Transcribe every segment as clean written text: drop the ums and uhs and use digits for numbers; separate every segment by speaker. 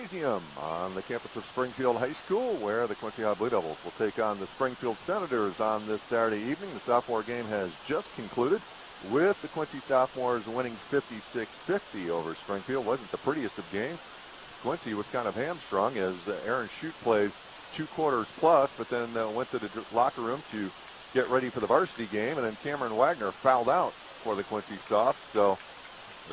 Speaker 1: Gymnasium on the campus of Springfield High School, where the Quincy High Blue Devils will take on the Springfield Senators on this Saturday evening. The sophomore game has just concluded with the Quincy sophomores winning 56-50 over Springfield. Wasn't the prettiest of games. Quincy was kind of hamstrung as Aaron Shute played 2 quarters plus, but then went to the locker room to get ready for the varsity game, and then Cameron Wagner fouled out for the Quincy Sophs. So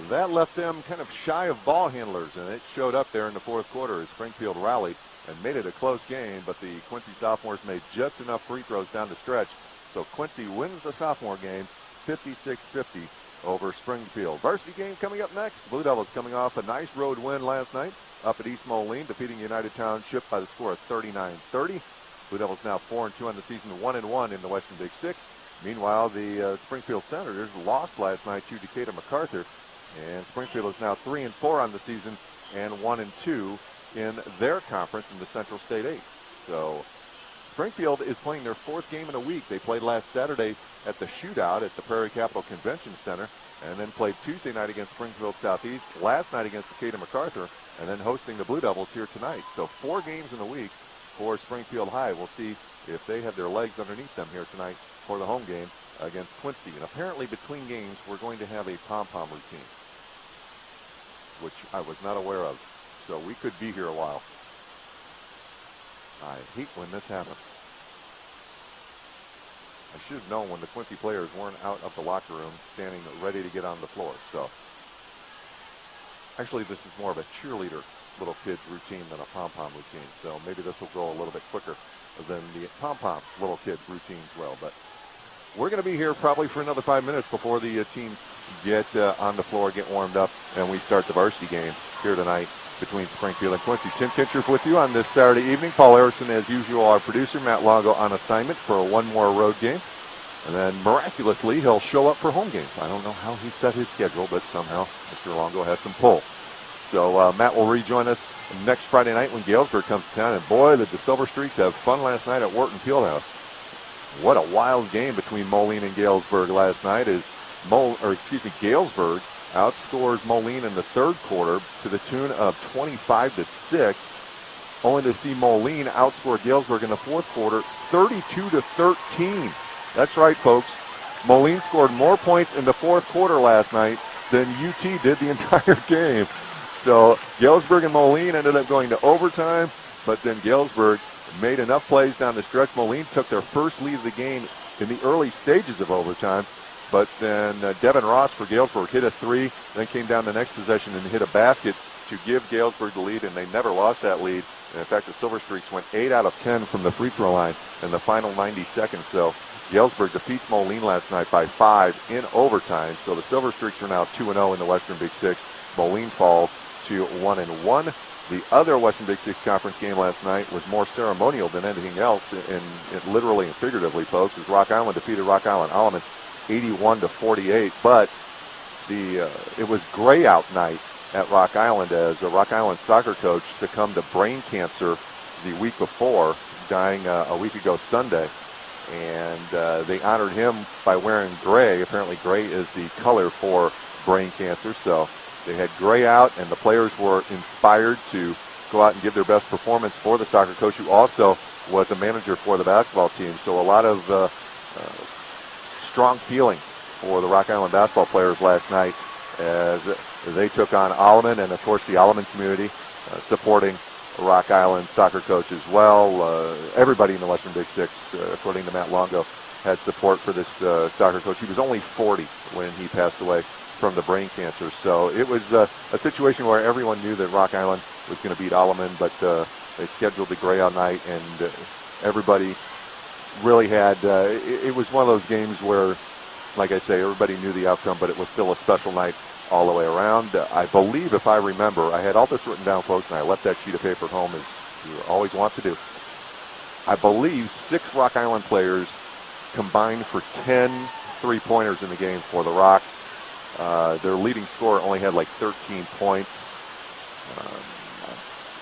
Speaker 1: that left them kind of shy of ball handlers, and it showed up there in the fourth quarter as Springfield rallied and made it a close game, but the Quincy sophomores made just enough free throws down the stretch. So Quincy wins the sophomore game 56-50 over Springfield. Varsity game coming up next. Blue Devils coming off a nice road win last night up at East Moline, defeating United Township by the score of 39-30. Blue Devils now 4-2 on the season, 1-1 in the Western Big Six. Meanwhile, the Springfield Senators lost last night to Decatur MacArthur, and Springfield is now 3-4 on the season and 1-2 in their conference in the Central State 8. So Springfield is playing their 4th game in a week. They played last Saturday at the Shootout at the Prairie Capital Convention Center, and then played Tuesday night against Springfield Southeast, last night against Decatur MacArthur, and then hosting the Blue Devils here tonight. So 4 games in a week for Springfield High. We'll see if they have their legs underneath them here tonight for the home game against Quincy. And apparently between games, we're going to have a pom-pom routine, which I was not aware of. So we could be here a while. I hate when this happens. I should have known when the Quincy players weren't out of the locker room standing ready to get on the floor. So actually this is more of a cheerleader little kids routine than a pom-pom routine. So maybe this will go a little bit quicker than the pom-pom little kids routines will. But we're going to be here probably for another 5 minutes before the teams get on the floor, get warmed up, and we start the varsity game here tonight between Springfield and Quincy. Tim Kincher with you on this Saturday evening. Paul Harrison, as usual, our producer. Matt Longo on assignment for one more road game. And then miraculously, he'll show up for home games. I don't know how he set his schedule, but somehow Mr. Longo has some pull. So Matt will rejoin us next Friday night when Galesburg comes to town. And boy, did the Silver Streaks have fun last night at Wharton Fieldhouse. What a wild game between Moline and Galesburg last night as Galesburg outscores Moline in the third quarter to the tune of 25-6, only to see Moline outscore Galesburg in the fourth quarter 32-13. That's right, folks. Moline scored more points in the fourth quarter last night than UT did the entire game. So Galesburg and Moline ended up going to overtime, but then Galesburg made enough plays down the stretch. Moline took their first lead of the game in the early stages of overtime, but then Devin Ross for Galesburg hit a 3, then came down the next possession and hit a basket to give Galesburg the lead, and they never lost that lead. And in fact, the Silver Streaks went 8 out of 10 from the free throw line in the final 90 seconds. So Galesburg defeats Moline last night by 5 in overtime. So the Silver Streaks are now 2-0 in the Western Big Six. Moline falls to 1-1. The other Western Big Six conference game last night was more ceremonial than anything else, and literally and figuratively, folks, as Rock Island defeated Rock Island Alleman 81-48. But it was gray out night at Rock Island as a Rock Island soccer coach succumbed to brain cancer the week before, dying a week ago Sunday. And they honored him by wearing gray. Apparently gray is the color for brain cancer. So they had gray out, and the players were inspired to go out and give their best performance for the soccer coach, who also was a manager for the basketball team. So a lot of strong feelings for the Rock Island basketball players last night as they took on Alleman, and of course the Alleman community supporting Rock Island soccer coach as well. Everybody in the Western Big Six, according to Matt Longo, had support for this soccer coach. He was only 40 when he passed away from the brain cancer. So it was a situation where everyone knew that Rock Island was going to beat Alleman, but they scheduled the gray out night, and everybody really had, it was one of those games where, like I say, everybody knew the outcome, but it was still a special night all the way around. I believe, if I remember, I had all this written down, folks, and I left that sheet of paper at home, as you always want to do. I believe 6 Rock Island players combined for 10 three-pointers in the game for the Rocks. Their leading scorer only had like 13 points.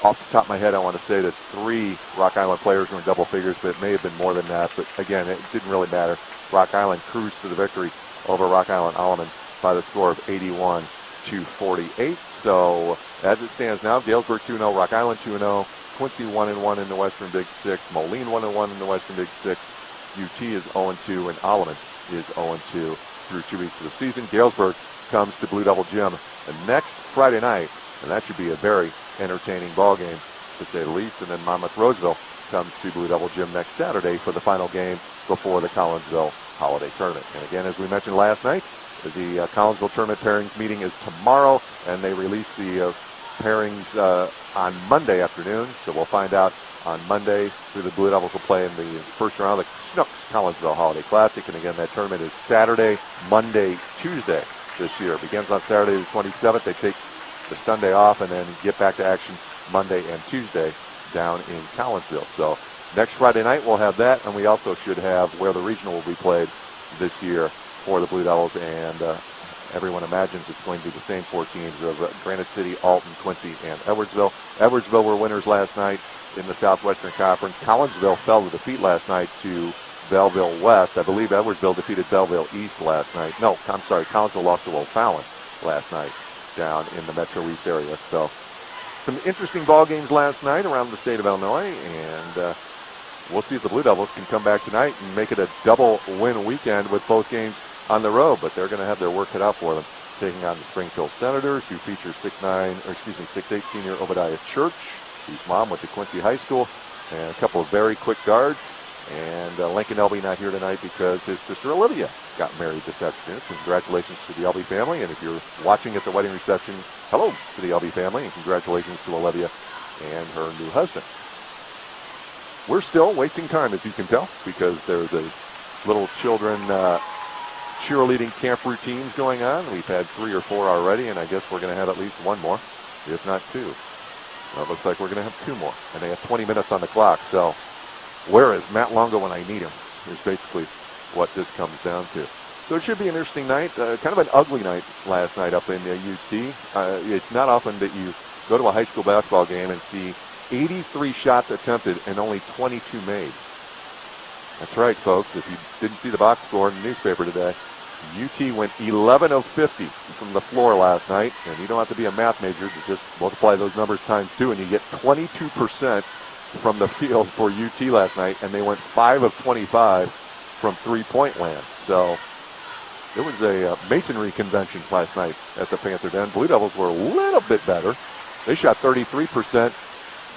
Speaker 1: Off the top of my head, I want to say that 3 Rock Island players were in double figures, but it may have been more than that. But again, it didn't really matter. Rock Island cruised to the victory over Rock Island Alleman by the score of 81-48. So as it stands now, Galesburg 2-0, Rock Island 2-0, Quincy 1-1 in the Western Big Six, Moline 1-1 in the Western Big Six, UT is 0-2, and Alleman is 0-2 through 2 weeks of the season. Galesburg comes to Blue Devil Gym next Friday night, and that should be a very entertaining ball game, to say the least. And then Monmouth Roseville comes to Blue Devil Gym next Saturday for the final game before the Collinsville Holiday Tournament. And again, as we mentioned last night, the Collinsville Tournament pairings meeting is tomorrow, and they release the pairings on Monday afternoon. So we'll find out on Monday who the Blue Devils will play in the first round of the Schnucks Collinsville Holiday Classic. And again, that tournament is Saturday, Monday, Tuesday this year. It begins on Saturday the 27th. They take the Sunday off and then get back to action Monday and Tuesday down in Collinsville. So next Friday night we'll have that, and we also should have where the regional will be played this year for the Blue Devils, and everyone imagines it's going to be the same 4 teams of Granite City, Alton, Quincy, and Edwardsville. Edwardsville were winners last night in the Southwestern Conference. Collinsville fell to defeat last night to Belleville West. I believe Edwardsville defeated Belleville East last night. No, I'm sorry, Collinsville lost to O'Fallon last night down in the Metro East area. So some interesting ball games last night around the state of Illinois, and we'll see if the Blue Devils can come back tonight and make it a double win weekend with both games on the road. But they're going to have their work cut out for them, taking on the Springfield Senators, who feature 6'8" senior Obadiah Church. His mom went to Quincy High School, and a couple of very quick guards. And Lincoln Elby not here tonight because his sister Olivia got married this afternoon. Congratulations to the Elby family. And if you're watching at the wedding reception, hello to the Elby family, and congratulations to Olivia and her new husband. We're still wasting time, as you can tell, because there's the little children cheerleading camp routines going on. We've had 3 or 4 already, and I guess we're going to have at least 1 more, if not 2. It looks like we're going to have 2 more, and they have 20 minutes on the clock. So where is Matt Longo when I need him is basically what this comes down to. So it should be an interesting night, kind of an ugly night last night up in UT. It's not often that you go to a high school basketball game and see 83 shots attempted and only 22 made. That's right, folks. If you didn't see the box score in the newspaper today, UT went 11 of 50 from the floor last night, and you don't have to be a math major to just multiply those numbers times 2, and you get 22% from the field for UT last night, and they went 5 of 25 from three-point land. So there was a masonry convention last night at the Panther Den. Blue Devils were a little bit better. They shot 33%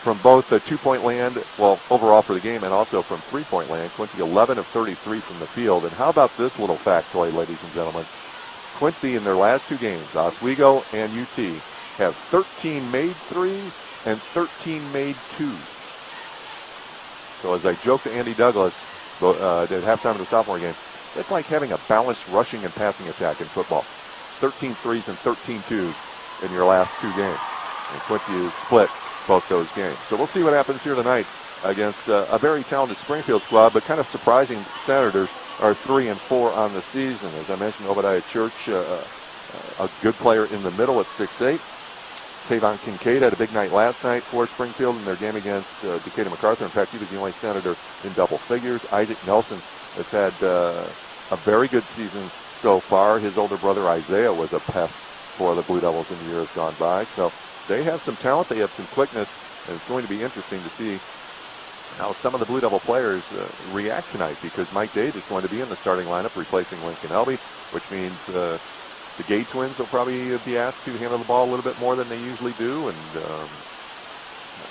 Speaker 1: from both the two-point land, well, overall for the game, and also from three-point land. Quincy 11 of 33 from the field. And how about this little factoid, ladies and gentlemen? Quincy, in their last 2 games, Oswego and UT, have 13 made threes and 13 made twos. So as I joked to Andy Douglas at halftime of the sophomore game, it's like having a balanced rushing and passing attack in football. 13 threes and 13 twos in your last 2 games. And Quincy has split both those games. So we'll see what happens here tonight against a very talented Springfield squad, but kind of surprising. Senators are 3-4 on the season. As I mentioned, Obadiah Church, a good player in the middle at 6'8". Tavon Kincaid had a big night last night for Springfield in their game against Decatur MacArthur. In fact, he was the only Senator in double figures. Isaac Nelson has had a very good season so far. His older brother Isaiah was a pest for the Blue Devils in the years gone by. So they have some talent, they have some quickness, and it's going to be interesting to see how some of the Blue Devil players react tonight, because Mike Dade is going to be in the starting lineup replacing Lincoln Elby, which means the Gay twins will probably be asked to handle the ball a little bit more than they usually do, and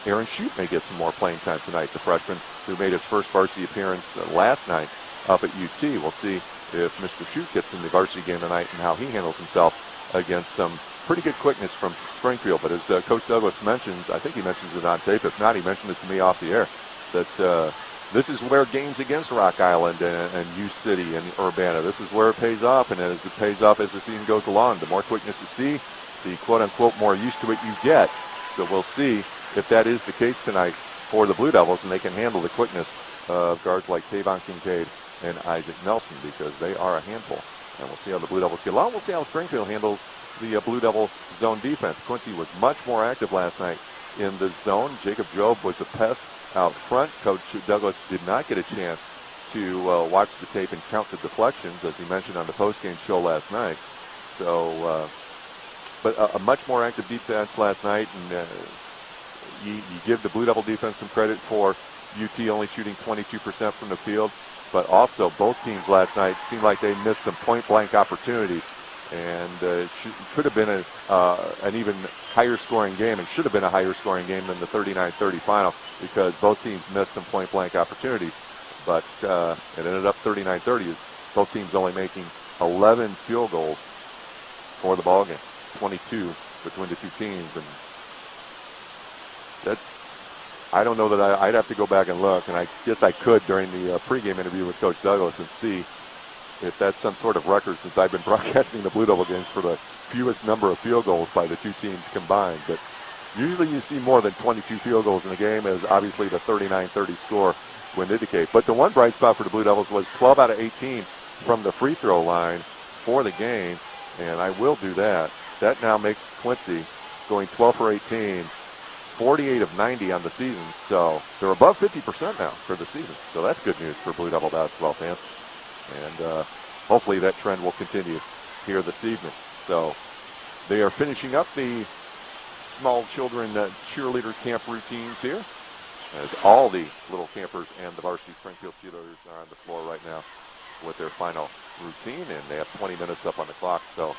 Speaker 1: Aaron Shute may get some more playing time tonight, the freshman who made his first varsity appearance last night up at UT. We'll see if Mr. Shute gets in the varsity game tonight and how he handles himself against some pretty good quickness from Springfield. But as Coach Douglas mentions, I think he mentions it on tape. If not, he mentioned it to me off the air, that this is where games against Rock Island and U City and Urbana, this is where it pays off. And as it pays off as the season goes along, the more quickness you see, the quote-unquote more used to it you get. So we'll see if that is the case tonight for the Blue Devils, and they can handle the quickness of guards like Tavon Kincaid and Isaac Nelson, because they are a handful. And we'll see how the Blue Devils get along. We'll see how Springfield handles the Blue Devil zone defense. Quincy was much more active last night in the zone. Jacob Jobe was a pest out front. Coach Douglas did not get a chance to watch the tape and count the deflections, as he mentioned on the postgame show last night. So but a much more active defense last night, and you give the Blue Devil defense some credit for UT only shooting 22% from the field, but also both teams last night seemed like they missed some point-blank opportunities, and could have been an even higher scoring game, and should have been a higher scoring game than the 39-30 final, because both teams missed some point-blank opportunities. But it ended up 39-30, both teams only making 11 field goals for the ball game, 22 between the two teams. And that, I don't know that I'd have to go back and look, and I guess I could during the pregame interview with Coach Douglas and see if that's some sort of record, since I've been broadcasting the Blue Devil games for the fewest number of field goals by the two teams combined. But usually you see more than 22 field goals in a game, as obviously the 39-30 score would indicate. But the one bright spot for the Blue Devils was 12 out of 18 from the free throw line for the game, and I will do that. That now makes Quincy going 12 for 18, 48 of 90 on the season. So they're above 50% now for the season. So that's good news for Blue Devil basketball fans. And hopefully that trend will continue here this evening. So they are finishing up the small children cheerleader camp routines here, as all the little campers and the varsity Springfield cheerleaders are on the floor right now with their final routine, and they have 20 minutes up on the clock. So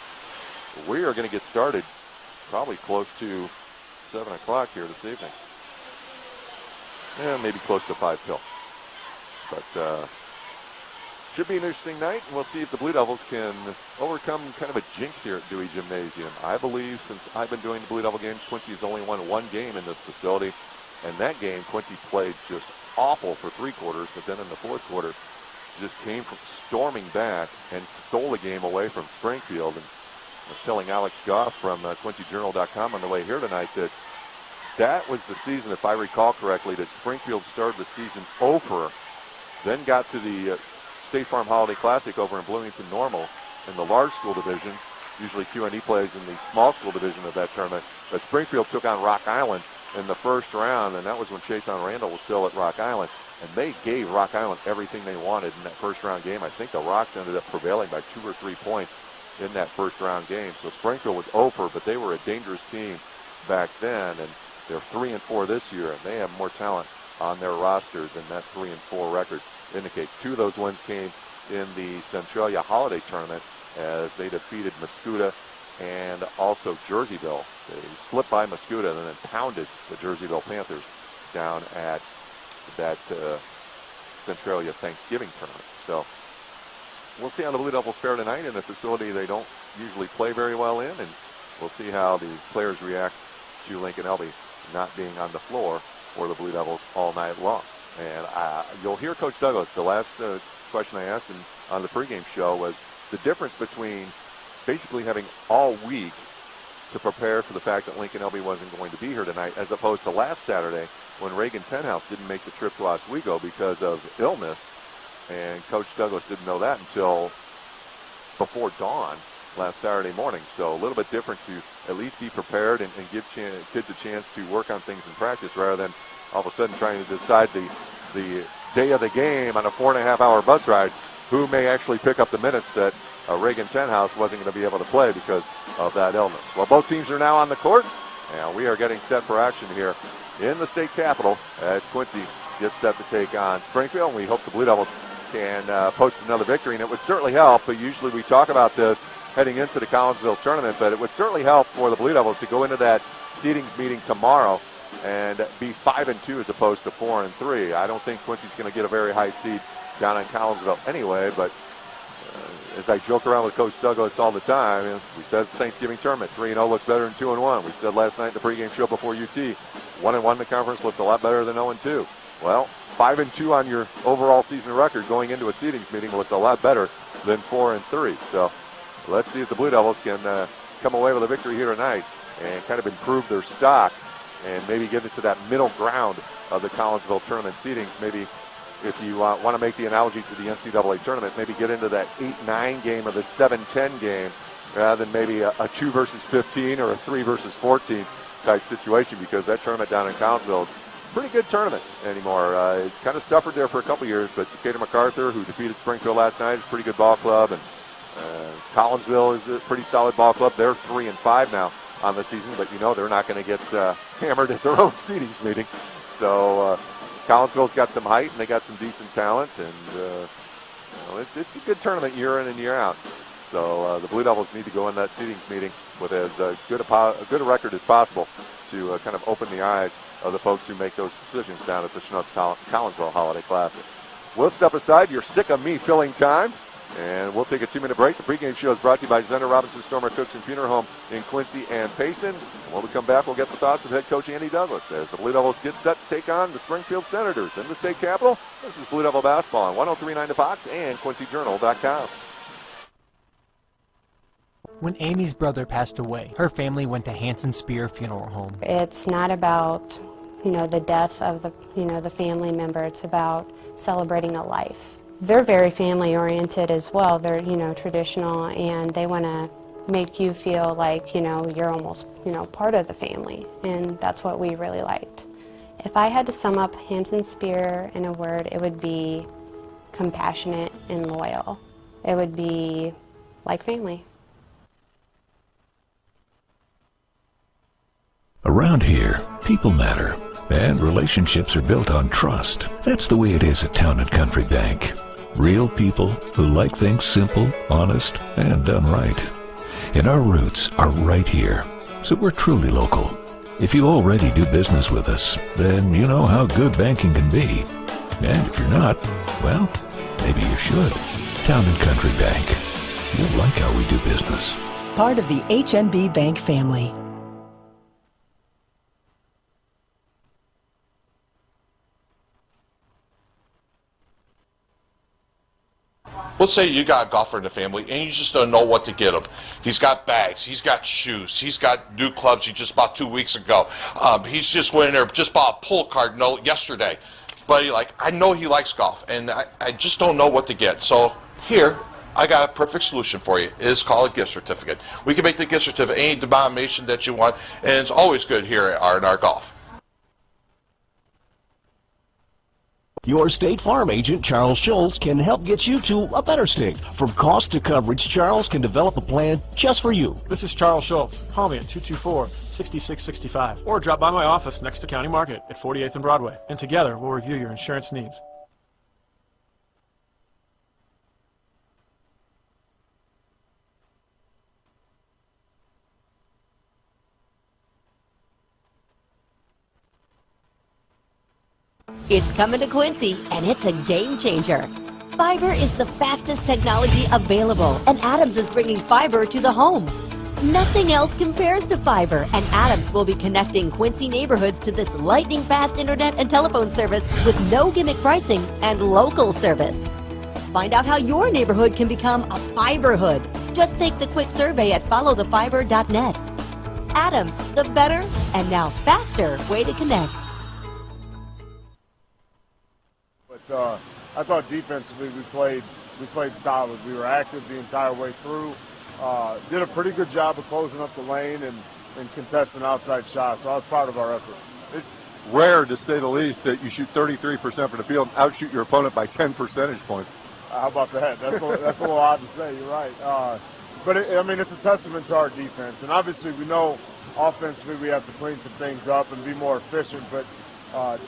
Speaker 1: we are going to get started probably close to 7 o'clock here this evening. Yeah, maybe close to 5 till. But should be an interesting night, and we'll see if the Blue Devils can overcome kind of a jinx here at Dewey Gymnasium. I believe since I've been doing the Blue Devil games, Quincy's only won one game in this facility. And that game, Quincy played just awful for 3 quarters, but then in the 4th quarter, just came from storming back and stole the game away from Springfield. And I was telling Alex Goff from QuincyJournal.com on the way here tonight that was the season, if I recall correctly, that Springfield started the season over, then got to the State Farm Holiday Classic over in Bloomington Normal in the large school division. Usually QNE plays in the small school division of that tournament. But Springfield took on Rock Island in the first round, and that was when Chason Randall was still at Rock Island. And they gave Rock Island everything they wanted in that first round game. I think the Rocks ended up prevailing by 2 or 3 points in that first round game. So Springfield was over, but they were a dangerous team back then, and they're 3-4 this year, and they have more talent on their roster than that 3-4 record indicates. 2 of those wins came in the Centralia Holiday Tournament as they defeated Mascoutah and also Jerseyville. They slipped by Mascoutah and then pounded the Jerseyville Panthers down at that Centralia Thanksgiving tournament. So we'll see how the Blue Devils fare tonight in a facility they don't usually play very well in, and we'll see how the players react to Lincoln Elby not being on the floor for the Blue Devils all night long. And you'll hear Coach Douglas. The last question I asked him on the pregame show was the difference between basically having all week to prepare for the fact that Lincoln Elby wasn't going to be here tonight, as opposed to last Saturday when Reagan Tenhouse didn't make the trip to Oswego because of illness. And Coach Douglas didn't know that until before dawn last Saturday morning. So a little bit different to at least be prepared and give kids a chance to work on things in practice, rather than all of a sudden trying to decide the day of the game on a 4.5-hour bus ride who may actually pick up the minutes that Reagan Tenhouse wasn't going to be able to play because of that illness. Well, both teams are now on the court, and we are getting set for action here in the state capitol as Quincy gets set to take on Springfield. And we hope the Blue Devils can post another victory, and it would certainly help. But usually we talk about this heading into the Collinsville tournament, but it would certainly help for the Blue Devils to go into that seedings meeting tomorrow and be 5-2 as opposed to 4-3. I don't think Quincy's going to get a very high seed down in Collinsville anyway, but as I joke around with Coach Douglas all the time, we said Thanksgiving tournament, 3-0 looks better than 2-1. We said last night in the pregame show before UT, 1-1 in the conference looked a lot better than 0-2. Well, 5-2 on your overall season record going into a seedings meeting looks a lot better than 4-3. So let's see if the Blue Devils can come away with a victory here tonight and kind of improve their stock and maybe get into that middle ground of the Collinsville tournament seedings. Maybe if you want to make the analogy to the NCAA tournament, maybe get into that 8-9 game or the 7-10 game rather than maybe a 2 versus 15 or a 3 versus 14 type situation, because that tournament down in Collinsville is a pretty good tournament anymore. It kind of suffered there for a couple years, but Decatur MacArthur, who defeated Springfield last night, is a pretty good ball club, and Collinsville is a pretty solid ball club. They're 3-5 now on the season, but they're not going to get hammered at their own seedings meeting. So Collinsville's got some height and they got some decent talent, and it's a good tournament year in and year out. So the Blue Devils need to go in that seedings meeting with as good a record as possible to kind of open the eyes of the folks who make those decisions down at the Schnucks Collinsville Holiday Classic. We'll step aside. You're sick of me filling time. And we'll take a 2-minute break. The pregame show is brought to you by Zender Robinson Stormer Cooks and Funeral Home in Quincy and Payson. When we come back, we'll get the thoughts of head coach Andy Douglas as the Blue Devils get set to take on the Springfield Senators in the state capitol. This is Blue Devil Basketball on 103.9 The Fox and QuincyJournal.com.
Speaker 2: When Amy's brother passed away, her family went to Hanson Spear Funeral Home.
Speaker 3: It's not about, the death of the family member. It's about celebrating a life. They're very family-oriented as well. They're, traditional, and they want to make you feel like, you're almost, part of the family, and that's what we really liked. If I had to sum up Hanson Spear in a word, it would be compassionate and loyal. It would be like family.
Speaker 4: Around here, people matter, and relationships are built on trust. That's the way it is at Town & Country Bank. Real people who like things simple, honest, and done right. And our roots are right here, so we're truly local. If you already do business with us, then you know how good banking can be. And if you're not, well, maybe you should. Town & Country Bank. You'll like how we do business.
Speaker 5: Part of the HNB Bank family.
Speaker 6: Let's say you got a golfer in the family and you just don't know what to get him. He's got bags, he's got shoes, he's got new clubs he just bought 2 weeks ago. He's just went in there, just bought a pull card yesterday. But I know he likes golf, and I just don't know what to get. So here, I got a perfect solution for you. It's called a gift certificate. We can make the gift certificate any denomination that you want, and it's always good here at R&R Golf.
Speaker 7: Your State Farm agent, Charles Schultz, can help get you to a better state. From cost to coverage, Charles can develop a plan just for you.
Speaker 8: This is Charles Schultz. Call me at 224-6665 or drop by my office next to County Market at 48th and Broadway, and together we'll review your insurance needs.
Speaker 9: It's coming to Quincy, and it's a game changer. Fiber is the fastest technology available, and Adams is bringing fiber to the home. Nothing else compares to fiber, and Adams will be connecting Quincy neighborhoods to this lightning-fast internet and telephone service with no gimmick pricing and local service. Find out how your neighborhood can become a fiberhood. Just take the quick survey at followthefiber.net. Adams, the better and now faster way to connect.
Speaker 10: I thought defensively we played solid. We were active the entire way through. Did a pretty good job of closing up the lane and contesting outside shots. So I was proud of our effort.
Speaker 1: It's rare, to say the least, that you shoot 33% from the field and outshoot your opponent by 10 percentage points.
Speaker 10: How about that? That's a little odd to say. You're right. But it's a testament to our defense. And obviously we know offensively we have to clean some things up and be more efficient. But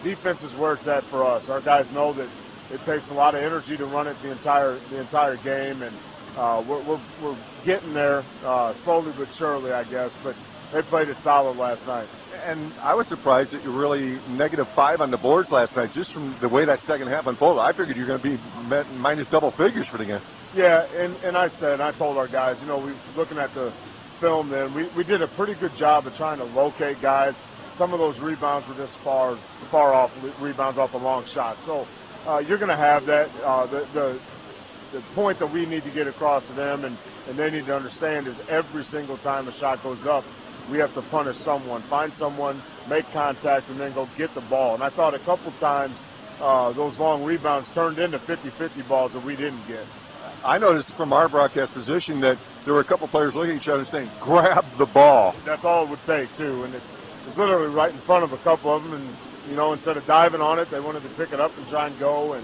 Speaker 10: defense is where it's at for us. Our guys know that it takes a lot of energy to run it the entire game, and we're getting there slowly but surely, I guess. But they played it solid last night.
Speaker 1: And I was surprised that you're really -5 on the boards last night, just from the way that second half unfolded. I figured you're going to be minus double figures for the game.
Speaker 10: Yeah, and I told our guys, we looking at the film then, we did a pretty good job of trying to locate guys. Some of those rebounds were just far off, rebounds off a long shot. So you're going to have that. The point that we need to get across to them and they need to understand is every single time a shot goes up, we have to punish someone, find someone, make contact, and then go get the ball. And I thought a couple times those long rebounds turned into 50-50 balls that we didn't get.
Speaker 1: I noticed from our broadcast position that there were a couple players looking at each other saying, grab the ball.
Speaker 10: That's all it would take, too. And it was literally right in front of a couple of them. And, instead of diving on it, they wanted to pick it up and try and go. And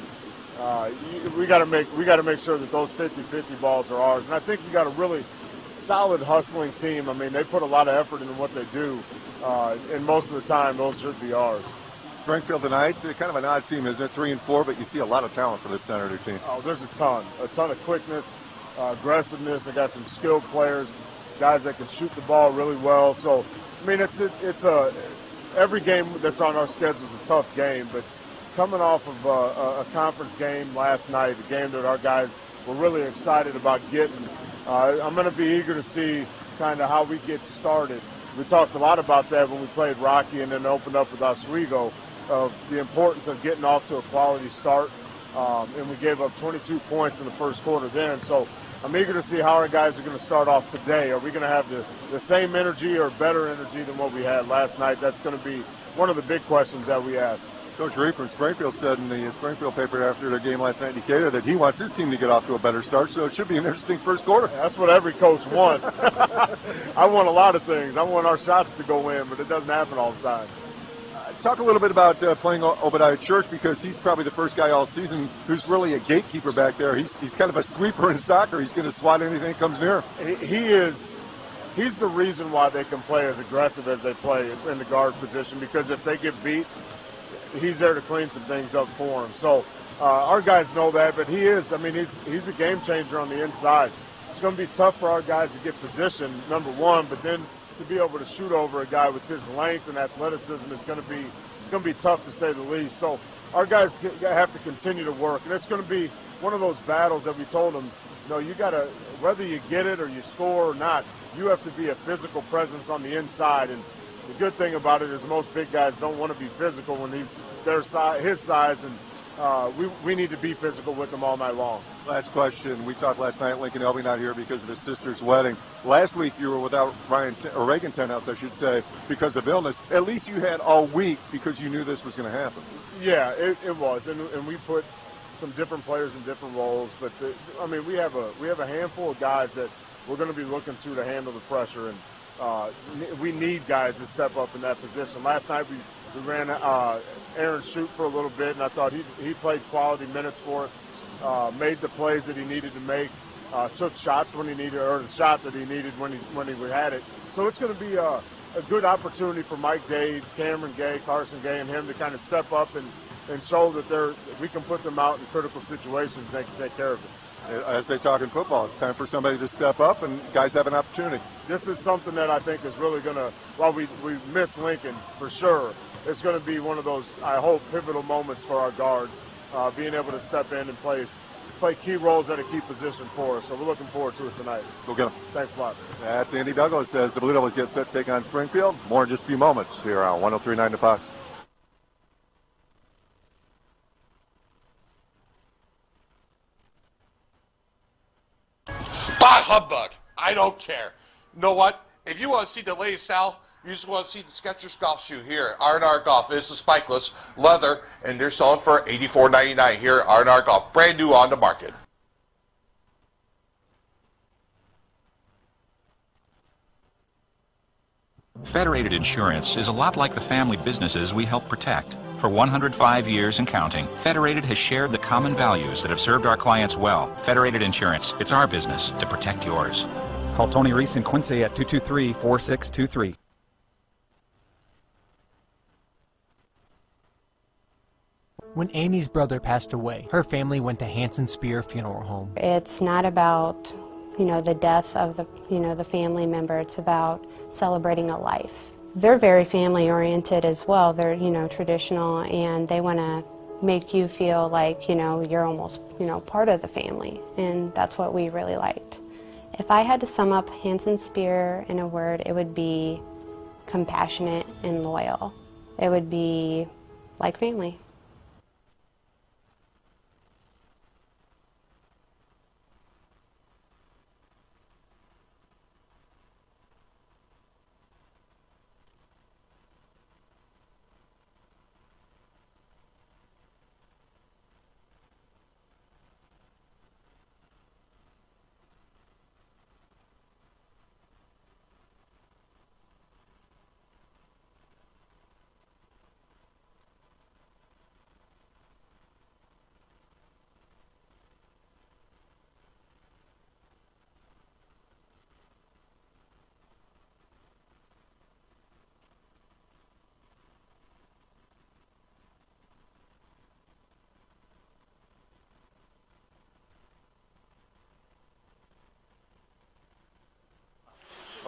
Speaker 10: we got to make sure that those 50-50 balls are ours. And I think we got a really solid hustling team. I mean, they put a lot of effort into what they do, and most of the time those should be ours.
Speaker 1: Springfield tonight, kind of an odd team, isn't it? 3-4, but you see a lot of talent for this Senator team.
Speaker 10: Oh, there's a ton of quickness, aggressiveness. They got some skilled players, guys that can shoot the ball really well. So, I mean, every game that's on our schedule is a tough game, but coming off of a conference game last night, a game that our guys were really excited about getting, I'm going to be eager to see kind of how we get started. We talked a lot about that when we played Rocky and then opened up with Oswego, of the importance of getting off to a quality start, and we gave up 22 points in the first quarter then. So I'm eager to see how our guys are going to start off today. Are we going to have the same energy or better energy than what we had last night? That's going to be one of the big questions that we ask.
Speaker 1: Coach Reed from Springfield said in the Springfield paper after their game last night in Decatur that he wants his team to get off to a better start, so it should be an interesting first quarter.
Speaker 10: That's what every coach wants. I want a lot of things. I want our shots to go in, but it doesn't happen all the time.
Speaker 1: Talk a little bit about playing Obadiah Church, because he's probably the first guy all season who's really a gatekeeper back there. He's kind of a sweeper in soccer. He's going to swat anything that comes near.
Speaker 10: He's the reason why they can play as aggressive as they play in the guard position, because if they get beat, he's there to clean some things up for them. So our guys know that, but he's a game changer on the inside. It's going to be tough for our guys to get position, number one, but then to be able to shoot over a guy with his length and athleticism is going to be tough to say the least. So our guys have to continue to work, and it's going to be one of those battles that we told them, you got to, whether you get it or you score or not, you have to be a physical presence on the inside. And the good thing about it is most big guys don't want to be physical when he's his size, and we need to be physical with them all night long.
Speaker 1: Last question. We talked last night, Lincoln Elby not here because of his sister's wedding. Last week you were without Reagan Tenhouse, I should say, because of illness. At least you had all week because you knew this was going to happen.
Speaker 10: Yeah, it was, and we put some different players in different roles. But we have a handful of guys that we're going to be looking to handle the pressure, and we need guys to step up in that position. Last night we ran Aaron Shute for a little bit, and I thought he played quality minutes for us, made the plays that he needed to make, took shots when he needed, or the shot that he needed when he had it. So it's going to be a good opportunity for Mike Dade, Cameron Gay, Carson Gay, and him to kind of step up and show that we can put them out in critical situations and they can take care of it.
Speaker 1: As they talk in football, it's time for somebody to step up, and guys have an opportunity.
Speaker 10: This is something that I think is really going to, while we miss Lincoln for sure, it's going to be one of those, I hope, pivotal moments for our guards, being able to step in and play key roles at a key position for us. So we're looking forward to it tonight.
Speaker 1: Go get them.
Speaker 10: Thanks a lot.
Speaker 1: That's Andy Douglas as the Blue Devils get set to take on Springfield. More in just a few moments here on 103.9 The Fox.
Speaker 6: Bah humbug! I don't care. You know what? If you want to see the latest style, you just want to see the Skechers golf shoe here at R&R Golf. This is spikeless, leather, and they're selling for $84.99 here at R&R Golf. Brand new on the market.
Speaker 11: Federated Insurance is a lot like the family businesses we help protect. For 105 years and counting, Federated has shared the common values that have served our clients well. Federated Insurance, it's our business to protect yours.
Speaker 12: Call Tony Reese in Quincy at 223-4623.
Speaker 2: When Amy's brother passed away, her family went to Hanson Spear Funeral Home.
Speaker 3: It's not about, the death of the family member. It's about celebrating a life. They're very family oriented as well. They're, traditional, and they want to make you feel like, you're almost, part of the family. And that's what we really liked. If I had to sum up Hanson Spear in a word, it would be compassionate and loyal. It would be like family.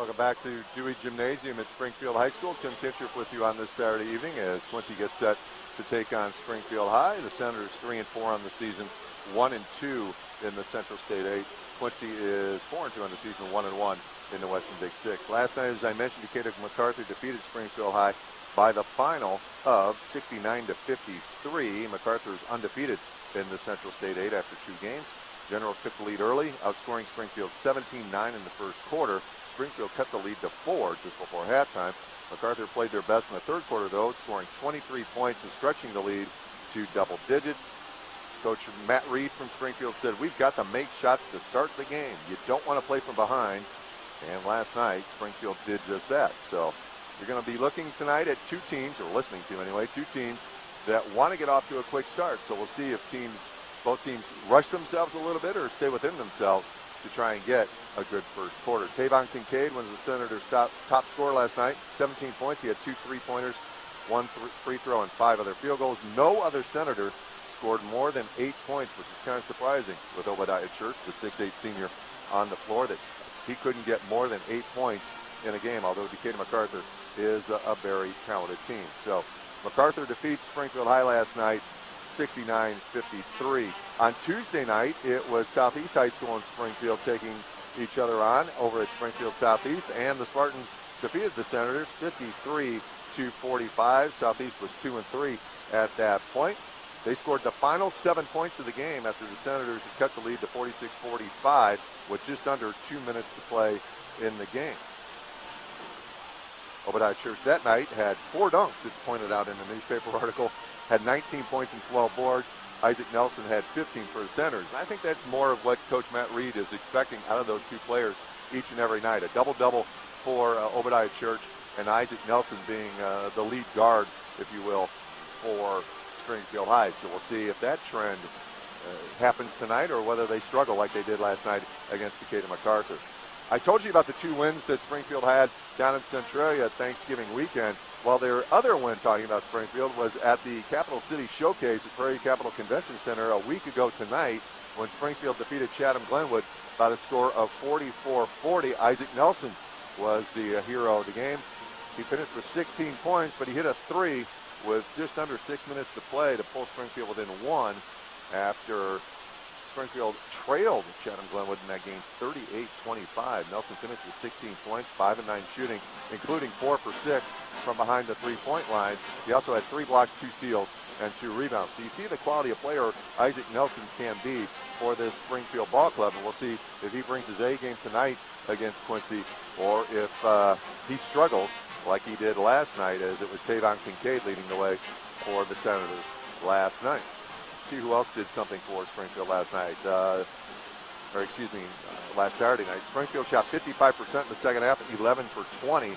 Speaker 1: Welcome back to Dewey Gymnasium at Springfield High School. Tim Kinchert with you on this Saturday evening as Quincy gets set to take on Springfield High. The Senators 3-4 on the season, 1-2 in the Central State 8. Quincy is 4-2 on the season, 1-1 in the Western Big Six. Last night, as I mentioned, Decatur MacArthur defeated Springfield High by the final of 69-53. MacArthur is undefeated in the Central State 8 after 2 games. Generals took the lead early, outscoring Springfield 17-9 in the first quarter. Springfield cut the lead to 4 just before halftime. MacArthur played their best in the third quarter, though, scoring 23 points and stretching the lead to double digits. Coach Matt Reed from Springfield said, we've got to make shots to start the game. You don't want to play from behind. And last night, Springfield did just that. So you're going to be looking tonight at 2 teams, or listening to anyway, 2 teams that want to get off to a quick start. So we'll see if both teams rush themselves a little bit or stay within themselves to try and get a good first quarter. Tavon Kincaid was the Senators' top scorer last night, 17 points. He had 2 3-pointers, 1 free throw, and 5 other field goals. No other Senator scored more than 8 points, which is kind of surprising with Obadiah Church, the 6'8 senior, on the floor, that he couldn't get more than 8 points in a game, although Decatur MacArthur is a very talented team. So MacArthur defeats Springfield High last night, 69-53. On Tuesday night, it was Southeast High School and Springfield taking each other on over at Springfield Southeast, and the Spartans defeated the Senators 53-45. Southeast was 2-3 at that point. They scored the final 7 points of the game after the Senators had cut the lead to 46-45 with just under 2 minutes to play in the game. Obadiah Church that night had 4 dunks, it's pointed out in the newspaper article, had 19 points and 12 boards. Isaac Nelson had 15 for the Senators. And I think that's more of what Coach Matt Reed is expecting out of those 2 players each and every night. A double-double for Obadiah Church, and Isaac Nelson being the lead guard, if you will, for Springfield High. So we'll see if that trend happens tonight or whether they struggle like they did last night against Decatur MacArthur. I told you about the 2 wins that Springfield had down in Centralia Thanksgiving weekend. Well, their other win, talking about Springfield, was at the Capital City Showcase at Prairie Capital Convention Center a week ago tonight when Springfield defeated Chatham-Glenwood by a score of 44-40. Isaac Nelson was the hero of the game. He finished with 16 points, but he hit a 3 with just under 6 minutes to play to pull Springfield within 1 after Springfield trailed Chatham-Glenwood in that game 38-25. Nelson finished with 16 points, 5 of 9 shooting, including 4 for 6 from behind the 3-point line. He also had 3 blocks, 2 steals, and 2 rebounds. So you see the quality of player Isaac Nelson can be for this Springfield ball club, and we'll see if he brings his A game tonight against Quincy or if he struggles like he did last night, as it was Tavon Kincaid leading the way for the Senators last night. See who else did something for Springfield last night, last Saturday night. Springfield shot 55% in the second half, 11 for 20.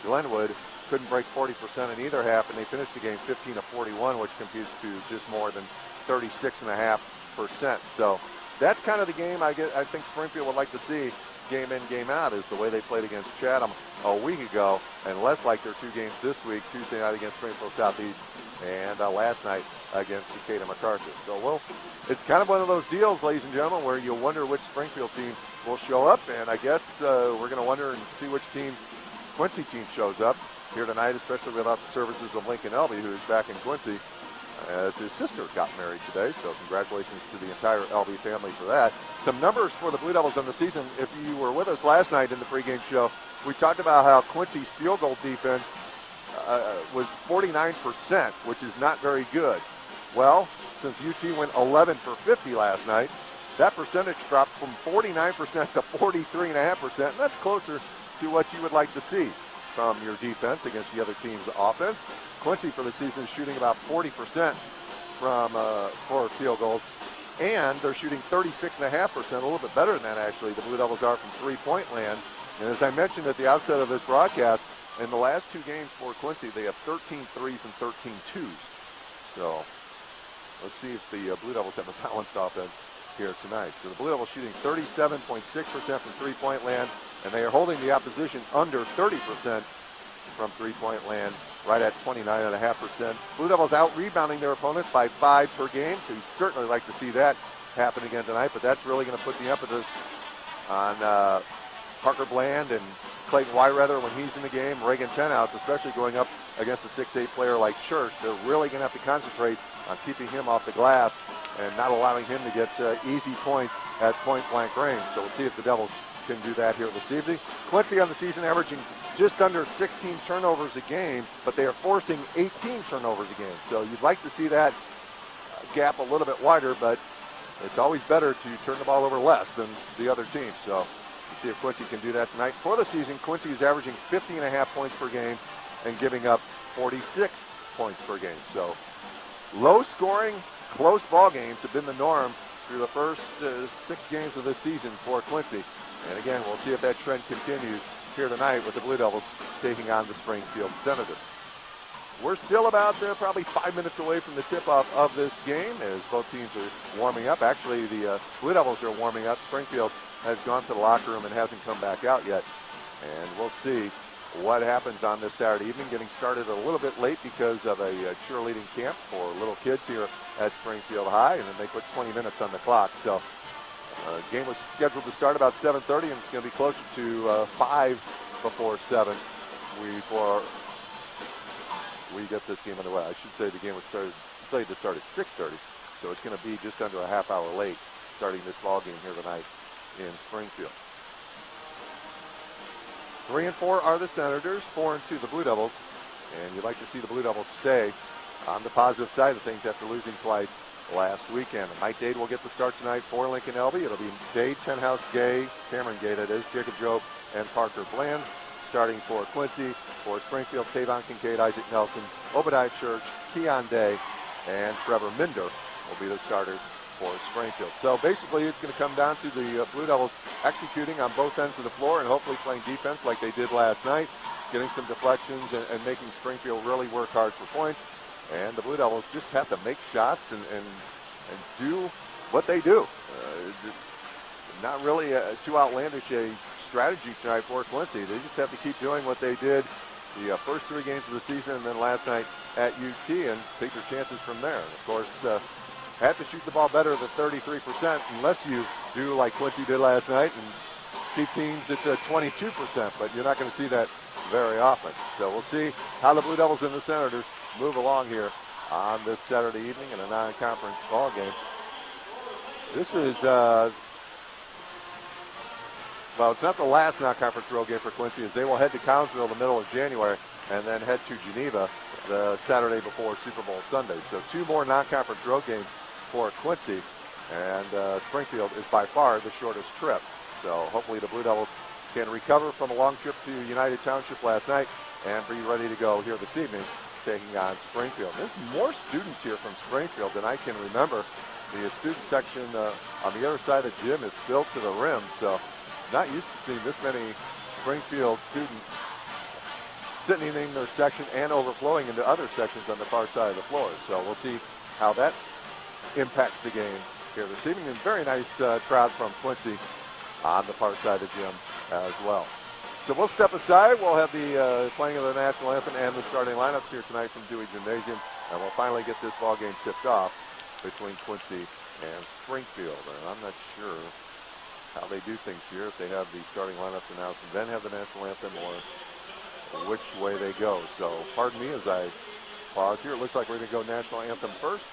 Speaker 1: Glenwood couldn't break 40% in either half, and they finished the game 15-41, which computes to just more than 36.5%. So that's kind of the game I think Springfield would like to see game in, game out, is the way they played against Chatham a week ago, and less like their 2 games this week, Tuesday night against Springfield Southeast and last night against Decatur MacArthur. So, well, it's kind of one of those deals, ladies and gentlemen, where you wonder which Springfield team will show up, and I guess we're going to wonder and see which Quincy team shows up here tonight, especially without the services of Lincoln Elby, who is back in Quincy as his sister got married today. So congratulations to the entire Elby family for that. Some numbers for the Blue Devils on the season. If you were with us last night in the pregame show, we talked about how Quincy's field goal defense was 49%, which is not very good. Well, since UT went 11 for 50 last night, that percentage dropped from 49% to 43.5%, and that's closer to what you would like to see from your defense against the other team's offense. Quincy for the season is shooting about 40% for field goals, and they're shooting 36.5%, a little bit better than that actually. The Blue Devils are from three-point land. And as I mentioned at the outset of this broadcast, in the last 2 games for Quincy, they have 13 threes and 13 twos. So let's see if the Blue Devils have a balanced offense here tonight. So the Blue Devils shooting 37.6% from three-point land, and they are holding the opposition under 30% from three-point land, right at 29.5%. Blue Devils out-rebounding their opponents by 5 per game, so you'd certainly like to see that happen again tonight, but that's really going to put the emphasis on Parker Bland and Clayton Wyrather when he's in the game, Reagan Tenhouse, especially going up against a 6'8 player like Church, they're really going to have to concentrate on keeping him off the glass and not allowing him to get easy points at point-blank range. So we'll see if the Devils can do that here this evening. Quincy on the season averaging just under 16 turnovers a game, but they are forcing 18 turnovers a game. So you'd like to see that gap a little bit wider, but it's always better to turn the ball over less than the other team. So we'll see if Quincy can do that tonight. For the season, Quincy is averaging 50.5 points per game and giving up 46 points per game. So low-scoring, close ball games have been the norm through the first 6 games of this season for Quincy. And again, we'll see if that trend continues here tonight with the Blue Devils taking on the Springfield Senators. We're still about probably 5 minutes away from the tip-off of this game as both teams are warming up. Actually, the Blue Devils are warming up. Springfield has gone to the locker room and hasn't come back out yet. And we'll see what happens on this Saturday evening. Getting started a little bit late because of a cheerleading camp for little kids here at Springfield High, and then they put 20 minutes on the clock. So game was scheduled to start about 7:30, and it's going to be closer to 5 before 7 before we get this game underway. I should say the game was slated to start at 6:30, so it's going to be just under a half hour late starting this ball game here tonight in Springfield. 3-4 are the Senators, 4-2 the Blue Devils, and you'd like to see the Blue Devils stay on the positive side of things after losing twice last weekend. Mike Dade will get the start tonight for Lincoln Elby. It'll be Dade, Tenhouse, Gay, Cameron Gay, that is, Jacob Jobe, and Parker Bland. Starting for Quincy, for Springfield, Tavon Kincaid, Isaac Nelson, Obadiah Church, Keon Day, and Trevor Minder will be the starters for Springfield. So basically it's going to come down to the Blue Devils executing on both ends of the floor and hopefully playing defense like they did last night, getting some deflections and making Springfield really work hard for points. And the Blue Devils just have to make shots and do what they do. Not really too outlandish a strategy tonight for Quincy. They just have to keep doing what they did the first 3 games of the season and then last night at UT and take their chances from there. And of course, have to shoot the ball better than 33% unless you do like Quincy did last night and keep teams at 22%, but you're not going to see that very often. So we'll see how the Blue Devils and the Senators move along here on this Saturday evening in a non-conference ball game. This is, well, it's not the last non-conference road game for Quincy, as they will head to Collinsville the middle of January and then head to Geneva the Saturday before Super Bowl Sunday. So 2 more non-conference road games for Quincy, and Springfield is by far the shortest trip. So hopefully the Blue Devils can recover from a long trip to United Township last night and be ready to go here this evening, taking on Springfield. There's more students here from Springfield than I can remember. The student section on the other side of the gym is filled to the rim, so not used to seeing this many Springfield students sitting in their section and overflowing into other sections on the far side of the floor. So we'll see how that impacts the game here this evening. And very nice crowd from Quincy on the far side of the gym as well. So we'll step aside. We'll have the playing of the national anthem and the starting lineups here tonight from Dewey Gymnasium, and we'll finally get this ball game tipped off between Quincy and Springfield. And I'm not sure how they do things here, if they have the starting lineups announced and then have the national anthem, or which way they go. So pardon me as I pause here. It looks like we're going to go national anthem first.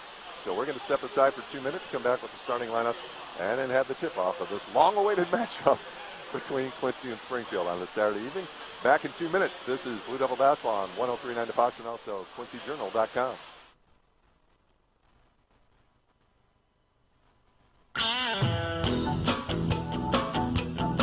Speaker 1: So we're going to step aside for 2 minutes, come back with the starting lineup, and then have the tip-off of this long-awaited matchup between Quincy and Springfield on this Saturday evening. Back in 2 minutes. This is Blue Devil Basketball on 103.9 The Fox and also QuincyJournal.com.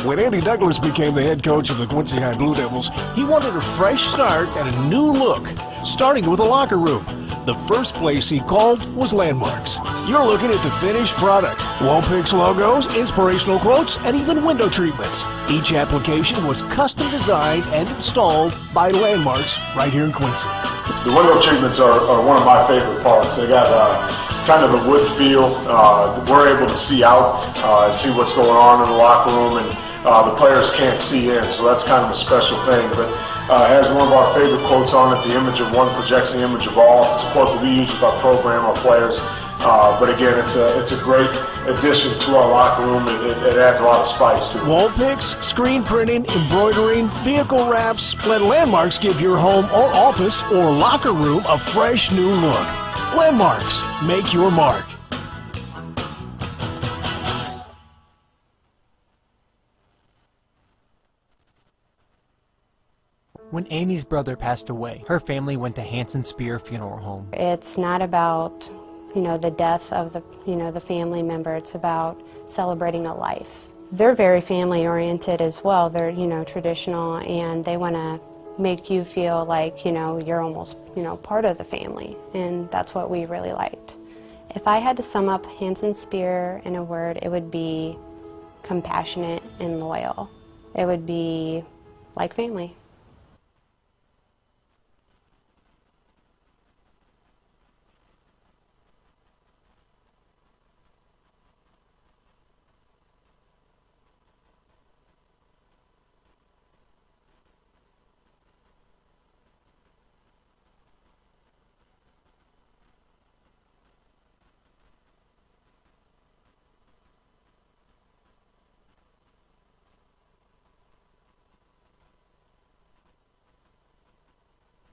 Speaker 7: When Andy Douglas became the head coach of the Quincy High Blue Devils, he wanted a fresh start and a new look, starting with the locker room. The first place he called was Landmarks. You're looking at the finished product. Wall picks, logos, inspirational quotes, and even window treatments. Each application was custom designed and installed by Landmarks right here in Quincy.
Speaker 10: The window treatments are one of my favorite parts. They got kind of the wood feel. We're able to see out and see what's going on in the locker room, and the players can't see in, so that's kind of a special thing. But it has one of our favorite quotes on it: the image of one projects the image of all. It's a quote that we use with our program, our players. But again, it's a great addition to our locker room. It adds a lot of spice to it.
Speaker 7: Wall picks, screen printing, embroidering, vehicle wraps. Let Landmarks give your home or office or locker room a fresh new look. Landmarks, make your mark.
Speaker 2: When Amy's brother passed away, her family went to Hanson Spear Funeral Home.
Speaker 3: It's not about, the death of the family member. It's about celebrating a life. They're very family oriented as well. They're, traditional, and they want to make you feel like, you're almost, part of the family. And that's what we really liked. If I had to sum up Hanson Spear in a word, it would be compassionate and loyal. It would be like family.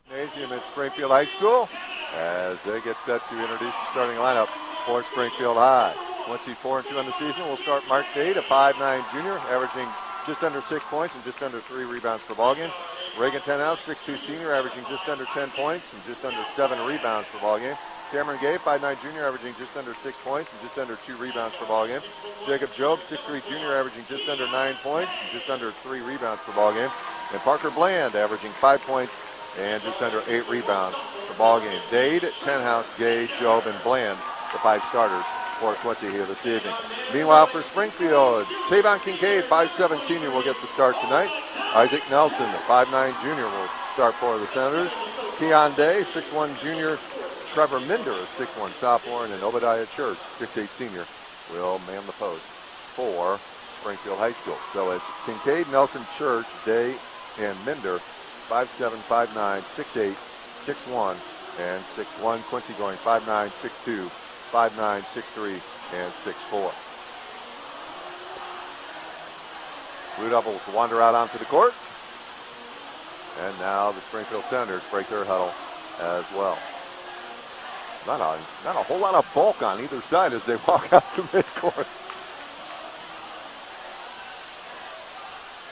Speaker 1: Gymnasium at Springfield High School as they get set to introduce the starting lineup for Springfield High. Quincy 4-2 on the season. We'll start Mark Dade, a 5'9 junior, averaging just under 6 points and just under 3 rebounds per ballgame. Reagan Tenhouse, 6'2 senior, averaging just under 10 points and just under 7 rebounds per ballgame. Cameron Gay, 5'9 junior, averaging just under 6 points and just under 2 rebounds per ballgame. Jacob Job, 6'3 junior, averaging just under 9 points and just under 3 rebounds per ballgame. And Parker Bland, averaging 5 points and just under 8 rebounds per ball game. Dade, Tenhouse, Gay, Job, and Bland, the 5 starters for Quincy here this evening. Meanwhile, for Springfield, Tavon Kincaid, 5'7 senior, will get the start tonight. Isaac Nelson, the 5'9 junior, will start for the Senators. Keon Day, 6'1 junior. Trevor Minder, a 6'1 sophomore, and then Obadiah Church, 6'8 senior, will man the post for Springfield High School. So it's Kincaid, Nelson, Church, Day, and Minder. 5'7", 5'9", 6'8", 6'1", and 6'1". Quincy going 5'9", 6'2", 5'9", 6'3", and 6'4". Blue Devils wander out onto the court. And now the Springfield Senators break their huddle as well. Not a whole lot of bulk on either side as they walk out to midcourt.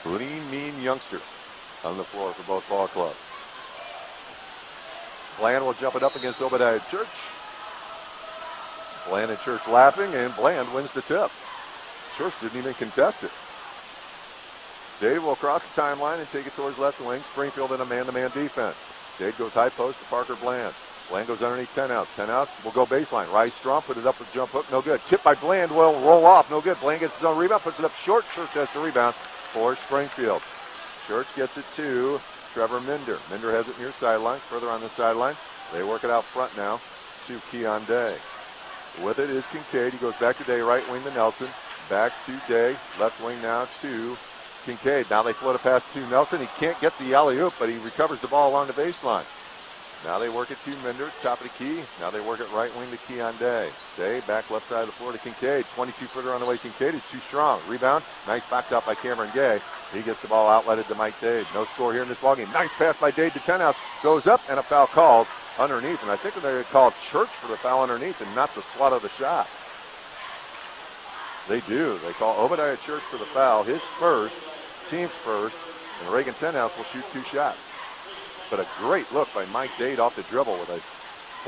Speaker 1: Lean, mean youngsters on the floor for both ball clubs. Bland will jump it up against Obadiah Church. Bland and Church laughing, and Bland wins the tip. Church didn't even contest it. Dade will cross the timeline and take it towards left wing. Springfield in a man-to-man defense. Dade goes high post to Parker Bland. Bland goes underneath Tenhouse. Tenhouse will go baseline. Rice strong, put it up with jump hook, no good. Tip by Bland will roll off, no good. Bland gets his own rebound, puts it up short. Church has to rebound for Springfield. Church gets it to Trevor Minder. Minder has it near sideline, further on the sideline. They work it out front now to Keon Day. With it is Kincaid. He goes back to Day, right wing to Nelson. Back to Day, left wing now to Kincaid. Now they float a pass to Nelson. He can't get the alley-oop, but he recovers the ball along the baseline. Now they work it to Minder, top of the key. Now they work it right wing to Keon Day. Day back left side of the floor to Kincaid. 22-footer on the way. Kincaid is too strong. Rebound. Nice box out by Cameron Gay. He gets the ball outletted to Mike Dade. No score here in this ballgame. Nice pass by Dade to Tenhouse. Goes up, and a foul called underneath. And I think they called Church for the foul underneath and not the swat of the shot. They do. They call Obadiah Church for the foul. His first, team's first, and Reagan Tenhouse will shoot 2 shots. But a great look by Mike Dade off the dribble with a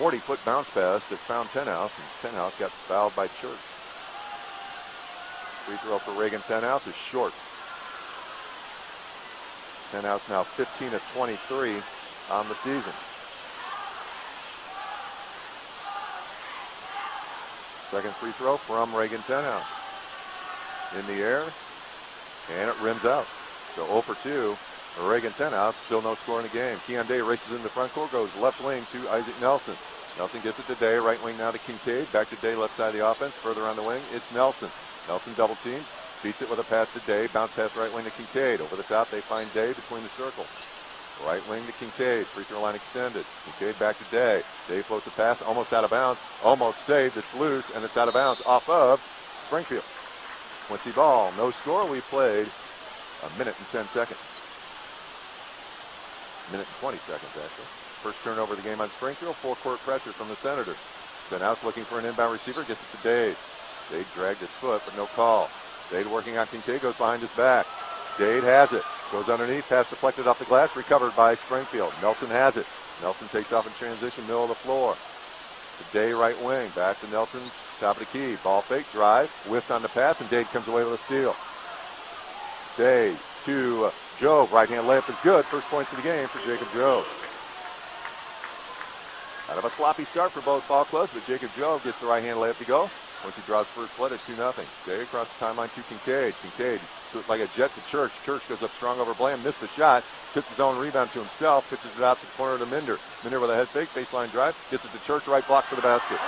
Speaker 1: 40-foot bounce pass that found Tenhouse, and Tenhouse got fouled by Church. Free throw for Reagan Tenhouse is short. Tenhouse now 15 of 23 on the season. Second free throw from Reagan Tenhouse. In the air, and it rims out. So 0 for 2. Reagan Tenhouse, still no score in the game. Keon Day races in the front court, goes left wing to Isaac Nelson. Nelson gets it to Day, right wing now to Kincaid. Back to Day, left side of the offense. Further on the wing, it's Nelson. Nelson double team, beats it with a pass to Day. Bounce pass right wing to Kincaid. Over the top, they find Day between the circles. Right wing to Kincaid, free throw line extended. Kincaid back to Day. Day floats a pass, almost out of bounds. Almost saved, it's loose, and it's out of bounds off of Springfield. Quincy ball, no score. We played a minute and 10 seconds. Minute and 20 seconds, actually. First turnover of the game on Springfield. Full court pressure from the Senators. Stenhouse looking for an inbound receiver. Gets it to Dade. Dade dragged his foot, but no call. Dade working on Kincaid. Goes behind his back. Dade has it. Goes underneath. Pass deflected off the glass. Recovered by Springfield. Nelson has it. Nelson takes off in transition. Middle of the floor. To Dade, right wing. Back to Nelson. Top of the key. Ball fake. Drive. Whiffed on the pass, and Dade comes away with a steal. Dade to Jobe. Right-hand layup is good. First points of the game for Jacob Jobe. Out of a sloppy start for both ball clubs, but Jacob Jobe gets the right-hand layup to go. Once he draws first blood at 2-0. Dade across the timeline to Kincaid. Kincaid like a jet to Church. Church goes up strong over Bland. Missed the shot. Tips his own rebound to himself. Pitches it out to the corner to Minder. Minder with a head fake. Baseline drive. Gets it to Church. Right block for the basket.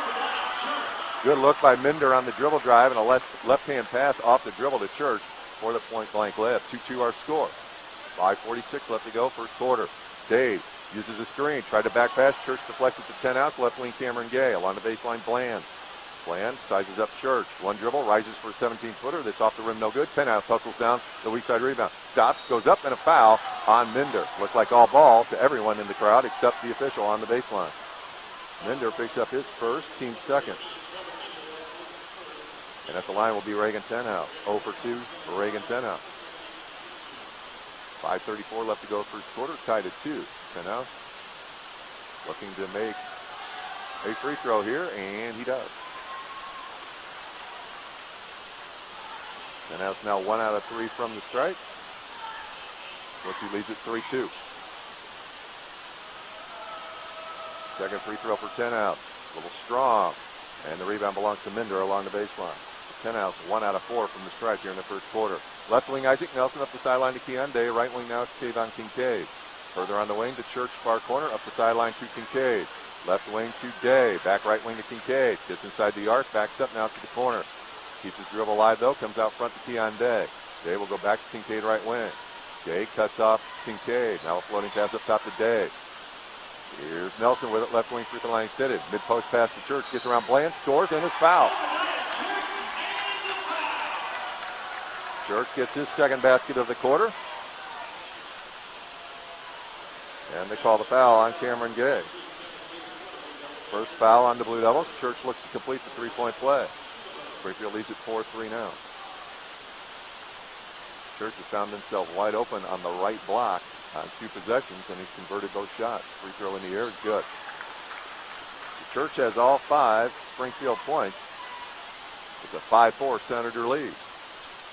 Speaker 1: Good look by Minder on the dribble drive and a left-hand pass off the dribble to Church for the point-blank layup. 2-2 our score. 5:46 left to go, first quarter. Dade uses a screen. Tried to back pass. Church deflects it to 10 outs. Left wing Cameron Gay. Along the baseline, Bland. Bland sizes up Church. One dribble. Rises for a 17-footer. That's off the rim. No good. 10 outs. Hustles down the weak side rebound. Stops. Goes up. And a foul on Minder. Looked like all ball to everyone in the crowd except the official on the baseline. Minder picks up his first, team second. And at the line will be Reagan Tenhouse. 0 for 2 for Reagan Tenhouse. 5:34 left to go first quarter. Tied at 2. Tenhouse looking to make a free throw here, and he does. Tenhouse now 1 out of 3 from the strike. Quincy leads at 3-2. Second free throw for Tenhouse. A little strong. And the rebound belongs to Minder along the baseline. Tenhouse 1 out of 4 from the strike here in the first quarter. Left wing Isaac Nelson up the sideline to Keon Day. Right wing now to Kayvon Kincaid. Further on the wing to Church, far corner, up the sideline to Kincaid. Left wing to Day. Back right wing to Kincaid. Gets inside the arc. Backs up now to the corner. Keeps his dribble alive though. Comes out front to Keon Day. Day will go back to Kincaid right wing. Day cuts off Kincaid. Now a floating pass up top to Day. Here's Nelson with it. Left wing free throw line extended. Mid-post pass to Church. Gets around Bland. Scores and is fouled. Church gets his second basket of the quarter. And they call the foul on Cameron Gay. First foul on the Blue Devils. Church looks to complete the three-point play. Springfield leads at 4-3 now. Church has found himself wide open on the right block on 2 possessions, and he's converted both shots. Free throw in the air is good. The Church has all 5 Springfield points. It's a 5-4 Senator lead.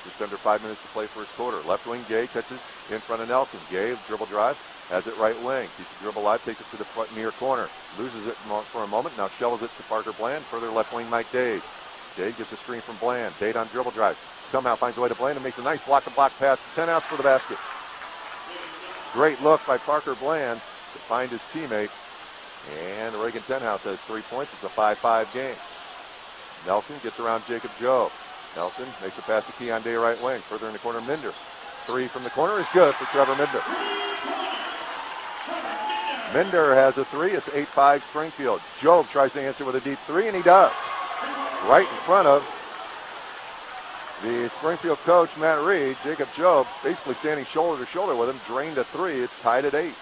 Speaker 1: Just under 5 minutes to play first quarter. Left wing, Gay catches in front of Nelson. Gay, dribble drive, has it right wing. Keeps the dribble alive, takes it to the front near corner. Loses it for a moment, now shovels it to Parker Bland. Further left wing, Mike Dade. Dade gets a screen from Bland. Dade on dribble drive. Somehow finds a way to Bland and makes a nice block-to-block pass. 10 outs for the basket. Great look by Parker Bland to find his teammate. And Reagan Tenhouse has 3 points. It's a 5-5 game. Nelson gets around Jacob Jobe. Nelson makes a pass to Keon Day right wing. Further in the corner, Minder. 3 from the corner is good for Trevor Minder. Minder has a 3. It's 8-5 Springfield. Jobe tries to answer with a deep 3, and he does. Right in front of the Springfield coach, Matt Reed. Jacob Jobe basically standing shoulder to shoulder with him. Drained a 3. It's tied at 8.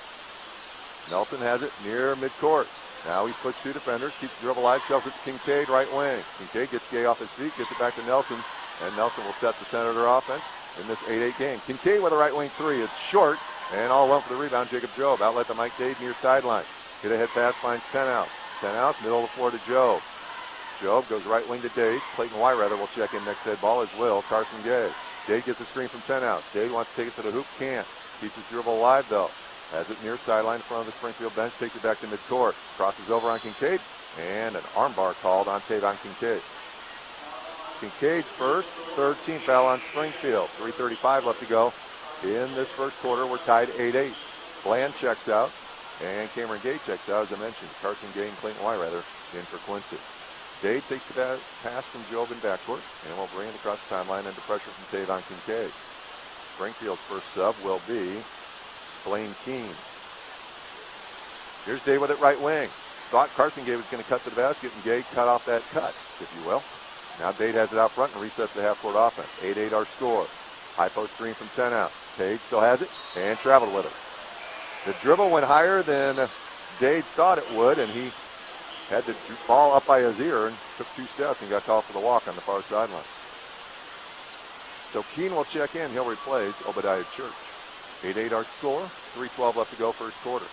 Speaker 1: Nelson has it near midcourt. Now he splits 2 defenders, keeps the dribble alive, shoves it to Kincaid, right wing. Kincaid gets Gay off his feet, gets it back to Nelson, and Nelson will set the Senator offense in this 8-8 game. Kincaid with a right wing 3. It's short, and all alone for the rebound, Jacob Jobe. Outlet to Mike Dade near sideline. Hit a head pass, finds 10 out. 10 out, middle of the floor to Jobe. Jobe goes right wing to Dade. Clayton Wyrather will check in next dead ball, as will Carson Gay. Dade gets a screen from 10 outs. Dade wants to take it to the hoop, can't. Keeps his dribble alive, though. Has it near sideline in front of the Springfield bench, takes it back to midcourt. Crosses over on Kincaid, and an armbar called on Tavon Kincaid. Kincaid's first, 3rd team foul on Springfield. 3:35 left to go in this first quarter. We're tied 8-8. Bland checks out, and Cameron Gay checks out, as I mentioned. Carson Gay and Clayton Wyrather in for Quincy. Dade takes the pass from Jobe in backcourt, and will bring it across the timeline under pressure from Tavon Kincaid. Springfield's first sub will be Blaine Keene. Here's Day with it right wing. Thought Carson Gay was going to cut to the basket, and Gay cut off that cut, if you will. Now Dade has it out front and resets the half-court offense. 8-8 our score. High post screen from 10 out. Dade still has it and traveled with it. The dribble went higher than Dade thought it would, and he had the ball up by his ear and took 2 steps and got called for the walk on the far sideline. So Keene will check in. He'll replace Obadiah Church. 8-8 our score. 3:12 left to go first quarter.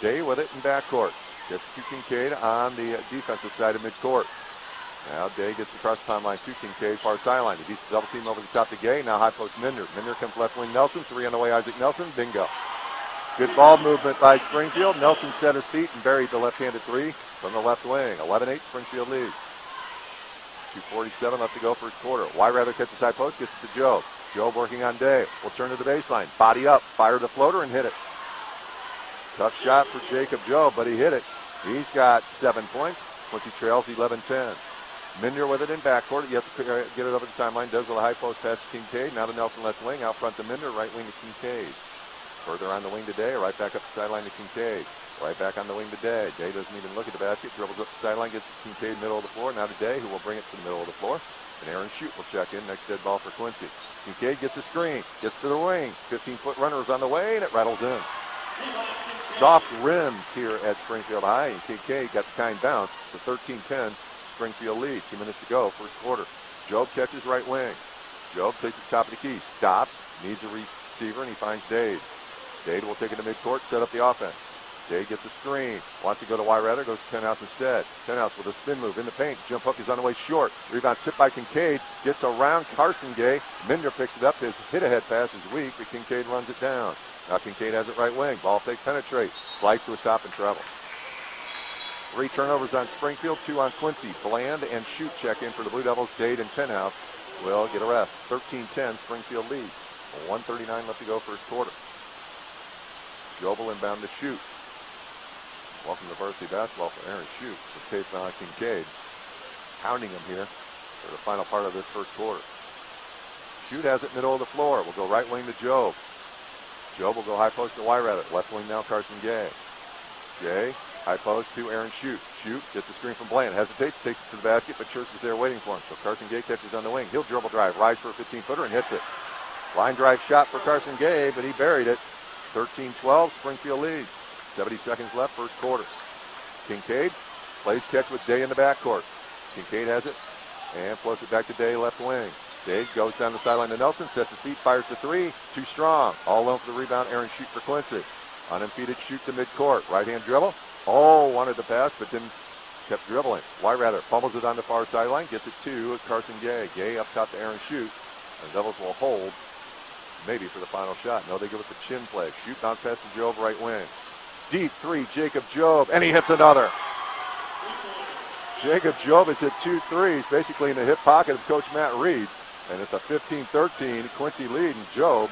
Speaker 1: Day with it in backcourt. Gets to Kincaid on the defensive side of midcourt. Now Day gets across the timeline to Kincaid, far sideline. He beats the double team over the top to Gay. Now high post Minder. Minder comes left wing Nelson. 3 on the way, Isaac Nelson. Bingo. Good ball movement by Springfield. Nelson set his feet and buried the left-handed 3 from the left wing. 11-8 Springfield leads. 2:47 left to go first quarter. Wyrather catches side post, gets it to Job. Job working on Day. Will turn to the baseline. Body up, fire the floater and hit it. Tough shot for Jacob Job, but he hit it. He's got 7 points. Once he trails 11-10. Minder with it in backcourt. You have to get it over the timeline. Does with a high post pass to Kincaid. Now to Nelson left wing. Out front to Minder. Right wing to Kincaid. Further on the wing to Day. Right back up the sideline to Kincaid. Right back on the wing to Day. Day doesn't even look at the basket. Dribbles up the sideline. Gets to Kincaid middle of the floor. Now to Day, who will bring it to the middle of the floor. And Aaron Shute will check in. Next dead ball for Quincy. Kincaid gets a screen. Gets to the wing. 15-foot runner is on the way, and it rattles in. Soft rims here at Springfield High. And Kincaid got the kind bounce. It's a 13-10 Springfield lead. 2 minutes to go, first quarter. Job catches right wing. Job takes the top of the key. Stops. Needs a receiver, and he finds Dade. Dade will take it to midcourt, set up the offense. Dade gets a screen. Wants to go to Wyrather, goes to Tenhouse instead. Tenhouse with a spin move in the paint. Jump hook is on the way short. Rebound tipped by Kincaid. Gets around Carson Gay. Minder picks it up. His hit-ahead pass is weak, but Kincaid runs it down. Now Kincaid has it right wing. Ball fake penetrate. Slice to a stop and travel. 3 turnovers on Springfield, 2 on Quincy. Bland and Shute check in for the Blue Devils. Dade and Tenhouse will get a rest. 13-10 Springfield leads. 1:39 left to go first quarter. Jobel inbound to Shute. Welcome to varsity basketball for Aaron Shute. The tape on Kincaid. Pounding him here for the final part of this first quarter. Shute has it middle of the floor. Will go right wing to Job. Job will go high post to Wyrather. Left wing now Carson Gay. Gay, high post to Aaron Shute. Shute gets the screen from Bland. Hesitates, takes it to the basket, but Church is there waiting for him. So Carson Gay catches on the wing. He'll dribble drive, rise for a 15-footer and hits it. Line drive shot for Carson Gay, but he buried it. 13-12, Springfield leads. 70 seconds left, first quarter. Kincaid plays catch with Day in the backcourt. Kincaid has it and floats it back to Day, left wing. Day goes down the sideline to Nelson, sets his feet, fires the 3. Too strong. All alone for the rebound, Aaron Shute for Quincy. Unimpeded Shute to midcourt. Right-hand dribble. Oh, wanted the pass, but didn't. Kept dribbling. Wyrather fumbles it on the far sideline, gets it to Carson Gay. Gay up top to Aaron Shute. And the Devils will hold. Maybe for the final shot. No, they go with the chin play. Shute bounce pass to Job, right wing. Deep 3, Jacob Job, and he hits another. Jacob Job has hit 2 threes, basically in the hip pocket of Coach Matt Reed. And it's a 15-13 Quincy lead, and Job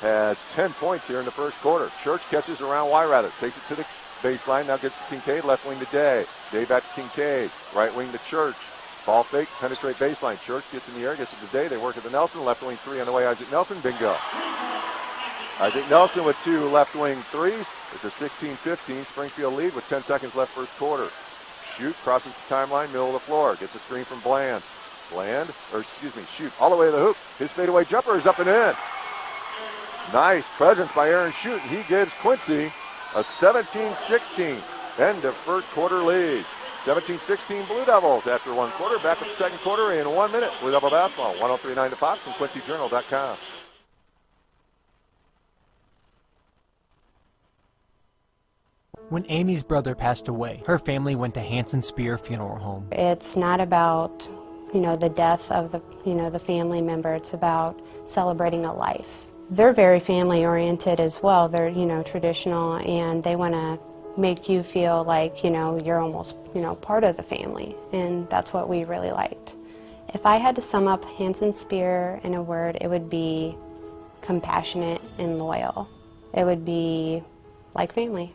Speaker 1: has 10 points here in the first quarter. Church catches around Wyrather, takes it to the baseline, now gets to Kincaid, left wing to Day. Day back to Kincaid, right wing to Church. Ball fake, penetrate baseline. Church gets in the air, gets it to Day. They work at the Nelson. Left wing 3 on the way. Isaac Nelson, bingo. Isaac Nelson with 2 left wing threes. It's a 16-15 Springfield lead with 10 seconds left first quarter. Shute crosses the timeline, middle of the floor. Gets a screen from Bland. Shute all the way to the hoop. His fadeaway jumper is up and in. Nice presence by Aaron Shute. He gives Quincy a 17-16 end of first quarter lead. 17-16 Blue Devils after 1 quarter. Back up the second quarter in 1 minute. Blue Devil basketball. 103.9 to Fox and QuincyJournal.com.
Speaker 2: When Amy's brother passed away, her family went to Hanson Spear Funeral Home.
Speaker 3: It's not about, the death of the family member. It's about celebrating a life. They're very family oriented as well. They're, traditional, and they want to make you feel like, you're almost, part of the family. And that's what we really liked. If I had to sum up Hanson Spear in a word, it would be compassionate and loyal. It would be like family.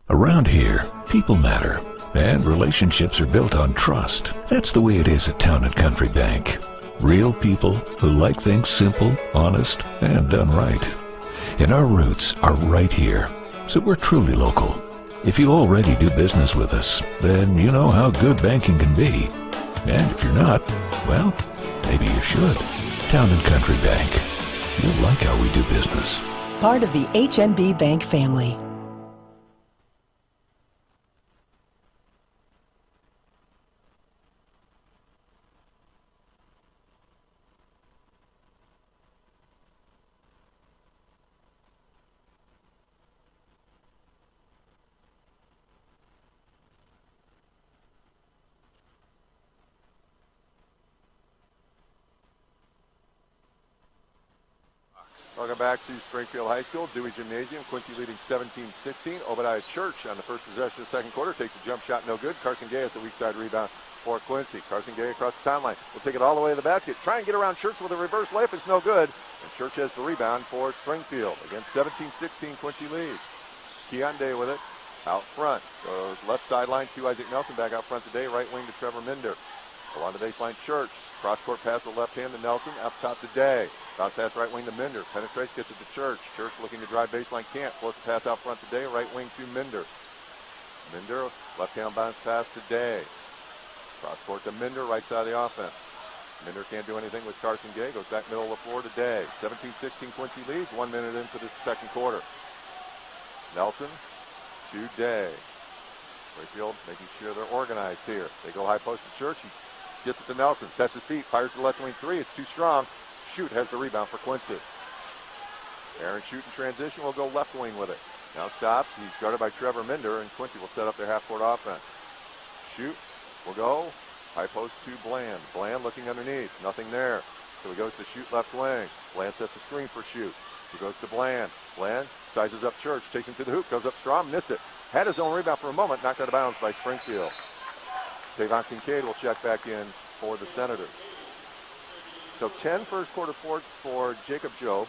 Speaker 4: Around here, people matter, and relationships are built on trust. That's the way it is at Town & Country Bank. Real people who like things simple, honest, and done right. And our roots are right here, so we're truly local. If you already do business with us, then you know how good banking can be. And if you're not, well, maybe you should. Town and Country Bank. You'll like how we do business.
Speaker 5: Part of the HNB Bank family.
Speaker 1: Welcome back to Springfield High School, Dewey Gymnasium. Quincy leading 17-16. Obadiah Church on the first possession of the second quarter takes a jump shot, no good. Carson Gay has the weak side rebound for Quincy. Carson Gay across the timeline. Will take it all the way to the basket. Try and get around Church with a reverse layup. It's no good. And Church has the rebound for Springfield. Against 17-16, Quincy leads. Keon Day with it. Out front. Goes left sideline to Isaac Nelson. Back out front today. Right wing to Trevor Minder. Along the baseline, Church. Cross-court pass with left hand to Nelson. Up top to Day. Bounce pass right wing to Minder. Penetrates, gets it to Church. Church looking to drive baseline, can't. Floats the pass out front to Day. Right wing to Minder. Minder, left-hand bounce pass to Day. Cross-court to Minder, right side of the offense. Minder can't do anything with Carson Gay. Goes back middle of the floor to Day. 17-16 Quincy leads. 1 minute into the second quarter. Nelson to Day. Springfield making sure they're organized here. They go high post to Church. He gets it to Nelson. Sets his feet. Fires the left wing three. It's too strong. Shoot has the rebound for Quincy. Aaron Shoot in transition will go left wing with it. Now stops. He's guarded by Trevor Minder, and Quincy will set up their half-court offense. Shoot will go. High post to Bland. Bland looking underneath. Nothing there. So he goes to Shoot left wing. Bland sets a screen for Shoot. He goes to Bland. Bland sizes up Church. Takes him to the hoop. Goes up strong. Missed it. Had his own rebound for a moment. Knocked out of bounds by Springfield. Tavon Kincaid will check back in for the Senators. So 10 first quarter points for Jacob Jobe.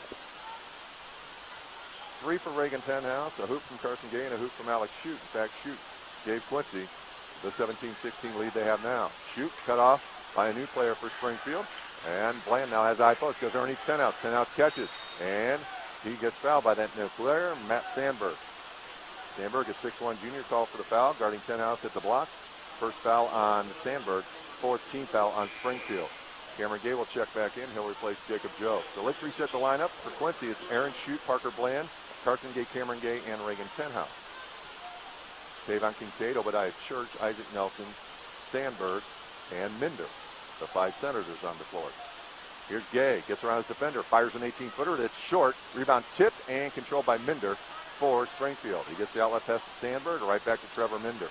Speaker 1: 3 for Reagan Tenhouse, a hoop from Carson Gay, and a hoop from Alex Shoot. In fact, Shoot gave Quincy the 17-16 lead they have now. Shoot cut off by a new player for Springfield. And Bland now has high post. Goes underneath Tenhouse. Tenhouse catches. And he gets fouled by that new player, Matt Sandberg. Sandberg, a 6'1 junior, called for the foul. Guarding Tenhouse at the block. First foul on Sandberg. 4th team foul on Springfield. Cameron Gay will check back in. He'll replace Jacob Jobe. So let's reset the lineup. For Quincy, it's Aaron Shoot, Parker Bland, Carson Gay, Cameron Gay, and Reagan Tenhouse. Tavon Kincaid, Obadiah Church, Isaac Nelson, Sandberg, and Minder. The 5 Senators on the floor. Here's Gay. Gets around his defender. Fires an 18-footer. That's short. Rebound tipped and controlled by Minder for Springfield. He gets the outlet pass to Sandberg. Right back to Trevor Minder.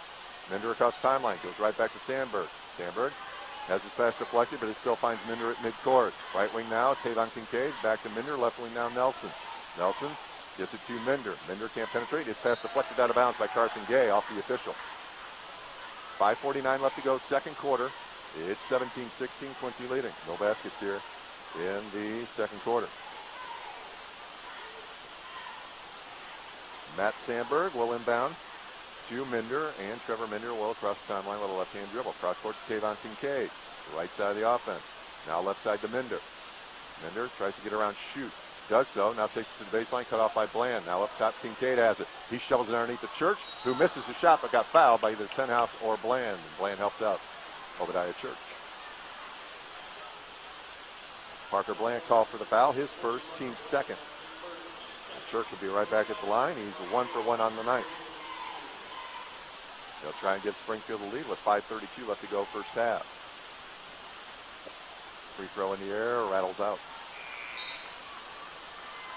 Speaker 1: Minder across the timeline. Goes right back to Sandberg. Sandberg has his pass deflected, but it still finds Minder at midcourt. Right wing now, Tavon Kincaid. Back to Minder. Left wing now, Nelson. Nelson gets it to Minder. Minder can't penetrate. His pass deflected out of bounds by Carson Gay off the official. 5:49 left to go, second quarter. It's 17-16, Quincy leading. No baskets here in the second quarter. Matt Sandberg will inbound to Minder, and Trevor Minder will across the timeline with a left-hand dribble. Cross-court to Tavon Kincaid, the right side of the offense. Now left side to Minder. Minder tries to get around Shoot. Does so. Now takes it to the baseline, cut off by Bland. Now up top, Kincaid has it. He shovels it underneath the Church, who misses the shot but got fouled by either Tenhouse or Bland. And Bland helps out Obadiah Church. Parker Bland called for the foul, his first, team second. And Church will be right back at the line. He's 1 for 1 on the night. They'll try and get Springfield the lead with 5:32 left to go first half. Free throw in the air, rattles out.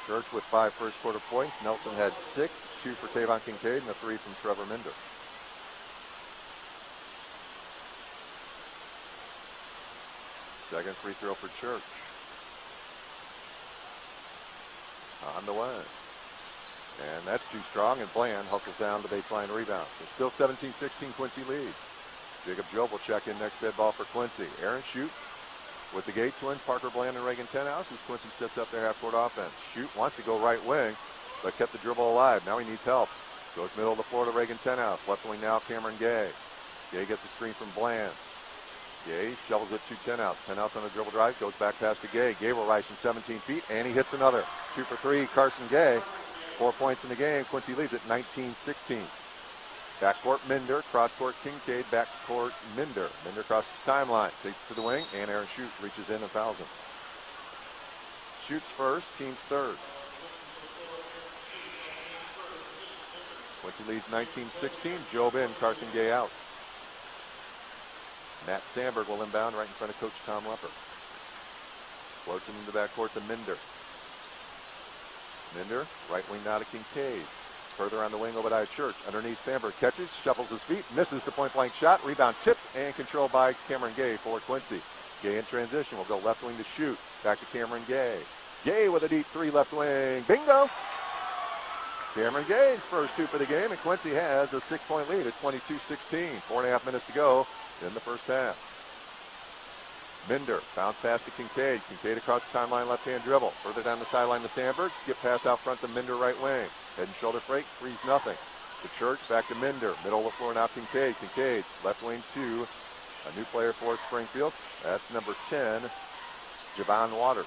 Speaker 1: Church with 5 first quarter points. Nelson had 6, 2 for Tavon Kincaid, and a 3 from Trevor Minder. Second free throw for Church. On the way. And that's too strong, and Bland hustles down the baseline rebound. So still 17-16, Quincy lead. Jacob Jobe will check in next dead ball for Quincy. Aaron Shoot with the Gate twins, Parker Bland and Reagan Tenhouse, as Quincy sets up their half-court offense. Shoot wants to go right wing, but kept the dribble alive. Now he needs help. Goes middle of the floor to Reagan Tenhouse. Left wing now, Cameron Gay. Gay gets a screen from Bland. Gay shovels it to Tenhouse. Tenhouse on the dribble drive, goes back past to Gay. Gay will rise from 17 feet, and he hits another. 2 for 3, Carson Gay. 4 points in the game. Quincy leads at 19-16. Backcourt Minder, cross-court Kincaid, backcourt Minder. Minder crosses the timeline, takes it to the wing, and Aaron Shute reaches in and fouls him. Shoots first, team's third. Quincy leads 19-16. Job in, Carson Gay out. Matt Sandberg will inbound right in front of Coach Tom Lepper. Floats it into the backcourt to Minder. Minder, right wing now to Kincaid. Further on the wing, Obadiah Church. Underneath, Sandberg catches, shuffles his feet, misses the point-blank shot. Rebound tipped and controlled by Cameron Gay for Quincy. Gay in transition will go left wing to Shoot. Back to Cameron Gay. Gay with a deep three left wing. Bingo! Cameron Gay's first two for the game, and Quincy has a 6-point lead at 22-16. 4.5 minutes to go in the first half. Minder, bounce pass to Kincaid. Kincaid across the timeline, left-hand dribble. Further down the sideline to Sandberg. Skip pass out front to Minder, right wing. Head and shoulder fake, 3-0. To Church, back to Minder. Middle of the floor now Kincaid. Kincaid, left wing to a new player for Springfield. That's number 10, Javon Waters.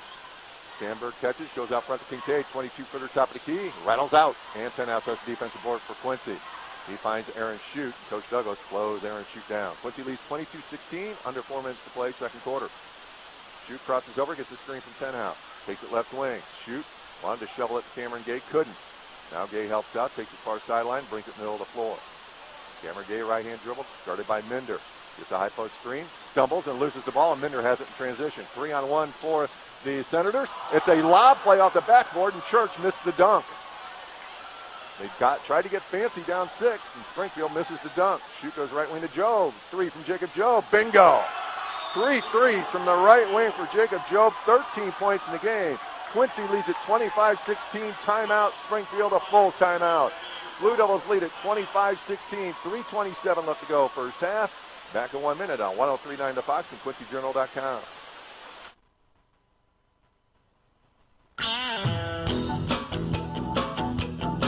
Speaker 1: Sandberg catches, goes out front to Kincaid. 22-footer top of the key. Rattles out. And 10 outside the defensive board for Quincy. He finds Aaron Shute. Coach Douglas slows Aaron Shute down. Quincy leads 22-16, under 4 minutes to play, second quarter. Shute crosses over, gets a screen from Tenhouse. Takes it left wing. Shute wanted to shovel it to Cameron Gay, couldn't. Now Gay helps out, takes it far sideline, brings it middle of the floor. Cameron Gay right-hand dribble, guarded by Minder. Gets a high post screen, stumbles and loses the ball, and Minder has it in transition. 3-on-1 for the Senators. It's a lob play off the backboard, and Church missed the dunk. They tried to get fancy down 6, and Springfield misses the dunk. Shute goes right wing to Job. 3 from Jacob Job. Bingo! 3 threes from the right wing for Jacob Job. 13 points in the game. Quincy leads at 25-16. Timeout. Springfield a full timeout. Blue Devils lead at 25-16. 3:27 left to go first half. Back in 1 minute on 103.9 The Fox and QuincyJournal.com.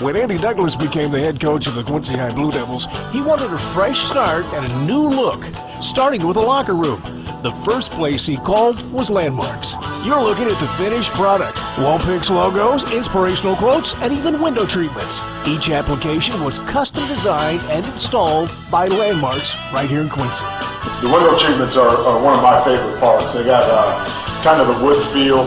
Speaker 7: When Andy Douglas became the head coach of the Quincy High Blue Devils, he wanted a fresh start and a new look, starting with a locker room. The first place he called was Landmarks. You're looking at the finished product. Wall picks, logos, inspirational quotes, and even window treatments. Each application was custom designed and installed by Landmarks right here in Quincy.
Speaker 10: The window treatments are one of my favorite parts. They got kind of the wood feel.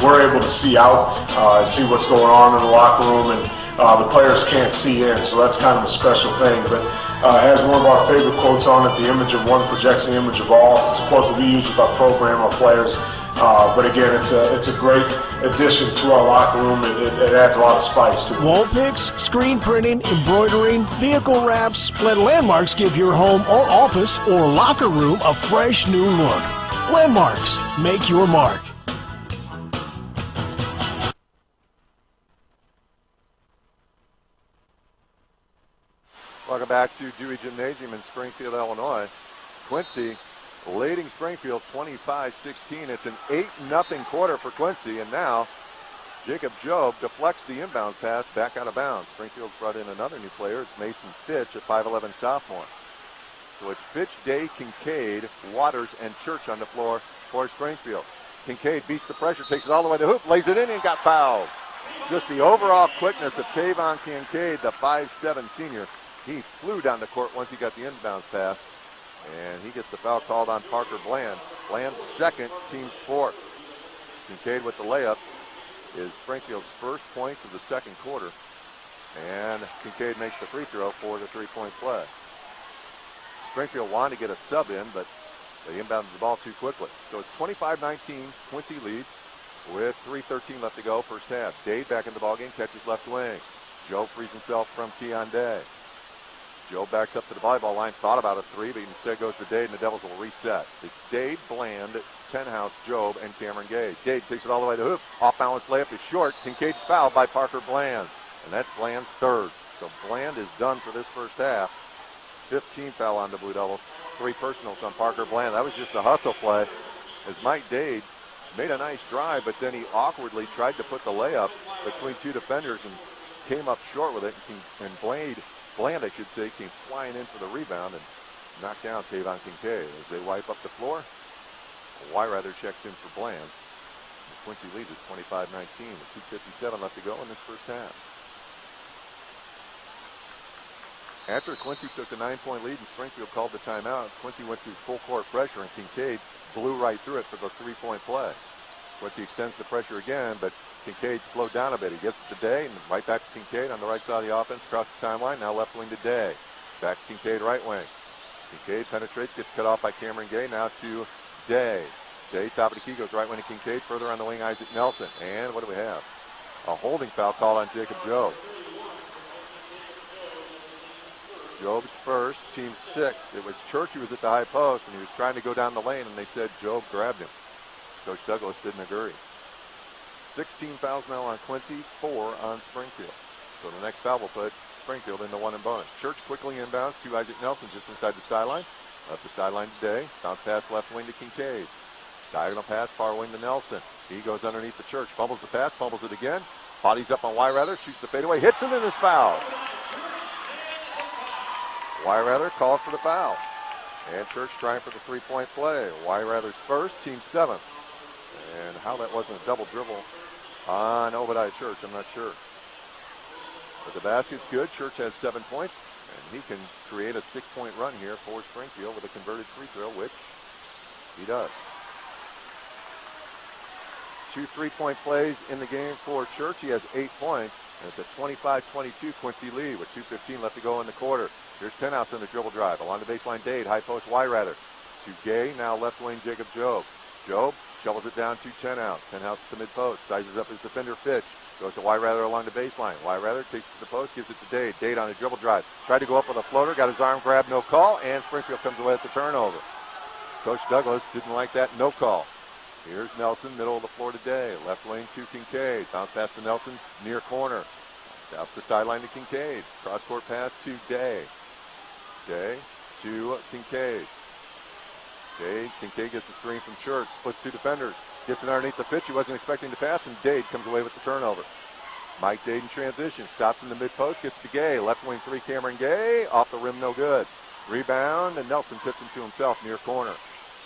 Speaker 10: We're able to see out and see what's going on in the locker room, and the players can't see in, so that's kind of a special thing. But it has one of our favorite quotes on it: the image of one projects the image of all. It's a quote that we use with our program, our players. But again, it's a great addition to our locker room. It adds a lot of spice to it.
Speaker 7: Wall picks, screen printing, embroidering, vehicle wraps. Let Landmarks give your home or office or locker room a fresh new look. Landmarks, make your mark.
Speaker 1: Welcome back to Dewey Gymnasium in Springfield, Illinois. Quincy leading Springfield 25-16. It's an 8-0 quarter for Quincy, and now Jacob Job deflects the inbounds pass back out of bounds. Springfield's brought in another new player. It's Mason Fitch, a 5'11 sophomore. So it's Fitch, Day, Kincaid, Waters, and Church on the floor for Springfield. Kincaid beats the pressure, takes it all the way to the hoop, lays it in, and got fouled. Just the overall quickness of Tavon Kincaid, the 5'7 senior. He flew down the court once he got the inbounds pass, and he gets the foul called on Parker Bland. Bland's second, team's fourth. Kincaid with the layups is Springfield's first points of the second quarter, and Kincaid makes the free throw for the three-point play. Springfield wanted to get a sub in, but they inbounded the ball too quickly. So it's 25-19, Quincy leads with 3:13 left to go first half. Day back in the ballgame, catches left wing. Joe frees himself from Keon Day. Joe backs up to the volleyball line, thought about a three, but instead goes to Dade, and the Devils will reset. It's Dade, Bland, Tenhouse, Job, and Cameron Gay. Dade takes it all the way to the hoop. Off-balance layup is short. Kincaid's fouled by Parker Bland, and that's Bland's third. So Bland is done for this first half. 15 foul on the Blue Devils. 3 personals on Parker Bland. That was just a hustle play as Mike Dade made a nice drive, but then he awkwardly tried to put the layup between 2 defenders and came up short with it, and Bland, I should say, came flying in for the rebound and knocked down Tavon Kincaid. As they wipe up the floor, Wyrather checks in for Bland. And Quincy leads at 25-19 with 2:57 left to go in this first half. After Quincy took the 9-point lead and Springfield called the timeout, Quincy went to full court pressure and Kincaid blew right through it for the 3-point play. Quincy extends the pressure again, but Kincaid slowed down a bit. He gets it to Day and right back to Kincaid on the right side of the offense across the timeline. Now left wing to Day. Back to Kincaid right wing. Kincaid penetrates, gets cut off by Cameron Gay. Now to Day. Day, top of the key, goes right wing to Kincaid. Further on the wing, Isaac Nelson. And what do we have? A holding foul call on Jacob Job. Job's first, team 6. It was Church who was at the high post, and he was trying to go down the lane, and they said Job grabbed him. Coach Douglas didn't agree. 16 fouls now on Quincy, 4 on Springfield. So the next foul will put Springfield in the 1 and bunch. Church quickly inbounds to Isaac Nelson just inside the sideline. Up the sideline today. Bounce pass left wing to Kincaid. Diagonal pass far wing to Nelson. He goes underneath the Church. Fumbles the pass, fumbles it again. Bodies up on Wyrather, shoots the fadeaway, hits him and is fouled. Wyrather called for the foul. And Church trying for the 3-point play. Wyrather's first, team 7th. And how that wasn't a double dribble on Obadiah Church, I'm not sure. But the basket's good. Church has 7 points, and he can create a 6-point run here for Springfield with a converted free throw, which he does. 2 3-point plays in the game for Church. He has 8 points, and it's a 25-22 Quincy lead with 2:15 left to go in the quarter. Here's Tenhouse on the dribble drive. Along the baseline, Dade, high post, Wyrather. To Gay, now left wing, Jacob Job. Job shovels it down to Tenhouse. Tenhouse to mid-post, sizes up his defender, Fitch. Goes to Wyrather along the baseline. Wyrather takes it to the post, gives it to Dade. Dade on a dribble drive. Tried to go up with a floater, got his arm grabbed, no call, and Springfield comes away with the turnover. Coach Douglas didn't like that, no call. Here's Nelson, middle of the floor today. Left wing to Kincaid. Bounce pass to Nelson, near corner. Out the sideline to Kincaid. Cross-court pass to Day. Day to Kincaid. Kincaid gets the screen from Church. Splits 2 defenders. Gets it underneath the pitch. He wasn't expecting to pass, and Dade comes away with the turnover. Mike Dade in transition. Stops in the mid-post. Gets to Gay. Left wing 3, Cameron Gay. Off the rim, no good. Rebound, and Nelson tips him to himself near corner.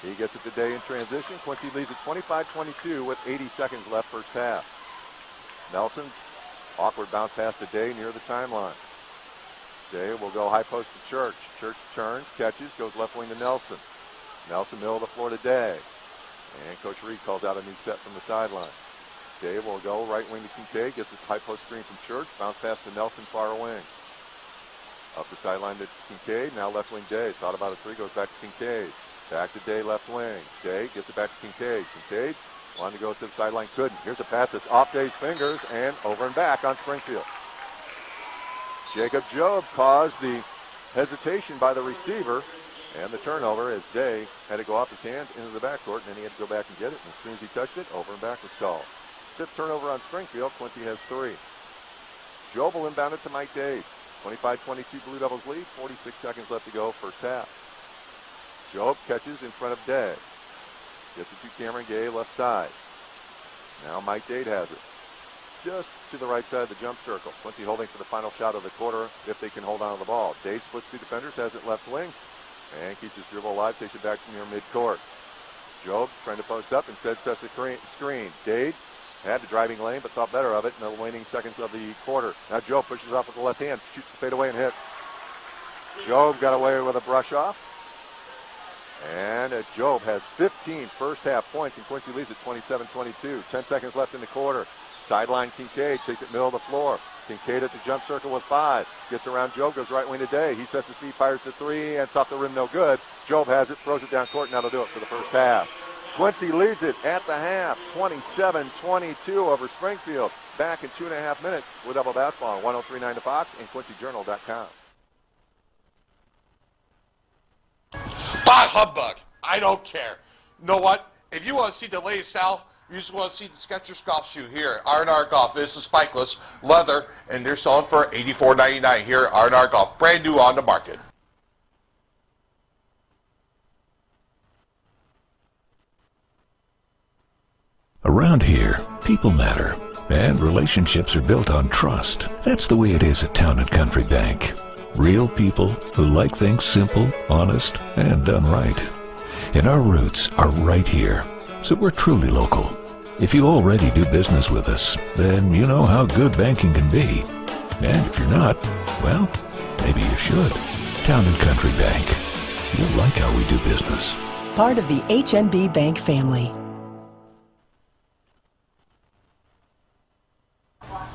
Speaker 1: He gets it to Day in transition. Quincy leads at 25-22 with 80 seconds left first half. Nelson, awkward bounce pass to Day near the timeline. Day will go high post to Church. Church turns, catches, goes left wing to Nelson. Nelson, middle of the floor to Day. And Coach Reed calls out a new set from the sideline. Day will go right wing to Kincaid, gets his high post screen from Church. Bounce pass to Nelson, far wing. Up the sideline to Kincaid, now left wing Day. Thought about a 3, goes back to Kincaid. Back to Day, left wing. Day gets it back to Kincaid. Kincaid wanted to go to the sideline, couldn't. Here's a pass that's off Day's fingers and over and back on Springfield. Jacob Job caused the hesitation by the receiver and the turnover as Day had to go off his hands into the backcourt, and then he had to go back and get it. And as soon as he touched it, over and back was called. 5th turnover on Springfield. Quincy has 3. Job will inbound it to Mike Dade. 25-22 Blue Devils lead. 46 seconds left to go first half. Job catches in front of Day. Gets it to Cameron Gay, left side. Now Mike Dade has it. Just to the right side of the jump circle. Quincy holding for the final shot of the quarter if they can hold on to the ball. Dade splits 2 defenders, has it left wing, and keeps his dribble alive, takes it back to near midcourt. Job trying to post up, instead sets a screen. Dade had the driving lane, but thought better of it in the waning seconds of the quarter. Now Job pushes off with the left hand, shoots the fadeaway and hits. Job got away with a brush off. And Job has 15 first half points, and Quincy leads at 27-22. 10 seconds left in the quarter. Sideline Kincaid takes it middle of the floor. Kincaid at the jump circle with 5. Gets around Job, goes right wing to Day. He sets his feet, fires to 3, and it's off the rim, no good. Job has it, throws it down court, and that'll do it for the first half. Quincy leads it at the half, 27-22 over Springfield. Back in 2.5 minutes with Double Basketball on 103.9 The Fox and QuincyJournal.com.
Speaker 6: Bah humbug. I don't care. You know what? If you want to see the latest style, you just want to see the Skechers golf shoe here at R&R Golf. This is spikeless, leather, and they're selling for $84.99 here at R&R Golf. Brand new on the market.
Speaker 4: Around here, people matter, and relationships are built on trust. That's the way it is at Town & Country Bank. Real people who like things simple, honest, and done right. And our roots are right here, so we're truly local. If you already do business with us, then you know how good banking can be. And if you're not, well, Maybe you should. Town and Country Bank. You'll like how we do business.
Speaker 5: Part of the HNB Bank family.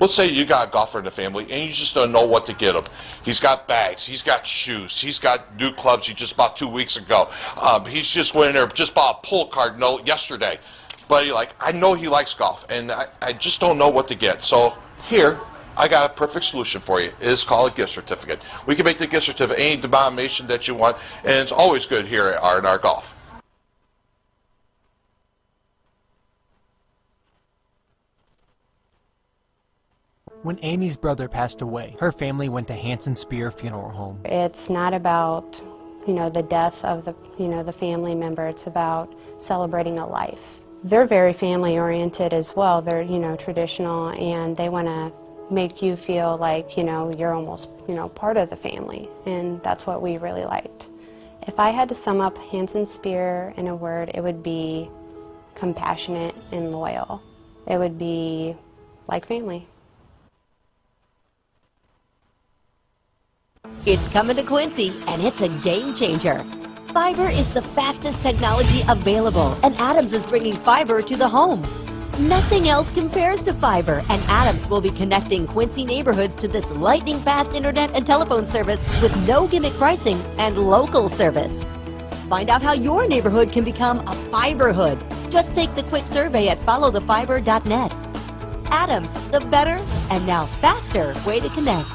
Speaker 6: Let's say you got a golfer in the family and you just don't know what to get him. He's got bags, he's got shoes, he's got new clubs he just bought 2 weeks ago. He's just went in there, just bought a pull card note yesterday. But you're like, I know he likes golf and I just don't know what to get. So here, I got a perfect solution for you. It's called a gift certificate. We can make the gift certificate any denomination that you want, and it's always good here at R&R Golf.
Speaker 2: When Amy's brother passed away, her family went to Hanson Spear Funeral Home.
Speaker 3: It's not about, the death of the family member. It's about celebrating a life. They're very family oriented as well. They're, traditional, and they want to make you feel like, you're almost, part of the family. And that's what we really liked. If I had to sum up Hanson Spear in a word, it would be compassionate and loyal. It would be like family.
Speaker 9: It's coming to Quincy, and it's a game changer. Fiber is the fastest technology available, and Adams is bringing fiber to the home. Nothing else compares to fiber, and Adams will be connecting Quincy neighborhoods to this lightning-fast internet and telephone service with no gimmick pricing and local service. Find out how your neighborhood can become a fiberhood. Just take the quick survey at followthefiber.net. Adams, the better and now faster way to connect.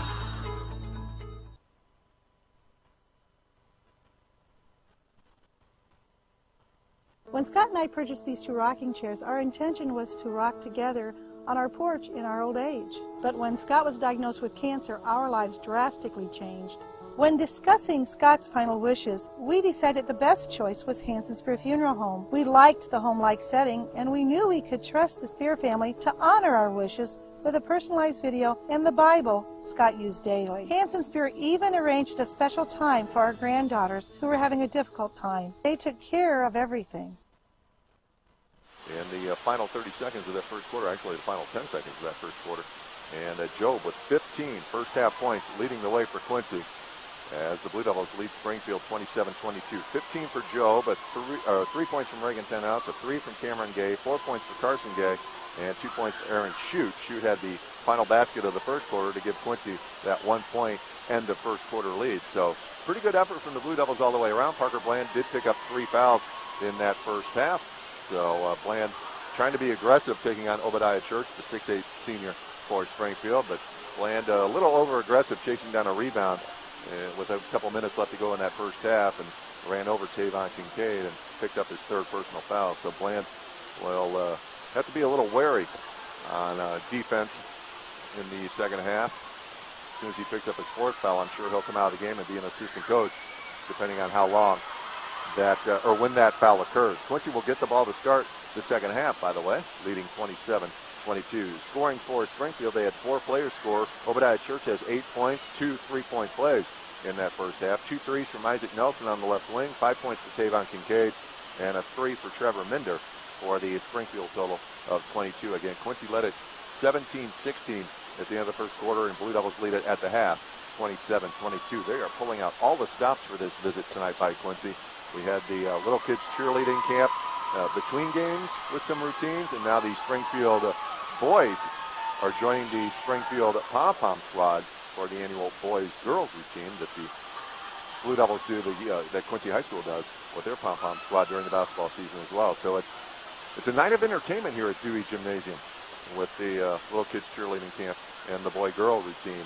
Speaker 13: When Scott and I purchased these two rocking chairs, our intention was to rock together on our porch in our old age. But when Scott was diagnosed with cancer, our lives drastically changed. When discussing Scott's final wishes, we decided the best choice was Hanson Spear Funeral Home. We liked the home-like setting, and we knew we could trust the Spear family to honor our wishes with a personalized video and the Bible Scott used daily. Hanson Spear even arranged a special time for our granddaughters who were having a difficult time. They took care of everything.
Speaker 1: In the final 30 seconds of that first quarter, actually the final 10 seconds of that first quarter, and Job with 15 first half points leading the way for Quincy as the Blue Devils lead Springfield 27-22. 15 for Job, 3 points from Reagan Tenhouse, a 3 from Cameron Gay, 4 points for Carson Gay, and 2 points for Aaron Shute. Shute had the final basket of the first quarter to give Quincy that 1 point end of first quarter lead. So pretty good effort from the Blue Devils all the way around. Parker Bland did pick up 3 fouls in that first half. So Bland trying to be aggressive, taking on Obadiah Church, the 6'8 senior for Springfield. But Bland a little over-aggressive, chasing down a rebound with a couple minutes left to go in that first half, and ran over Tavon Kincaid and picked up his third personal foul. So Bland will have to be a little wary on defense in the second half. As soon as he picks up his fourth foul, I'm sure he'll come out of the game and be an assistant coach, depending on how long that or when that foul occurs. Quincy will get the ball to start the second half, by the way, leading 27-22. Scoring for Springfield, they had 4 players score. Obadiah Church has 8 points, 2 3-point plays in that first half. 2 threes from Isaac Nelson on the left wing, 5 points for Tavon Kincaid, and a 3 for Trevor Minder for the Springfield total of 22. Again, Quincy led it 17-16 at the end of the first quarter, and Blue Devils lead it at the half, 27-22. They are pulling out all the stops for this visit tonight by Quincy. We had the little kids cheerleading camp between games with some routines, and now the Springfield boys are joining the Springfield pom-pom squad for the annual boys-girls routine that the Blue Devils do, that Quincy High School does with their pom-pom squad during the basketball season as well. So it's a night of entertainment here at Dewey Gymnasium with the little kids cheerleading camp and the boy-girl routine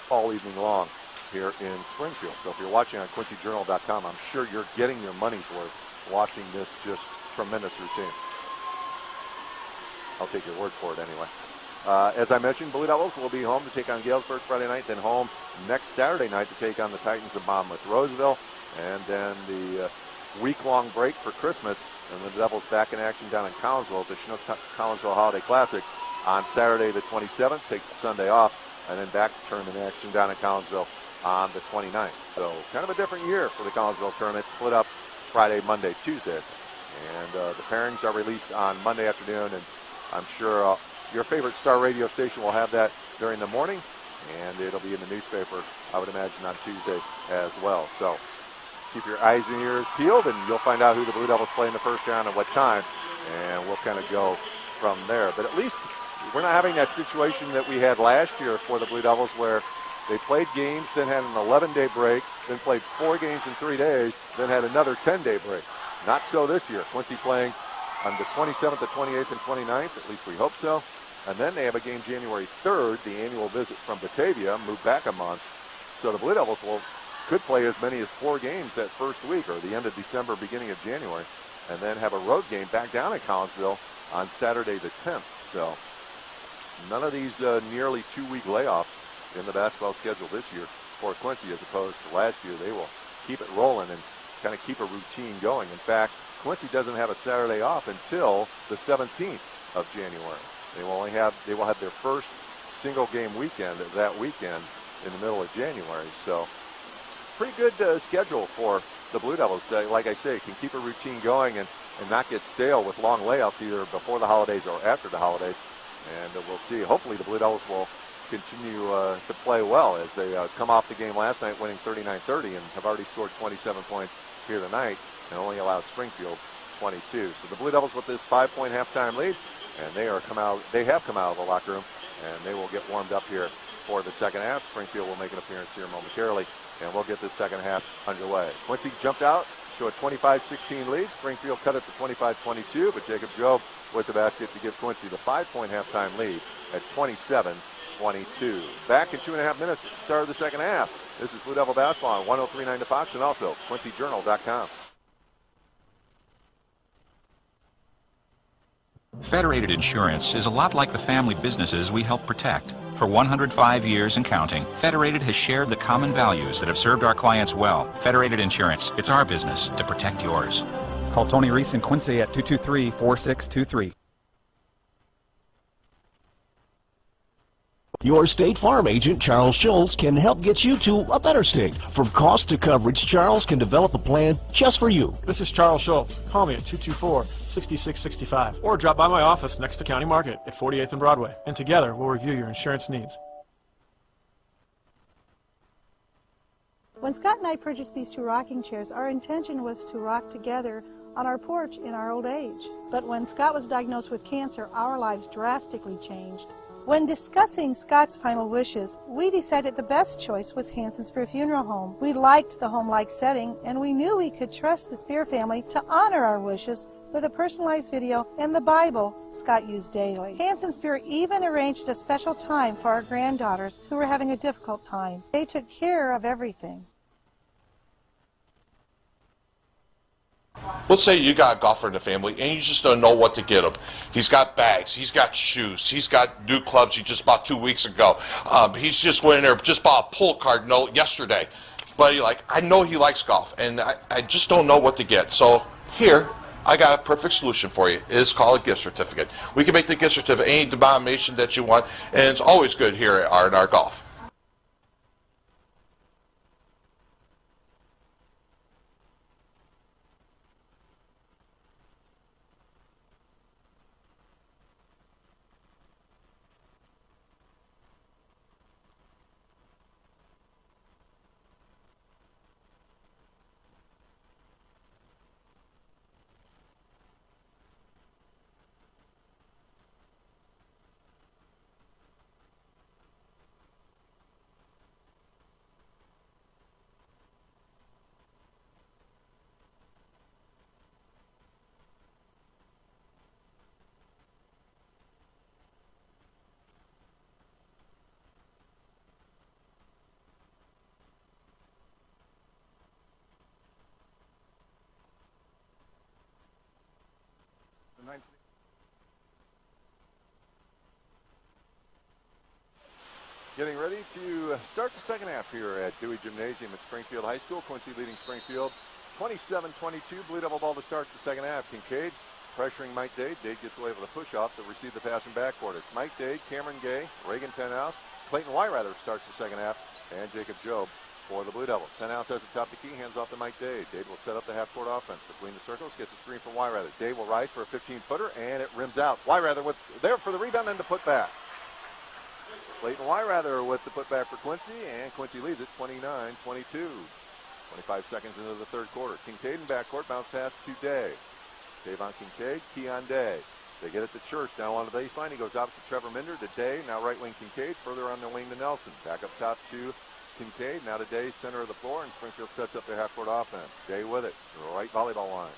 Speaker 1: all evening long here in Springfield. So if you're watching on QuincyJournal.com, I'm sure you're getting your money's worth watching this just tremendous routine. I'll take your word for it anyway. As I mentioned, Blue Devils will be home to take on Galesburg Friday night, then home next Saturday night to take on the Titans of Monmouth Roseville, and then the week-long break for Christmas, and the Devils back in action down in Collinsville at the Chinook Collinsville Holiday Classic on Saturday the 27th, take the Sunday off, and then back to tournament action down in Collinsville on the 29th. So kind of a different year for the Collinsville tournament, split up Friday, Monday, Tuesday. And the pairings are released on Monday afternoon, and I'm sure your favorite Star radio station will have that during the morning, and it'll be in the newspaper, I would imagine, on Tuesday as well. So keep your eyes and ears peeled, and you'll find out who the Blue Devils play in the first round and what time, and we'll kind of go from there. But at least we're not having that situation that we had last year for the Blue Devils where they played games, then had an 11-day break, then played 4 games in 3 days, then had another 10-day break. Not so this year. Quincy playing on the 27th, the 28th, and 29th, at least we hope so. And then they have a game January 3rd, the annual visit from Batavia, moved back a month. So the Blue Devils could play as many as 4 games that first week, or the end of December, beginning of January, and then have a road game back down in Collinsville on Saturday the 10th. So none of these nearly 2-week layoffs in the basketball schedule this year for Quincy, as opposed to last year. They will keep it rolling and kind of keep a routine going. In fact, Quincy doesn't have a Saturday off until the 17th of January. They will have their first single game weekend that weekend in the middle of January. So pretty good schedule for the Blue Devils. Like I say, can keep a routine going and not get stale with long layoffs either before the holidays or after the holidays. And we'll see. Hopefully the Blue Devils will continue to play well as they come off the game last night winning 39-30 and have already scored 27 points here tonight and only allowed Springfield 22. So the Blue Devils with this 5-point halftime lead, and they have come out of the locker room, and they will get warmed up here for the second half. Springfield will make an appearance here momentarily, and we'll get this second half underway. Quincy jumped out to a 25-16 lead. Springfield cut it to 25-22, but Jacob Jobe with the basket to give Quincy the 5-point halftime lead at 27-22. Back in 2.5 minutes at the start of the second half. This is Blue Devil Basketball on 103.9 The Fox and also QuincyJournal.com.
Speaker 11: Federated Insurance is a lot like the family businesses we help protect. For 105 years and counting, Federated has shared the common values that have served our clients well. Federated Insurance, it's our business to protect yours.
Speaker 12: Call Tony Reese in Quincy at 223-4623.
Speaker 7: Your State Farm agent, Charles Schultz, can help get you to a better state. From cost to coverage, Charles can develop a plan just for you.
Speaker 8: This is Charles Schultz. Call me at 224-6665 or drop by my office next to County Market at 48th and Broadway, and together we'll review your insurance needs.
Speaker 13: When Scott and I purchased these 2 rocking chairs, our intention was to rock together on our porch in our old age. But when Scott was diagnosed with cancer, our lives drastically changed. When discussing Scott's final wishes, we decided the best choice was Hanson Spear Funeral Home. We liked the home-like setting, and we knew we could trust the Spear family to honor our wishes with a personalized video and the Bible Scott used daily. Hanson Spear even arranged a special time for our granddaughters who were having a difficult time. They took care of everything.
Speaker 6: Let's say you got a golfer in the family and you just don't know what to get him. He's got bags, he's got shoes, he's got new clubs he just bought 2 weeks ago. He's just went in there, just bought a pull card note yesterday. But I know he likes golf and I just don't know what to get. So here, I got a perfect solution for you. It's called a gift certificate. We can make the gift certificate any denomination that you want, and it's always good here at R&R Golf.
Speaker 1: Getting ready to start the second half here at Dewey Gymnasium at Springfield High School. Quincy leading Springfield 27-22. Blue Devil ball to start the second half. Kincaid pressuring Mike Dade. Dade gets away with a push-off to receive the pass in backcourt. It's Mike Dade, Cameron Gay, Reagan Tenhouse, Clayton Wyrather starts the second half, and Jacob Jobe for the Blue Devils. Tenhouse has the top of the key, hands off to Mike Dade. Dade will set up the half-court offense between the circles, gets a screen from Wyrather. Dade will rise for a 15-footer, and it rims out. Wyrather there for the rebound and the put back. Clayton Wyrather with the putback for Quincy, and Quincy leads it 29-22. 25 seconds into the third quarter. Kincaid in backcourt, bounce pass to Day. Tavon Kincaid, Keon Day. They get it to Church, now on the baseline. He goes opposite Trevor Minder to Day, now right wing Kincaid, further on the wing to Nelson. Back up top to Kincaid, now to Day, center of the floor, and Springfield sets up their half-court offense. Day with it, right volleyball line.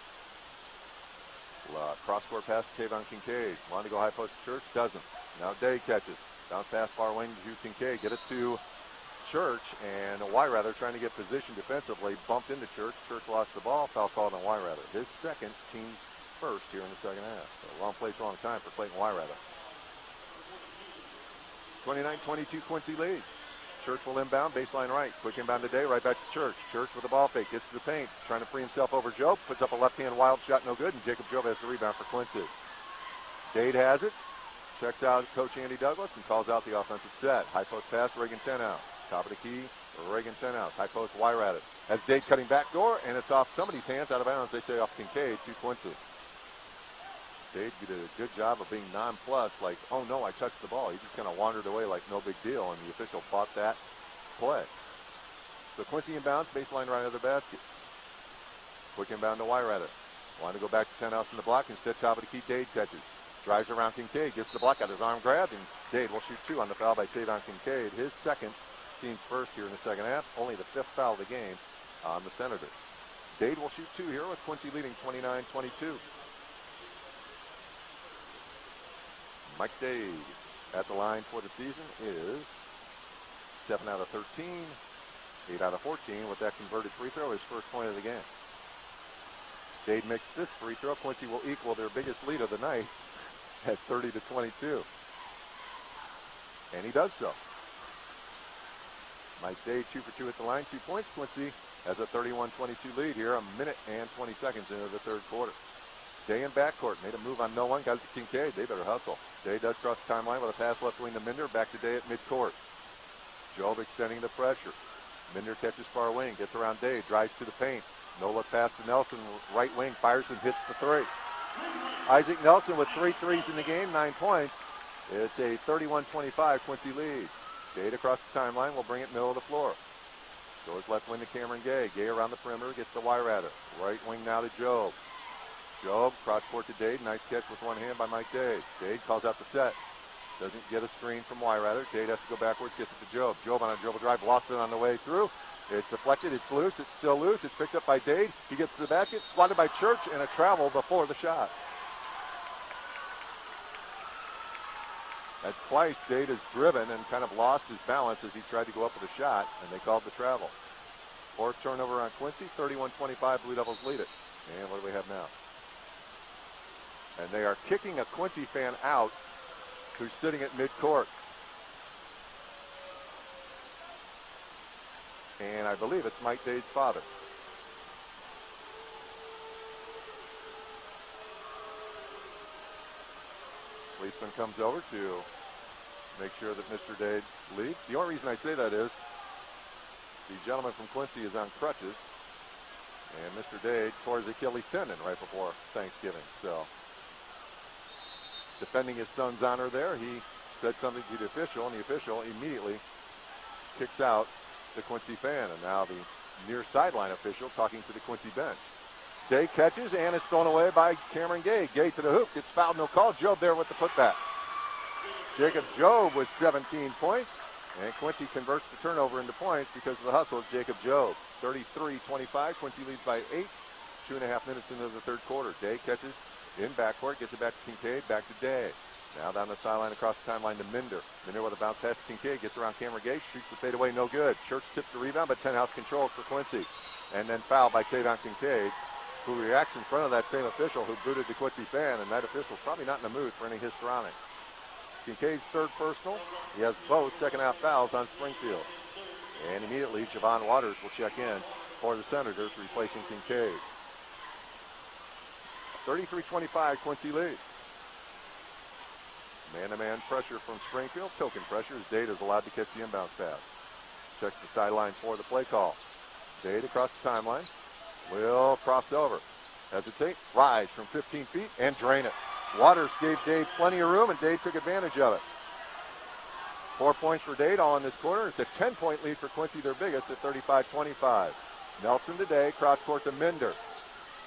Speaker 1: Cross-court pass to Tavon Kincaid. Wanted to go high post to Church, doesn't. Now Day catches. Bounce pass far wing to Kincaid. Get it to Church, and Wyrather trying to get position defensively. Bumped into Church. Church lost the ball. Foul called on Wyrather. His second, team's first here in the second half. So wrong place, wrong time for Clayton Wyrather. 29-22 Quincy leads. Church will inbound, baseline right. Quick inbound today, right back to Church. Church with the ball fake, gets to the paint, trying to free himself over Job. Puts up a left-hand wild shot, no good, and Jacob Job has the rebound for Quincy. Dade has it. Checks out Coach Andy Douglas and calls out the offensive set. High post pass, Reagan Tenhouse. Top of the key, Reagan Tenhouse. High post, Wyrather. As Dade cutting back door, and it's off somebody's hands, out of bounds. They say off Kincaid to Quincy. Dade did a good job of being nonplussed, like, oh no, I touched the ball. He just kind of wandered away like no big deal, and the official bought that play. So Quincy inbounds, baseline right of the basket. Quick inbound to Wyrather. Wanted to go back to Tenhouse in the block, instead top of the key, Dade catches. Drives around Kincaid, gets the block, got his arm grabbed, and Dade will shoot two on the foul by Tavon Kincaid. His second, team's first here in the second half, only the fifth foul of the game on the Senators. Dade will shoot two here with Quincy leading 29-22. Mike Dade at the line for the season is 7 out of 13, 8 out of 14 with that converted free throw, his first point of the game. Dade makes this free throw. Quincy will equal their biggest lead of the night at 30-22. And he does so. Mike Dade 2 for 2 at the line, 2 points. Quincy has a 31-22 lead here, a minute and 20 seconds into the third quarter. Day in backcourt, made a move on no one, got it to Kincaid. They better hustle. Day does cross the timeline with a pass left wing to Minder, back to Day at midcourt. Job extending the pressure. Minder catches far wing, gets around Day, drives to the paint. No look pass to Nelson, right wing, fires and hits the three. Isaac Nelson with 3 threes in the game, 9 points. It's a 31-25 Quincy lead. Dade across the timeline will bring it middle of the floor. Goes left wing to Cameron Gay. Gay around the perimeter, gets to Wyrather. Right wing now to Job. Job, cross court to Dade. Nice catch with one hand by Mike Dade. Dade calls out the set. Doesn't get a screen from Wyrather. Dade has to go backwards, gets it to Job. Job on a dribble drive, lost it on the way through. It's deflected, it's loose, it's still loose. It's picked up by Dade. He gets to the basket, swatted by Church, and a travel before the shot. That's twice Dade has driven and kind of lost his balance as he tried to go up with a shot, and they called the travel. Fourth turnover on Quincy, 31-25, Blue Devils lead it. And what do we have now? And they are kicking a Quincy fan out who's sitting at midcourt. And I believe it's Mike Dade's father. Policeman comes over to make sure that Mr. Dade leaves. The only reason I say that is the gentleman from Quincy is on crutches, and Mr. Dade tore his Achilles tendon right before Thanksgiving. So, defending his son's honor there, he said something to the official, and the official immediately kicks out the Quincy fan, and now the near sideline official talking to the Quincy bench. Day catches, and it's thrown away by Cameron Gay. Gay to the hoop, gets fouled, no call. Job there with the putback. Jacob Job with 17 points, and Quincy converts the turnover into points because of the hustle of Jacob Job. 33-25, Quincy leads by 8, 2.5 minutes into the third quarter. Day catches in backcourt, gets it back to Kincaid, back to Day. Now down the sideline across the timeline to Minder. Minder with a bounce pass to Kincaid, gets around Cameron Gay, shoots the fadeaway, no good. Church tips the rebound, but Tenhouse controls for Quincy. And then fouled by Tavon Kincaid, who reacts in front of that same official who booted the Quincy fan, and that official's probably not in the mood for any histrionic. Kincaid's third personal. He has both second half fouls on Springfield. And immediately Javon Waters will check in for the Senators, replacing Kincaid. 33-25, Quincy leads. Man-to-man pressure from Springfield. Token pressure as Dade is allowed to catch the inbounds pass. Checks the sideline for the play call. Dade across the timeline. Will cross over. Hesitate. Rise from 15 feet and drain it. Waters gave Dade plenty of room, and Dade took advantage of it. 4 points for Dade all in this quarter. It's a 10-point lead for Quincy, their biggest, at 35-25. Nelson today, cross court to Minder.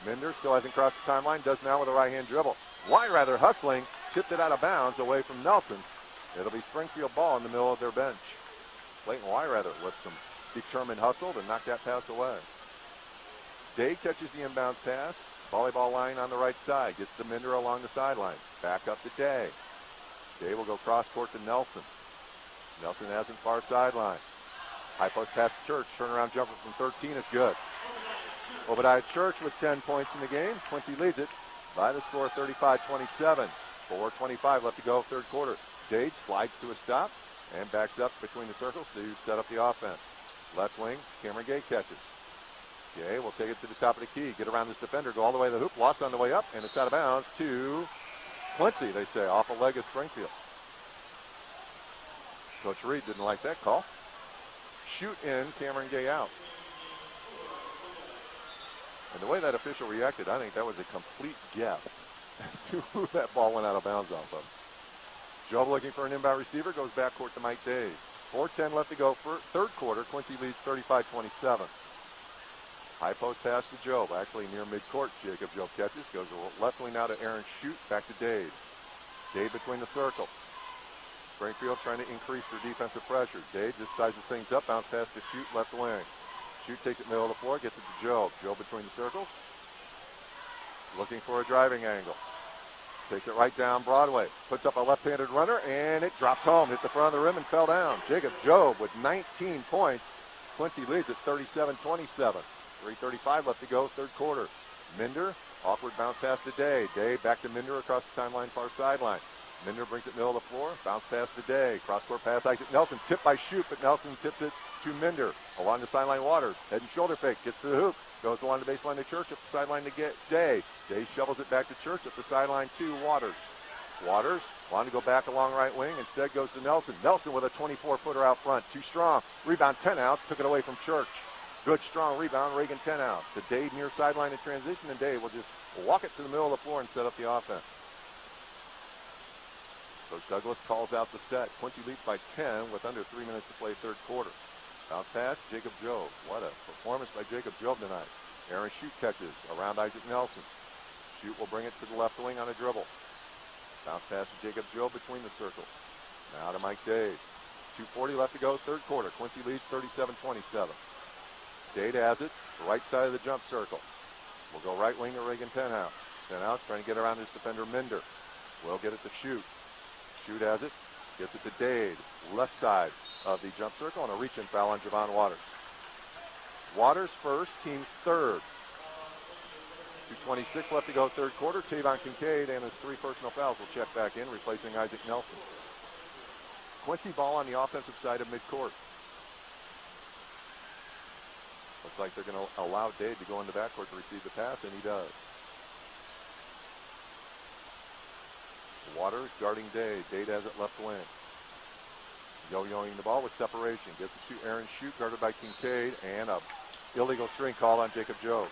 Speaker 1: Minder still hasn't crossed the timeline, does now with a right-hand dribble. Weyrather hustling, tipped it out of bounds away from Nelson. It'll be Springfield ball in the middle of their bench. Clayton Weyrather with some determined hustle to knock that pass away. Day catches the inbounds pass. Volleyball line on the right side. Gets to Minder along the sideline. Back up to Day. Day will go cross court to Nelson. Nelson has it far sideline. High post pass to Church. Turnaround jumper from 13 is good. Obadiah Church with 10 points in the game. Quincy leads it by the score 35-27. 4:25 left to go, third quarter. Dade slides to a stop and backs up between the circles to set up the offense. Left wing, Cameron Gay catches. Gay will take it to the top of the key, get around this defender, go all the way to the hoop, lost on the way up, and it's out of bounds to Quincy, they say, off a leg of Springfield. Coach Reed didn't like that call. Shoot in, Cameron Gay out. And the way that official reacted, I think that was a complete guess as to who that ball went out of bounds off of. Job looking for an inbound receiver, goes backcourt to Mike Dade. 4:10 left to go for third quarter. Quincy leads 35-27. High post pass to Job, actually near midcourt. Jacob Job catches, goes left wing now to Aaron Shute, back to Dade. Dade between the circles. Springfield trying to increase their defensive pressure. Dade just sizes things up, bounce pass to Shute, left wing. Shute takes it middle of the floor, gets it to Job. Job between the circles. Looking for a driving angle. Takes it right down Broadway. Puts up a left-handed runner, and it drops home. Hit the front of the rim and fell down. Jacob Job with 19 points. Quincy leads at 37-27. 3:35 left to go, third quarter. Minder, awkward bounce pass to Day. Day back to Minder across the timeline, far sideline. Minder brings it middle of the floor. Bounce pass to Day. Cross-court pass, Isaac Nelson. Tipped by Shute, but Nelson tips it to Minder. Along the sideline, Waters. Head and shoulder fake. Gets to the hoop. Goes along the baseline to Church. Up the sideline to get Day. Day shovels it back to Church. Up the sideline to Waters. Waters wanted to go back along right wing. Instead goes to Nelson. Nelson with a 24-footer out front. Too strong. Rebound 10 outs. Took it away from Church. Good, strong rebound. Reagan 10 out. To Dade near sideline in transition. And Dade will just walk it to the middle of the floor and set up the offense. Coach Douglas calls out the set. Quincy leads by 10 with under 3 minutes to play third quarter. Bounce pass, Jacob Job. What a performance by Jacob Job tonight. Aaron Shute catches around Isaac Nelson. Shute will bring it to the left wing on a dribble. Bounce pass to Jacob Job between the circles. Now to Mike Dade. 2:40 left to go, third quarter. Quincy leads 37-27. Dade has it, right side of the jump circle. We'll go right wing to Reagan Tenhouse. Tenhouse trying to get around his defender Minder. Will get it to Shute. Shute has it, gets it to Dade. Left side of the jump circle and a reach-in foul on Javon Waters. Waters first, team's third. 2:26 left to go, third quarter. Tavon Kincaid and his 3 personal fouls will check back in, replacing Isaac Nelson. Quincy ball on the offensive side of midcourt. Looks like they're going to allow Dade to go into backcourt to receive the pass, and he does. Waters guarding Dade. Dade has it left wing. Yo-yoing the ball with separation. Gets it to Aaron Shute, guarded by Kincaid, and a illegal screen called on Jacob Job.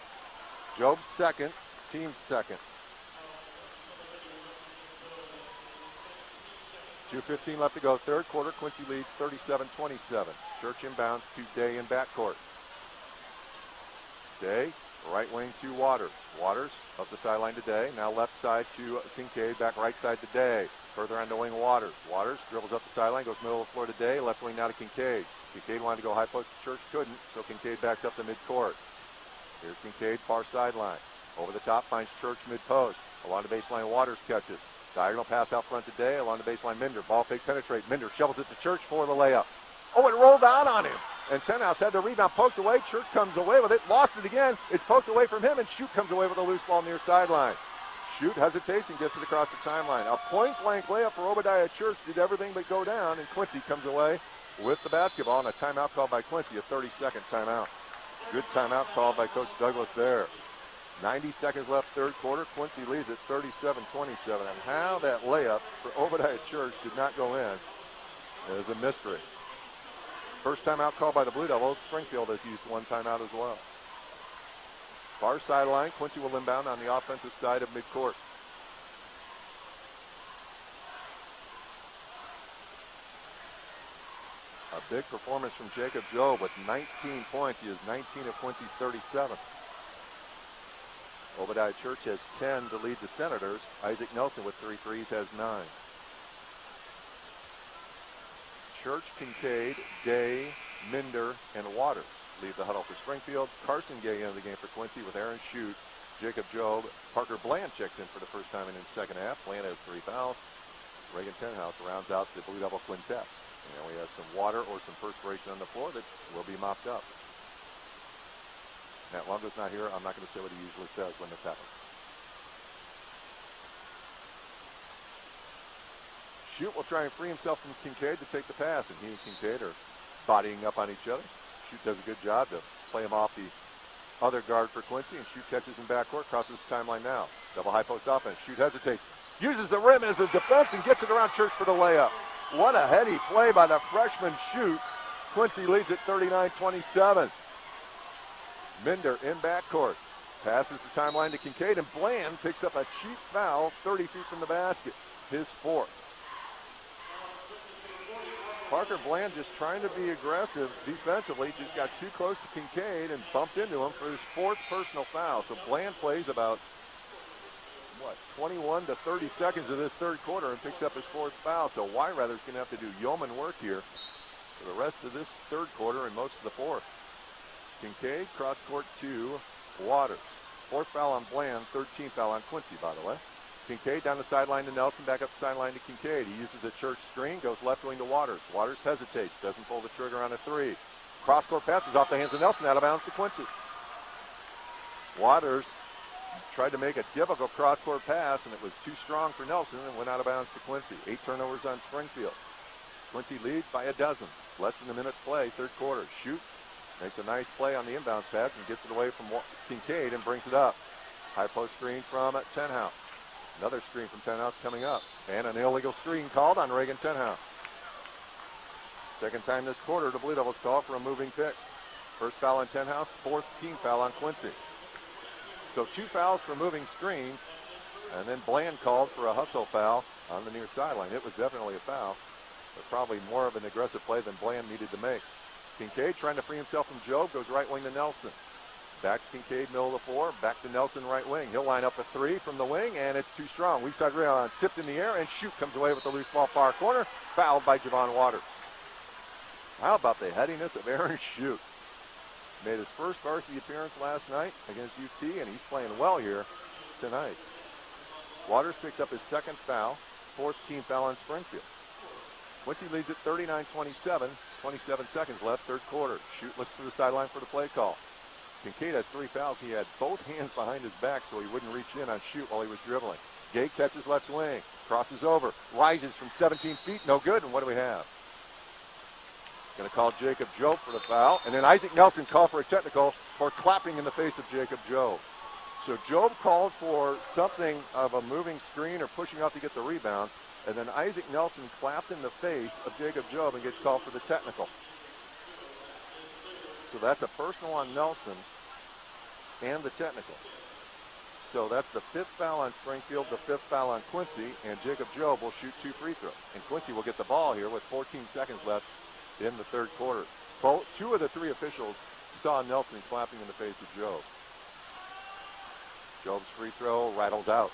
Speaker 1: Job's second, team's second. 2:15 left to go, third quarter. Quincy leads 37-27. Church inbounds to Day in backcourt. Day, right wing to Waters. Waters up the sideline to Day. Now left side to Kincaid, back right side to Day. Further on to wing Waters. Waters dribbles up the sideline, goes middle of the floor to Day. Left wing now to Kincaid. Kincaid wanted to go high post to Church, couldn't, so Kincaid backs up to midcourt. Here's Kincaid, far sideline. Over the top, finds Church mid-post. Along the baseline, Waters catches. Diagonal pass out front to Day. Along the baseline, Minder. Ball fake penetrate. Minder shovels it to Church for the layup. Oh, it rolled out on him. And Tenhouse had the rebound poked away. Church comes away with it. Lost it again. It's poked away from him, and Shute comes away with a loose ball near sideline. Shute hesitates and gets it across the timeline. A point-blank layup for Obadiah Church. Did everything but go down, and Quincy comes away with the basketball. And a timeout called by Quincy, a 30-second timeout. Good timeout called by Coach Douglas there. 90 seconds left, third quarter. Quincy leads at 37-27. And how that layup for Obadiah Church did not go in is a mystery. First timeout called by the Blue Devils. Springfield has used one timeout as well. Far sideline, Quincy will inbound on the offensive side of midcourt. A big performance from Jacob Jobe with 19 points. He has 19 of Quincy's 37. Obadiah Church has 10 to lead the Senators. Isaac Nelson with 3 threes has 9. Church, Kincaid, Day, Minder, and Waters leave the huddle for Springfield. Carson Gay into the game for Quincy with Aaron Shute, Jacob Jobe. Parker Bland checks in for the first time in the second half. Bland has 3 fouls. Reagan Tenhouse rounds out the Blue Devil quintet. And we have some water or some perspiration on the floor that will be mopped up. Matt Longo's not here. I'm not going to say what he usually says when this happens. Shute will try and free himself from Kincaid to take the pass, and he and Kincaid are bodying up on each other. Shute does a good job to play him off the other guard for Quincy, and Shute catches him backcourt, crosses the timeline now. Double high post offense. Shute hesitates, uses the rim as a defense, and gets it around Church for the layup. What a heady play by the freshman Shute. Quincy leads at 39-27. Minder in backcourt. Passes the timeline to Kincaid, and Bland picks up a cheap foul 30 feet from the basket. His 4th. Parker Bland just trying to be aggressive defensively. Just got too close to Kincaid and bumped into him for his 4th personal foul. So Bland plays about 21 to 30 seconds of this third quarter and picks up his 4th foul. So Weirother's going to have to do yeoman work here for the rest of this third quarter and most of the 4th. Kincaid, cross court to Waters. 4th foul on Bland, 13th foul on Quincy, by the way. Kincaid down the sideline to Nelson, back up the sideline to Kincaid. He uses a Church screen, goes left wing to Waters. Waters hesitates, doesn't pull the trigger on a 3. Cross court passes off the hands of Nelson, out of bounds to Quincy. Waters tried to make a difficult cross-court pass, and it was too strong for Nelson and went out of bounds to Quincy. 8 turnovers on Springfield. Quincy leads by a dozen. Less than a minute to play, third quarter. Shute makes a nice play on the inbounds pass and gets it away from Kincaid and brings it up. High post screen from Tenhouse. Another screen from Tenhouse coming up. And an illegal screen called on Reagan Tenhouse. Second time this quarter, the Blue Devils call for a moving pick. First foul on Tenhouse, 4th team foul on Quincy. So 2 fouls for moving screens, and then Bland called for a hustle foul on the near sideline. It was definitely a foul, but probably more of an aggressive play than Bland needed to make. Kincaid trying to free himself from Jobe, goes right wing to Nelson. Back to Kincaid, middle of the floor, back to Nelson, right wing. He'll line up a 3 from the wing, and it's too strong. Weak side rebound, tipped in the air, and Shute comes away with the loose ball far corner, fouled by Javon Waters. How about the headiness of Aaron Shute? Made his first varsity appearance last night against UT, and he's playing well here tonight. Waters picks up his 2nd foul, 4th team foul on Springfield. Quincy leads at 39-27, 27 seconds left, third quarter. Shute looks to the sideline for the play call. Kincaid has 3 fouls. He had both hands behind his back so he wouldn't reach in on Shute while he was dribbling. Gay catches left wing, crosses over, rises from 17 feet, no good, and what do we have? Going to call Jacob Jobe for the foul. And then Isaac Nelson called for a technical for clapping in the face of Jacob Jobe. So Jobe called for something of a moving screen or pushing out to get the rebound. And then Isaac Nelson clapped in the face of Jacob Jobe and gets called for the technical. So that's a personal on Nelson and the technical. So that's the 5th foul on Springfield, the 5th foul on Quincy, and Jacob Jobe will shoot 2 free throws. And Quincy will get the ball here with 14 seconds left in the third quarter. 2 of the 3 officials saw Nelson clapping in the face of Jobe. Jobe's free throw rattles out.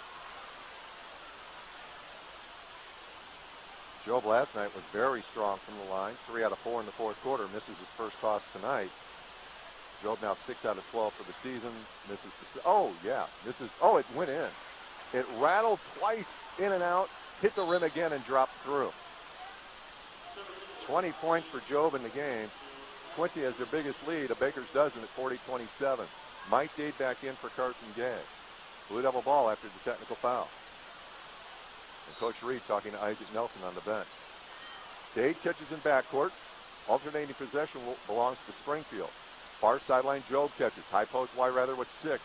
Speaker 1: Jobe last night was very strong from the line. 3 out of 4 in the fourth quarter. Misses his first toss tonight. Jobe now 6 out of 12 for the season. Misses it went in. It rattled twice in and out, hit the rim again and dropped through. 20 points for Jobe in the game. Quincy has their biggest lead, a baker's dozen at 40-27. Mike Dade back in for Carson Gay. Blue Devil ball after the technical foul. And Coach Reed talking to Isaac Nelson on the bench. Dade catches in backcourt. Alternating possession belongs to Springfield. Far sideline, Jobe catches. High post, Weirother with 6.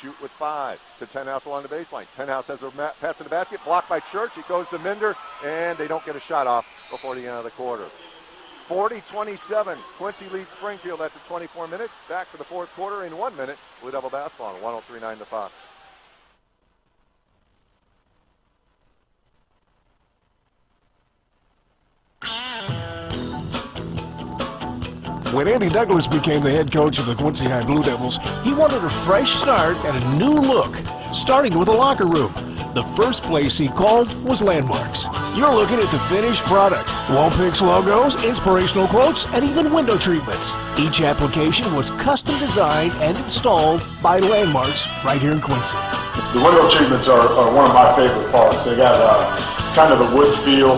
Speaker 1: Shute with 5. To Tenhouse along the baseline. Tenhouse has a pass to the basket. Blocked by Church. It goes to Minder. And they don't get a shot off before the end of the quarter. 40-27. Quincy leads Springfield after 24 minutes. Back for the fourth quarter in 1 minute. Blue Devil basketball on 103.9 The Fox.
Speaker 7: When Andy Douglas became the head coach of the Quincy High Blue Devils, he wanted a fresh start and a new look, starting with a locker room. The first place he called was Landmarks. You're looking at the finished product. Wall picks, logos, inspirational quotes, and even window treatments. Each application was custom designed and installed by Landmarks right here in Quincy.
Speaker 10: The window treatments are one of my favorite parts. They got kind of the wood feel.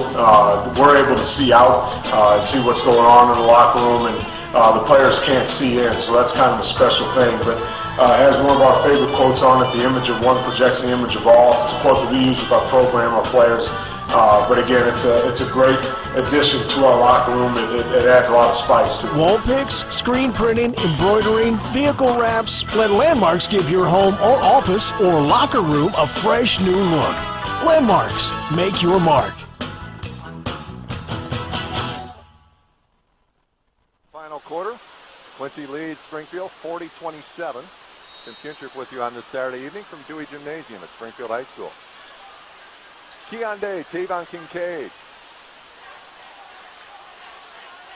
Speaker 10: We're able to see out and see what's going on in the locker room, and the players can't see in, so that's kind of a special thing. But it has one of our favorite quotes on it: the image of one projects the image of all. It's a quote that we use with our program, our players. But again, it's a great addition to our locker room. It adds a lot of spice to it.
Speaker 7: Wall picks, screen printing, embroidering, vehicle wraps. Let Landmarks give your home or office or locker room a fresh new look. Landmarks, make your mark.
Speaker 1: Final quarter, Quincy leads Springfield 40-27. Tim Kintrick with you on this Saturday evening from Dewey Gymnasium at Springfield High School. Keon Day, Tavon Kincaid,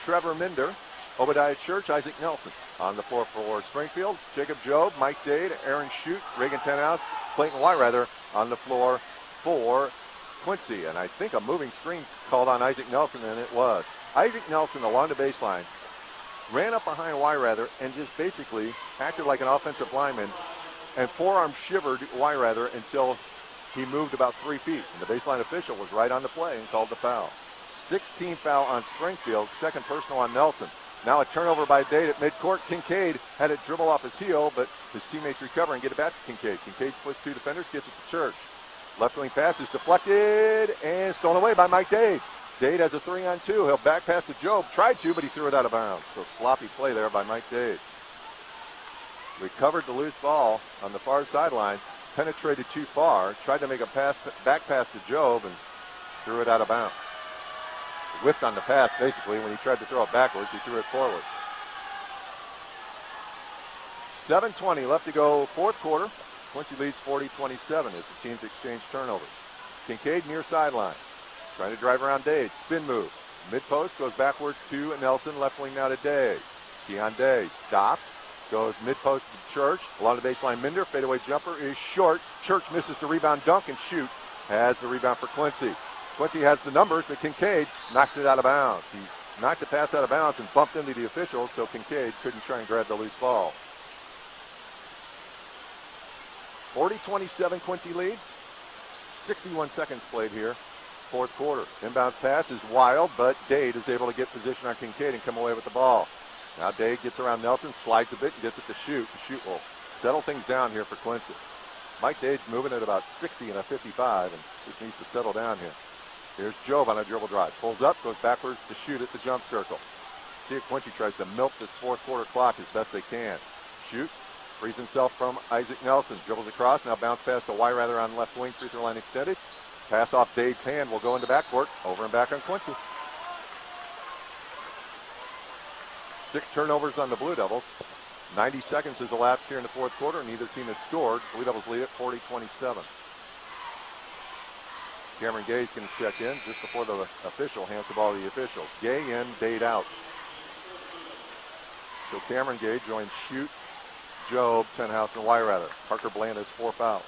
Speaker 1: Trevor Minder, Obadiah Church, Isaac Nelson. On the floor for Springfield, Jacob Jobe, Mike Dade, Aaron Shute, Reagan Tenhouse, Clayton Wyrather on the floor for Quincy. And I think a moving screen called on Isaac Nelson, and it was. Isaac Nelson along the baseline ran up behind Wyrather and just basically acted like an offensive lineman and forearm shivered Wyrather until he moved about 3 feet. And the baseline official was right on the play and called the foul. 16th foul on Springfield, second personal on Nelson. Now a turnover by Dade at midcourt. Kincaid had it dribble off his heel, but his teammates recover and get it back to Kincaid. Kincaid splits two defenders, gets it to Church. Left wing pass is deflected and stolen away by Mike Dade. Dade has a 3-on-2. He'll back pass to Jobe. Tried to, but he threw it out of bounds. So sloppy play there by Mike Dade. Recovered the loose ball on the far sideline. Penetrated too far. Tried to make a back pass to Jobe and threw it out of bounds. Whiffed on the pass, basically. When he tried to throw it backwards, he threw it forward. 7:20 left to go, fourth quarter. Quincy leads 40-27 as the teams exchange turnovers. Kincaid near sideline. Trying to drive around Dade. Spin move. Mid-post goes backwards to Nelson. Left wing now to Day. Keon Day stops. Goes mid-post to Church. Along the baseline, Minder. Fadeaway jumper is short. Church misses the rebound, dunk, and shoot. Has the rebound for Quincy. Quincy has the numbers, but Kincaid knocks it out of bounds. He knocked the pass out of bounds and bumped into the officials, so Kincaid couldn't try and grab the loose ball. 40-27 Quincy leads. 61 seconds played here. Fourth quarter. Inbounds pass is wild, but Dade is able to get position on Kincaid and come away with the ball. Now Dade gets around Nelson, slides a bit, and gets it to Shoot. The Shoot will settle things down here for Quincy. Mike Dade's moving at about 60 and a 55, and just needs to settle down here. Here's Jobe on a dribble drive. Pulls up, goes backwards to Shoot at the jump circle. See if Quincy tries to milk this fourth quarter clock as best they can. Shoot frees himself from Isaac Nelson. Dribbles across, now bounce pass to Wyrather on left wing, free throw line extended. Pass off Dade's hand will go into backcourt. Over and back on Quincy. 6 turnovers on the Blue Devils. 90 seconds has elapsed here in the fourth quarter. Neither team has scored. Blue Devils lead at 40-27. Cameron Gay's going to check in just before the official hands the ball to the official. Gay in, Dade out. So Cameron Gay joins Shoot, Jobe, Tenhouse, and Wyrather. Parker Bland has 4 fouls.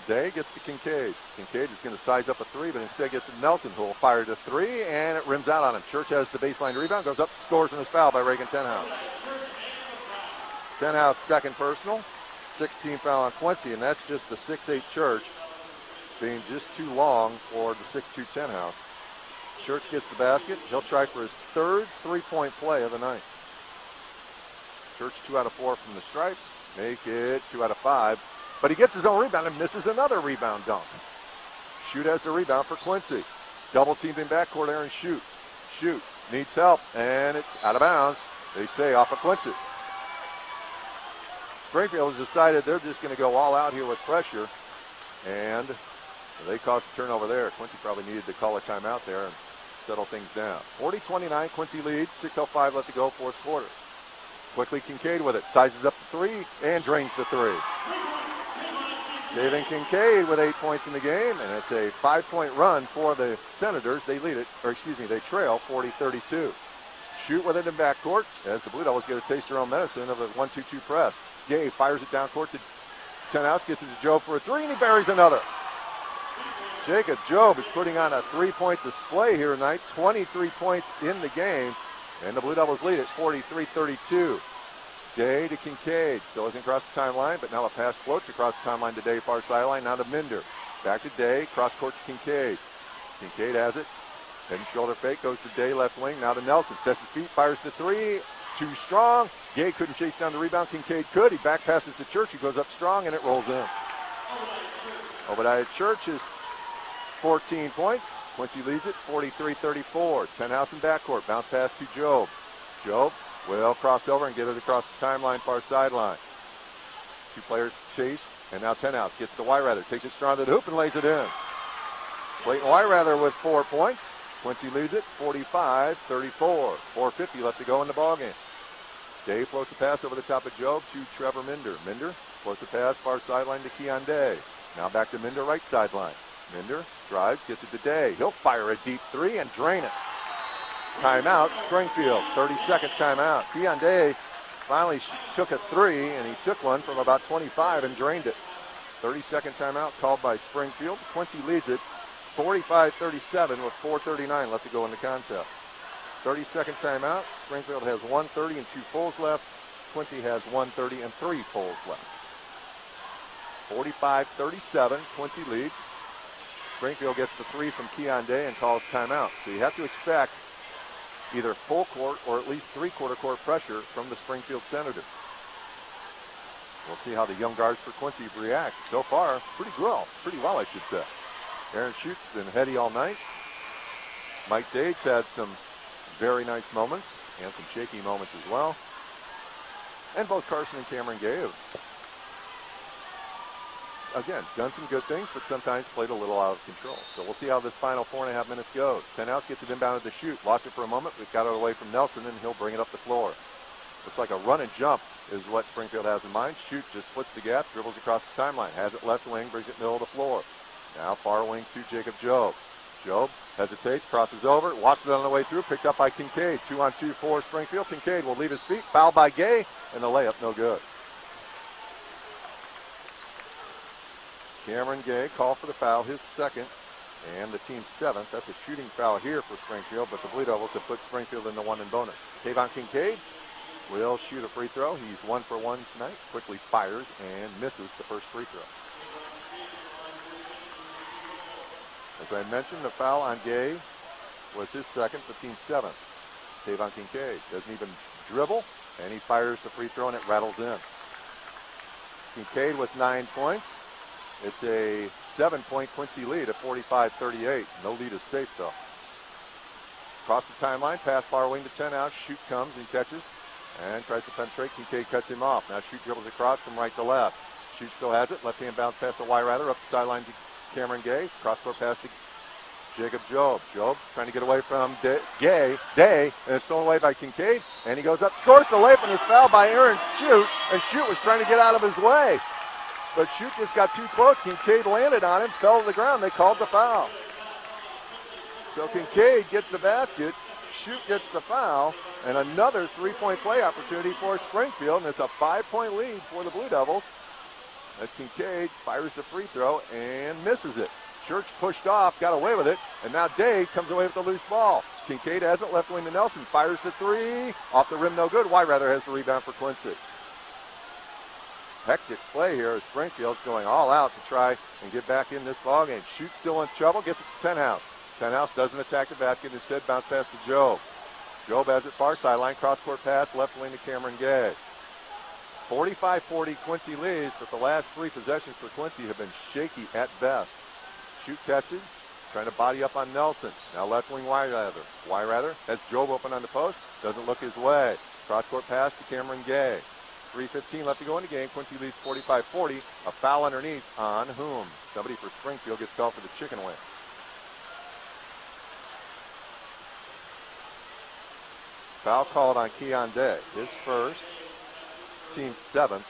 Speaker 1: Day gets to Kincaid. Kincaid is going to size up a 3, but instead gets to Nelson, who will fire to 3, and it rims out on him. Church has the baseline rebound, goes up, scores, and is fouled by Reagan Tenhouse. Tenhouse second personal, 16 foul on Quincy, and that's just the 6'8 Church being just too long for the 6'2 Tenhouse. Church gets the basket. He'll try for his third three-point play of the night. Church 2 out of 4 from the stripe. Make it 2 out of 5. But he gets his own rebound and misses another rebound dunk. Shoot has the rebound for Quincy. Double teamed in backcourt, Aaron Shoot. Shoot needs help, and it's out of bounds. They say off of Quincy. Springfield has decided they're just going to go all out here with pressure, and they caused a turnover there. Quincy probably needed to call a timeout there and settle things down. 40-29, Quincy leads, 6:05 left to go, fourth quarter. Quickly Kincaid with it, sizes up the 3, and drains the 3. David Kincaid with 8 points in the game, and it's a 5-point run for the Senators. They lead it, or excuse me, they trail 40-32. Shoot with it in backcourt as the Blue Devils get a taste of their own medicine of a 1-2-2 press. Gay fires it down court to Tenhouse, gets it to Job for a three, and he buries another. Jacob Job is putting on a three-point display here tonight. 23 points in the game, and the Blue Devils lead at 43-32. Day to Kincaid. Still hasn't crossed the timeline, but now a pass floats across the timeline to Day, far sideline. Now to Minder. Back to Day. Cross court to Kincaid. Kincaid has it. Head and shoulder fake. Goes to Day, left wing. Now to Nelson. Sets his feet. Fires the three. Too strong. Gay couldn't chase down the rebound. Kincaid could. He back passes to Church. He goes up strong, and it rolls in. Obadiah Church is 14 points. Quincy leads it 43-34. Tenhouse in backcourt. Bounce pass to Job. Job will cross over and get it across the timeline, far sideline. Two players chase, and now Tenhouse gets to Wyrather. Takes it strong to the hoop and lays it in. Clayton Wyrather with 4 points. Quincy leads it 45-34. 4:50 left to go in the ballgame. Day floats a pass over the top of Job to Trevor Minder. Minder floats a pass far sideline to Keon Day. Now back to Minder, right sideline. Minder drives, gets it to Day. He'll fire a deep three and drain it. Timeout, Springfield. 30-second timeout. Keon Day finally took a three, and he took one from about 25 and drained it. 30-second timeout called by Springfield. Quincy leads it 45-37 with 4:39 left to go in the contest. 30-second timeout. Springfield has 1:30 and 2 fulls left. Quincy has 1:30 and 3 fulls left. 45-37, Quincy leads. Springfield gets the three from Keon Day and calls timeout. So you have to expect either full court or at least three-quarter court pressure from the Springfield Senators. We'll see how the young guards for Quincy react. So far, pretty well, I should say. Aaron Schutt's been heady all night. Mike Dates had some very nice moments and some shaky moments as well. And both Carson and Cameron Gay have, again, done some good things, but sometimes played a little out of control. So we'll see how this final 4.5 minutes goes. Tenhouse gets it inbounded to Shoot. Lost it for a moment, but got it away from Nelson, and he'll bring it up the floor. Looks like a run and jump is what Springfield has in mind. Shoot just splits the gap, dribbles across the timeline, has it left wing, brings it middle of the floor. Now far wing to Jacob Job. Job hesitates, crosses over, watches it on the way through, picked up by Kincaid. 2-on-2 for Springfield. Kincaid will leave his feet, foul by Gay, and the layup no good. Cameron Gay called for the foul, his second, and the team's seventh. That's a shooting foul here for Springfield, but the Blue Devils have put Springfield in the one and bonus. Tavon Kincaid will shoot a free throw. He's 1 for 1 tonight. Quickly fires and misses the first free throw. As I mentioned, the foul on Gay was his second, the team's seventh. Tavon Kincaid doesn't even dribble, and he fires the free throw, and it rattles in. Kincaid with 9 points. It's a 7-point Quincy lead at 45-38. No lead is safe, though. Across the timeline, pass far wing to Tenhouse. Shoot comes and catches and tries to penetrate. Kincaid cuts him off. Now Shoot dribbles across from right to left. Shoot still has it. Left-hand bounce pass to Wyrather. Up the sideline to Cameron Gay. Cross-court pass to Jacob Job. Job trying to get away from Day, and it's stolen away by Kincaid. And he goes up, scores the layup, and is fouled by Aaron Shoot. And Shoot was trying to get out of his way. But Shoot just got too close. Kincaid landed on him, fell to the ground. They called the foul. So Kincaid gets the basket. Shoot gets the foul. And another three-point play opportunity for Springfield. And it's a 5-point lead for the Blue Devils. As Kincaid fires the free throw and misses it. Church pushed off, got away with it. And now Day comes away with the loose ball. Kincaid has it, left wing to Nelson. Fires the three. Off the rim, no good. Wyrather has the rebound for Quincy. Hectic play here as Springfield's going all out to try and get back in this ballgame. Shoot still in trouble, gets it to Tenhouse. Tenhouse doesn't attack the basket, instead bounce pass to Job. Job has it far sideline, cross-court pass, left wing to Cameron Gay. 45-40 Quincy leads, but the last three possessions for Quincy have been shaky at best. Shoot catches, trying to body up on Nelson. Now left wing Wyrather. Wyrather has Job open on the post, doesn't look his way. Cross-court pass to Cameron Gay. 3:15 left to go in the game. Quincy leads 45-40. A foul underneath on whom? Somebody for Springfield gets called for the chicken wing. Foul called on Keon Day. His first, team's seventh.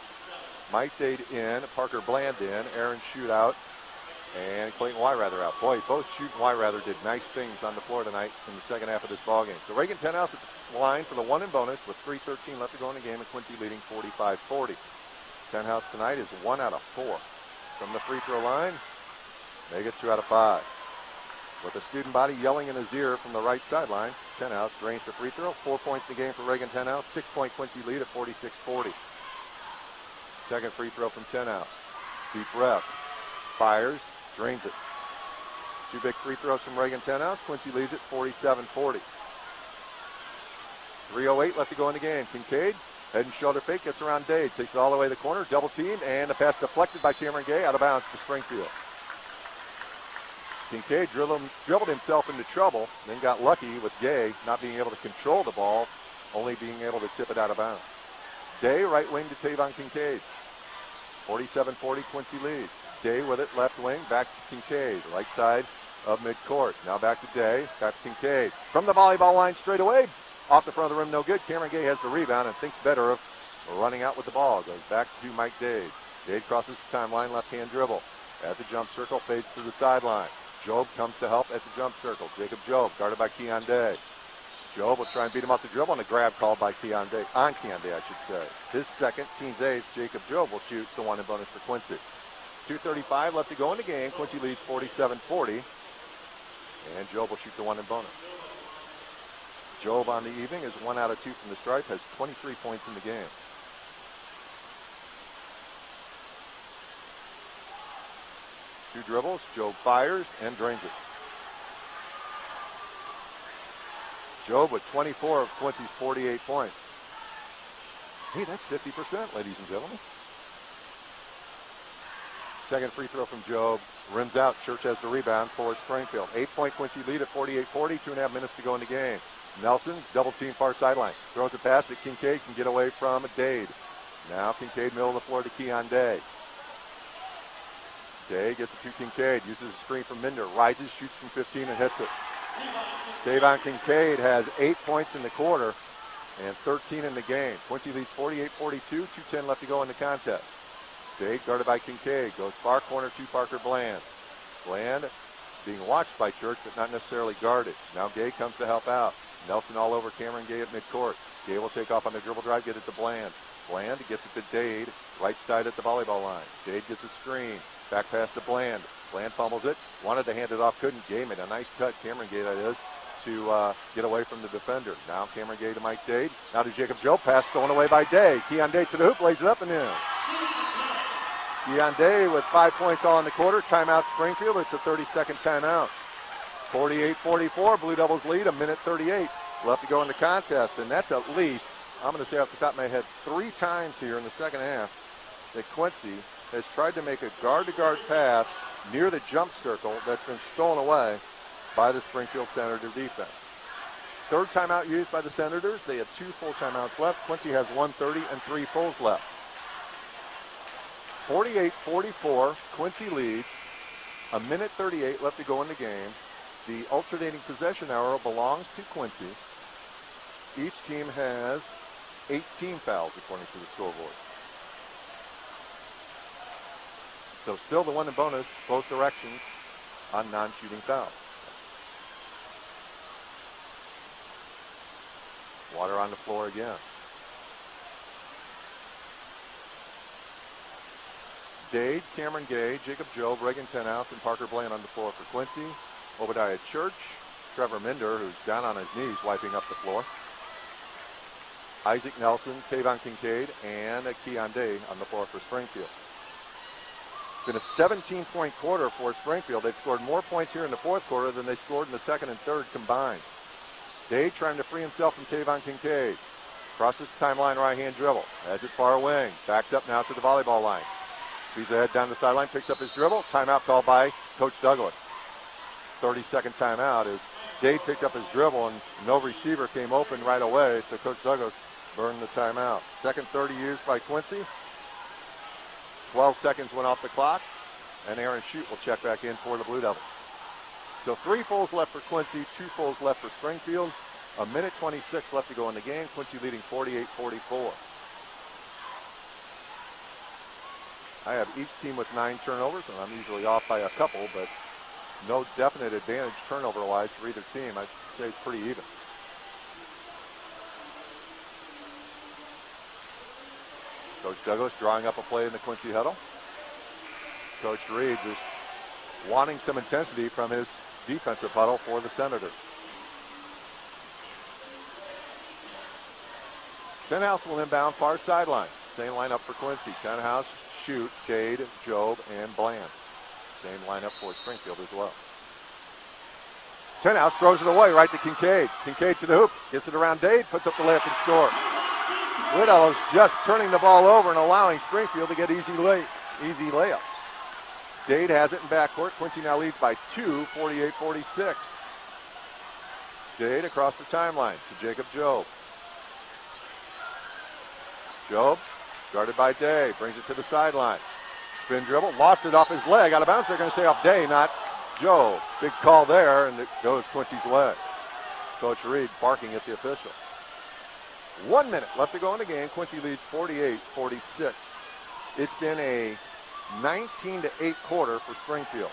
Speaker 1: Mike Dade in, Parker Bland in, Aaron Shoot out, and Clayton Wyrather out. Boy, both Shute and Wyrather did nice things on the floor tonight in the second half of this ballgame. So Reagan Tenhouse at the line for the 1 in bonus with 3:13 left to go in the game, and Quincy leading 45-40. Tenhouse tonight is 1 out of 4 from the free throw line. They get 2 out of 5. With the student body yelling in his ear from the right sideline, Tenhouse drains the free throw. 4 points in the game for Reagan Tenhouse. 6-point Quincy lead at 46-40. Second free throw from Tenhouse. Deep rep. Fires. Drains it. 2 big free throws from Reagan Tenhouse. Quincy leads it 47-40. 3:08 left to go in the game. Kincaid, head and shoulder fake, gets around Dade. Takes it all the way to the corner. Double teamed, and the pass deflected by Cameron Gay out of bounds to Springfield. Kincaid dribbled himself into trouble, then got lucky with Gay not being able to control the ball, only being able to tip it out of bounds. Day, right wing to Tavon Kincaid. 47-40, Quincy leads. Day with it, left wing, back to Kincaid, right side of midcourt. Now back to Day, back to Kincaid. From the volleyball line straight away, off the front of the rim, no good. Cameron Gay has the rebound and thinks better of running out with the ball. Goes back to Mike Dade. Dade crosses the timeline, left-hand dribble. At the jump circle, fades to the sideline. Job comes to help at the jump circle. Jacob Job, guarded by Keon Day. Job will try and beat him off the dribble, and a grab called by Keon Day, on Keon Day, I should say. His second, team's eighth, Jacob Job will shoot the 1 in bonus for Quincy. 2:35 left to go in the game. Quincy leads 47-40, and Job will shoot the 1 in bonus. Job on the evening is 1 out of 2 from the stripe, has 23 points in the game. Two dribbles, Job fires and drains it. Job with 24 of Quincy's 48 points. Hey, that's 50%, ladies and gentlemen. Second free throw from Job, rims out. Church has the rebound for Springfield. 8-point Quincy lead at 48-40, 2.5 minutes to go in the game. Nelson, double team far sideline. Throws it past it. Kincaid can get away from Dade. Now Kincaid middle of the floor to Keon Day. Day gets it to Kincaid, uses a screen from Minder, rises, shoots from 15 and hits it. Tavon Kincaid has 8 points in the quarter and 13 in the game. Quincy leads 48-42, 2:10 left to go in the contest. Dade guarded by Kincaid, goes far corner to Parker Bland. Bland being watched by Church but not necessarily guarded. Now Gay comes to help out. Nelson all over Cameron Gay at midcourt. Gay will take off on the dribble drive, get it to Bland. Bland gets it to Dade, right side at the volleyball line. Dade gets a screen, back pass to Bland. Bland fumbles it, wanted to hand it off, couldn't. Gay made a nice cut, Cameron Gay that is, to get away from the defender. Now Cameron Gay to Mike Dade. Now to Jacob Joe, pass stolen away by Day. Keon Day to the hoop, lays it up and in. Keon Day with 5 points all in the quarter. Timeout Springfield, it's a 30-second timeout. 48-44, Blue Devils lead, 1:38 left to go in the contest. And that's at least, I'm going to say off the top of my head, 3 times here in the second half that Quincy has tried to make a guard-to-guard pass near the jump circle that's been stolen away by the Springfield Senator defense. Third timeout used by the Senators. They have 2 full timeouts left. Quincy has 1:30 and 3 fulls left. 48-44, Quincy leads. 1:38 left to go in the game. The alternating possession arrow belongs to Quincy. Each team has 18 fouls according to the scoreboard. So still the 1 in bonus, both directions on non-shooting fouls. Water on the floor again. Dade, Cameron Gay, Jacob Job, Reagan Tenhouse, and Parker Bland on the floor for Quincy. Obadiah Church, Trevor Minder, who's down on his knees wiping up the floor. Isaac Nelson, Tavon Kincaid, and Keon Day on the floor for Springfield. It's been a 17-point quarter for Springfield. They've scored more points here in the fourth quarter than they scored in the second and third combined. Dade trying to free himself from Tavon Kincaid. Crosses the timeline right-hand dribble. Has it far wing. Backs up now to the volleyball line. Speeds ahead down the sideline, picks up his dribble. Timeout called by Coach Douglas. 30-second timeout as Dade picked up his dribble and no receiver came open right away, so Coach Douglas burned the timeout. Second 30 used by Quincy. 12 seconds went off the clock, and Aaron Shute will check back in for the Blue Devils. So 3 fulls left for Quincy, 2 fulls left for Springfield. 1:26 left to go in the game. Quincy leading 48-44. I have each team with 9 turnovers, and I'm usually off by a couple, but no definite advantage turnover-wise for either team. I'd say it's pretty even. Coach Douglas drawing up a play in the Quincy huddle. Coach Reed just wanting some intensity from his defensive huddle for the Senators. Tenhouse will inbound far sideline. Same lineup for Quincy. Tenhouse, Shoot, Cade, Job, and Bland. Same lineup for Springfield as well. Tenhouse throws it away right to Kincaid. Kincaid to the hoop. Gets it around Dade. Puts up the layup and score. Widows just turning the ball over and allowing Springfield to get easy layups. Dade has it in backcourt. Quincy now leads by 2, 48-46. Dade across the timeline to Jacob Job. Job, guarded by Day, brings it to the sideline. Spin dribble, lost it off his leg. Out of bounds, they're going to say off Day, not Joe. Big call there, and it goes Quincy's way. Coach Reed barking at the official. 1 minute left to go in the game. Quincy leads 48-46. It's been a 19-8 quarter for Springfield.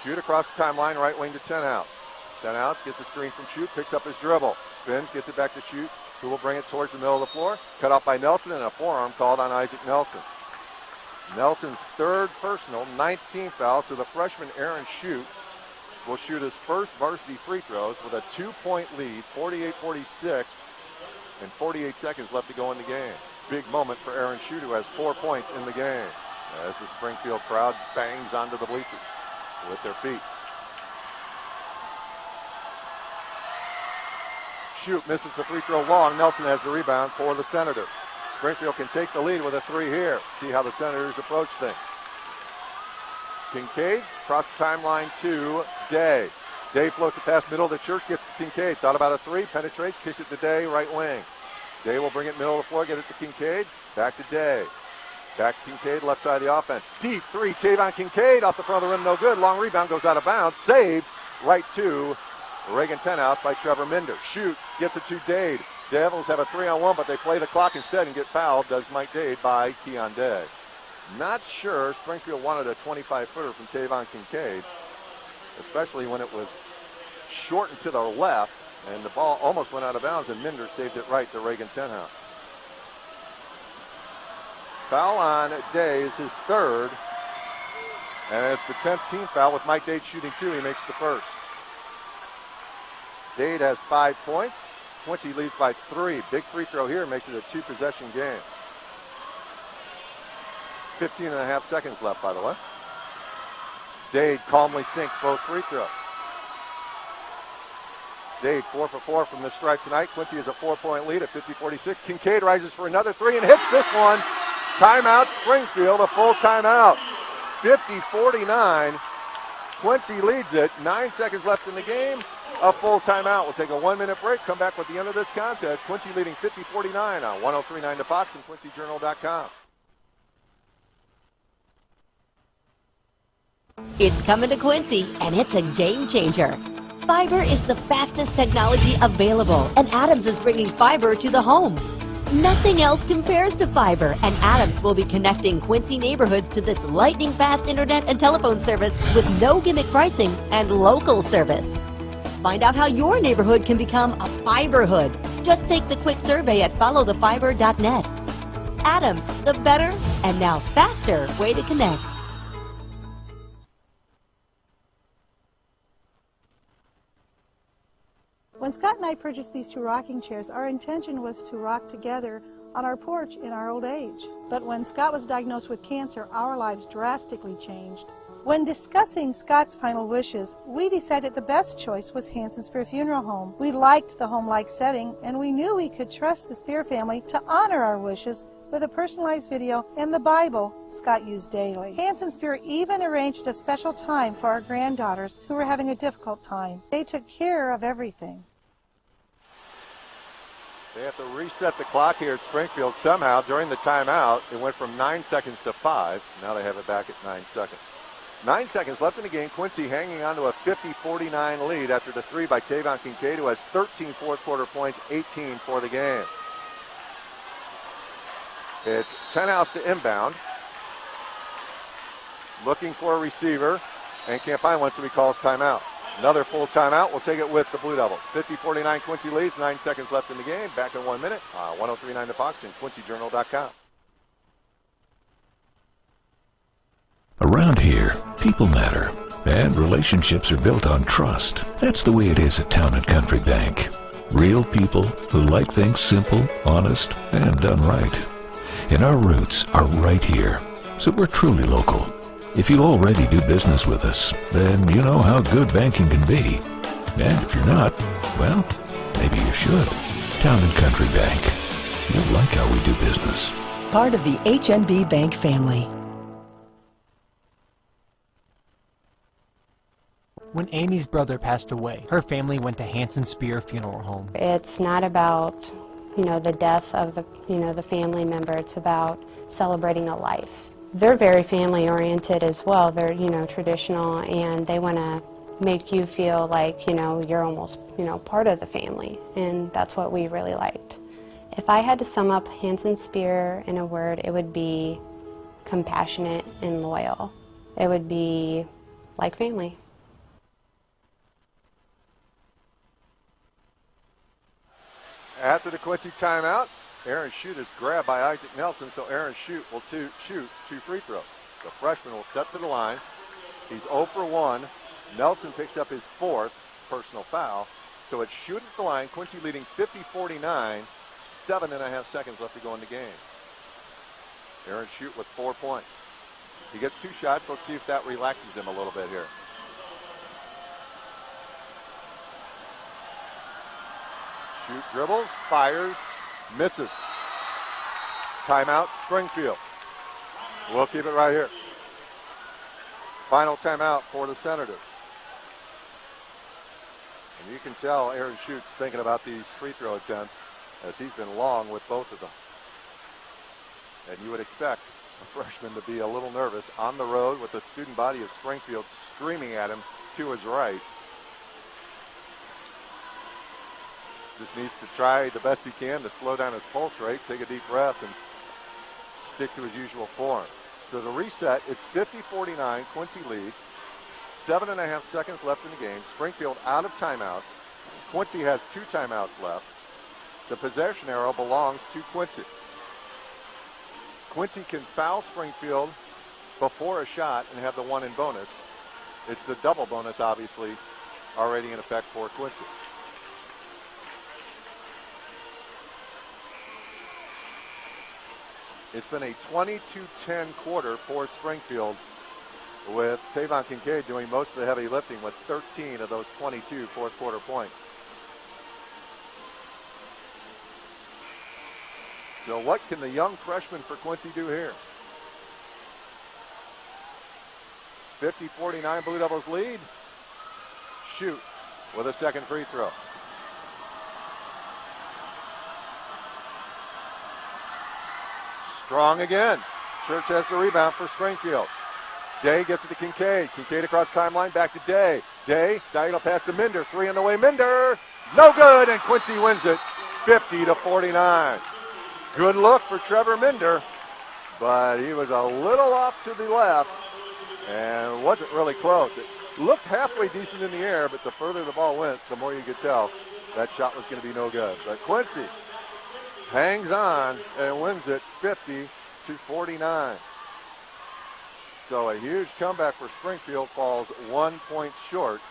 Speaker 1: Shoot across the timeline, right wing to Tenhouse. Tenhouse gets a screen from Shoot, picks up his dribble. Spins, gets it back to Shoot, who will bring it towards the middle of the floor. Cut off by Nelson, and a forearm called on Isaac Nelson. Nelson's 3rd personal, 19th foul, so the freshman Aaron Shoot will shoot his first varsity free throws with a 2-point lead, 48-46, and 48 seconds left to go in the game. Big moment for Aaron Shoot, who has 4 points in the game, as the Springfield crowd bangs onto the bleachers with their feet. Shoot misses the free throw long. Nelson has the rebound for the Senators. Springfield can take the lead with a 3 here. See how the Senators approach things. Kincaid across the timeline to Day. Day floats it past middle of the church, gets to Kincaid. Thought about a 3, penetrates, kicks it to Day, right wing. Day will bring it middle of the floor, get it to Kincaid. Back to Day. Back to Kincaid, left side of the offense. Deep 3, Tavon Kincaid off the front of the rim, no good. Long rebound goes out of bounds. Saved right to Reagan Tenhouse by Trevor Minder. Shoot, gets it to Dade. Devils have a 3-on-1, but they play the clock instead and get fouled, does Mike Dade by Keon Day. Not sure Springfield wanted a 25-footer from Tavon Kincaid, especially when it was shortened to the left, and the ball almost went out of bounds, and Minder saved it right to Reagan Tenhouse. Foul on Day is his 3rd, and it's the 10th team foul with Mike Dade shooting 2. He makes the first. Dade has 5 points. Quincy leads by 3. Big free throw here makes it a 2-possession game. 15.5 seconds left, by the way. Dade calmly sinks both free throws. Dade 4 for 4 from the stripe tonight. Quincy has a 4-point lead at 50-46. Kincaid rises for another 3 and hits this one. Timeout Springfield, a full timeout. 50-49. Quincy leads it. 9 seconds left in the game. A full timeout. We'll take a 1-minute break. Come back with the end of this contest. Quincy leading 50-49 on 103.9 The Fox and QuincyJournal.com.
Speaker 9: It's coming to Quincy, and it's a game changer. Fiber is the fastest technology available, and Adams is bringing fiber to the home. Nothing else compares to fiber, and Adams will be connecting Quincy neighborhoods to this lightning-fast internet and telephone service with no gimmick pricing and local service. Find out how your neighborhood can become a fiberhood. Just take the quick survey at followthefiber.net. Adams, the better and now faster way to connect.
Speaker 13: When Scott and I purchased these 2 rocking chairs, our intention was to rock together on our porch in our old age. But when Scott was diagnosed with cancer, our lives drastically changed. When discussing Scott's final wishes, we decided the best choice was Hanson Spear Funeral Home. We liked the home-like setting, and we knew we could trust the Spear family to honor our wishes with a personalized video and the Bible Scott used daily. Hanson Spear even arranged a special time for our granddaughters who were having a difficult time. They took care of everything.
Speaker 1: They have to reset the clock here at Springfield somehow during the timeout. It went from 9 seconds to 5. Now they have it back at 9 seconds. 9 seconds left in the game. Quincy hanging on to a 50-49 lead after the 3 by Tavon Kincaid, who has 13 fourth-quarter points, 18 for the game. It's Tenhouse to inbound. Looking for a receiver and can't find one, so he calls timeout. Another full timeout. We'll take it with the Blue Devils. 50-49 Quincy leads. 9 seconds left in the game. Back in 1 minute. 103.9 The Fox and QuincyJournal.com.
Speaker 4: Around here, people matter, and relationships are built on trust. That's the way it is at Town & Country Bank. Real people who like things simple, honest, and done right. And our roots are right here, so we're truly local. If you already do business with us, then you know how good banking can be. And if you're not, well, maybe you should. Town & Country Bank. You'll like how we do business.
Speaker 5: Part of the H&B Bank family.
Speaker 2: When Amy's brother passed away, her family went to Hanson Spear Funeral Home.
Speaker 3: It's not about, the death of the family member. It's about celebrating a life. They're very family oriented as well. They're, traditional, and they want to make you feel like, you're almost, part of the family. And that's what we really liked. If I had to sum up Hanson Spear in a word, it would be compassionate and loyal. It would be like family.
Speaker 1: After the Quincy timeout, Aaron Shute is grabbed by Isaac Nelson, so Aaron Shute will shoot 2 free throws. The freshman will step to the line. He's 0 for 1. Nelson picks up his 4th personal foul. So it's Shute at the line, Quincy leading 50-49, 7.5 seconds left to go in the game. Aaron Shute with 4 points. He gets 2 shots. Let's see if that relaxes him a little bit here. Shute dribbles, fires, misses. Timeout, Springfield. We'll keep it right here. Final timeout for the Senators. And you can tell Aaron Schute's thinking about these free throw attempts as he's been long with both of them. And you would expect a freshman to be a little nervous on the road with the student body of Springfield screaming at him to his right. Just needs to try the best he can to slow down his pulse rate, take a deep breath, and stick to his usual form. So the reset, it's 50-49, Quincy leads. 7.5 seconds left in the game. Springfield out of timeouts. Quincy has 2 timeouts left. The possession arrow belongs to Quincy. Quincy can foul Springfield before a shot and have the 1 in bonus. It's the double bonus, obviously, already in effect for Quincy. It's been a 22-10 quarter for Springfield, with Tavon Kincaid doing most of the heavy lifting with 13 of those 22 fourth quarter points. So what can the young freshman for Quincy do here? 50-49 Blue Devils lead. Shoot with a second free throw. Strong again. Church has the rebound for Springfield. Day gets it to Kincaid. Kincaid across timeline, back to Day. Day, diagonal pass to Minder. 3 on the way, Minder. No good, and Quincy wins it 50-49. Good look for Trevor Minder, but he was a little off to the left and wasn't really close. It looked halfway decent in the air, but the further the ball went, the more you could tell that shot was going to be no good. But Quincy hangs on and wins it 50-49. So a huge comeback for Springfield, falls 1 point short,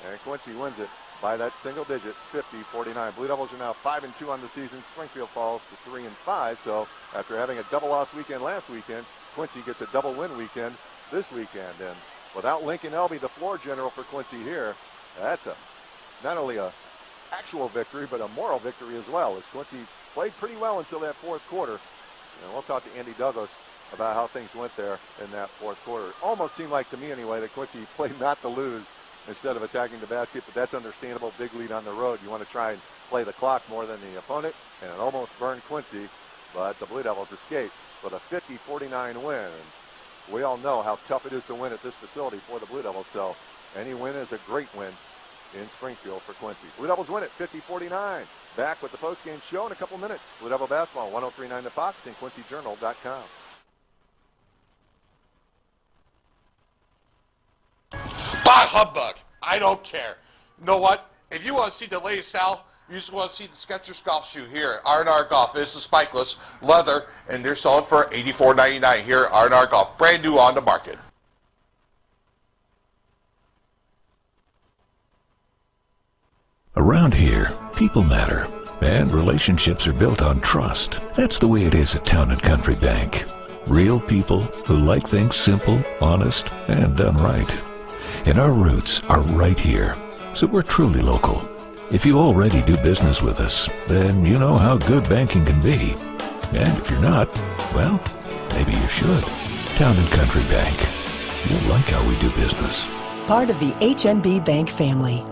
Speaker 1: and Quincy wins it by that single digit, 50-49. Blue Devils are now 5-2 on the season. Springfield falls to 3-5. So after having a double loss weekend last weekend, Quincy gets a double win weekend this weekend. And without Lincoln Elby, the floor general for Quincy here, that's not only a actual victory, but a moral victory as well, as Quincy played pretty well until that fourth quarter. And we'll talk to Andy Douglas about how things went there in that fourth quarter. It almost seemed like to me anyway that Quincy played not to lose instead of attacking the basket, but that's understandable. Big lead on the road. You want to try and play the clock more than the opponent, and it almost burned Quincy, but the Blue Devils escaped with a 50-49 win. And we all know how tough it is to win at this facility for the Blue Devils, so any win is a great win in Springfield for Quincy. Blue Devils win it 50-49. Back with the postgame show in a couple minutes. Blue Devil basketball, 103.9 The Fox and QuincyJournal.com.
Speaker 6: Bah humbug! I don't care. You know what? If you want to see the latest style, you just want to see the Skechers golf shoe here at R&R Golf. This is spikeless leather, and they're selling for $84.99 here at R&R Golf. Brand new on the market.
Speaker 4: Around here, people matter, and relationships are built on trust. That's the way it is at Town & Country Bank. Real people who like things simple, honest, and done right. And our roots are right here, so we're truly local. If you already do business with us, then you know how good banking can be. And if you're not, well, maybe you should. Town & Country Bank. You'll like how we do business.
Speaker 5: Part of the HNB Bank family.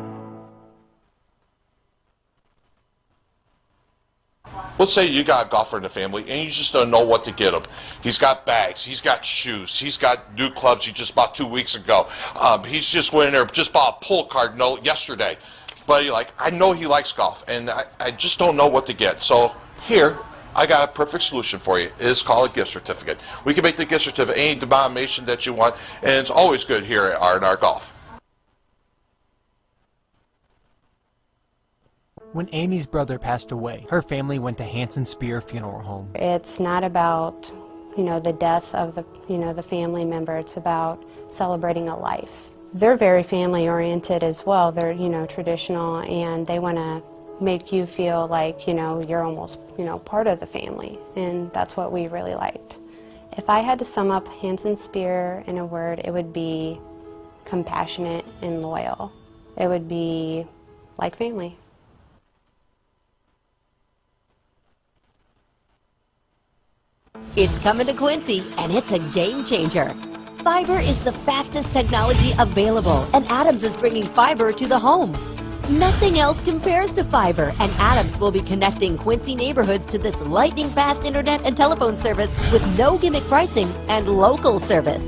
Speaker 6: Let's say you got a golfer in the family and you just don't know what to get him. He's got bags, he's got shoes, he's got new clubs he just bought 2 weeks ago. He's just went in there, just bought a pull card note yesterday. But you're like, I know he likes golf and I just don't know what to get. So here, I got a perfect solution for you. It's called a gift certificate. We can make the gift certificate any denomination that you want, and it's always good here at R&R Golf.
Speaker 2: When Amy's brother passed away, her family went to Hanson Spear Funeral Home.
Speaker 3: It's not about, the death of the family member. It's about celebrating a life. They're very family oriented as well. They're, traditional, and they want to make you feel like, you're almost, part of the family. And that's what we really liked. If I had to sum up Hanson Spear in a word, it would be compassionate and loyal. It would be like family.
Speaker 9: It's coming to Quincy, and it's a game changer. Fiber is the fastest technology available, and Adams is bringing fiber to the home. Nothing else compares to fiber, and Adams will be connecting Quincy neighborhoods to this lightning-fast internet and telephone service with no gimmick pricing and local service.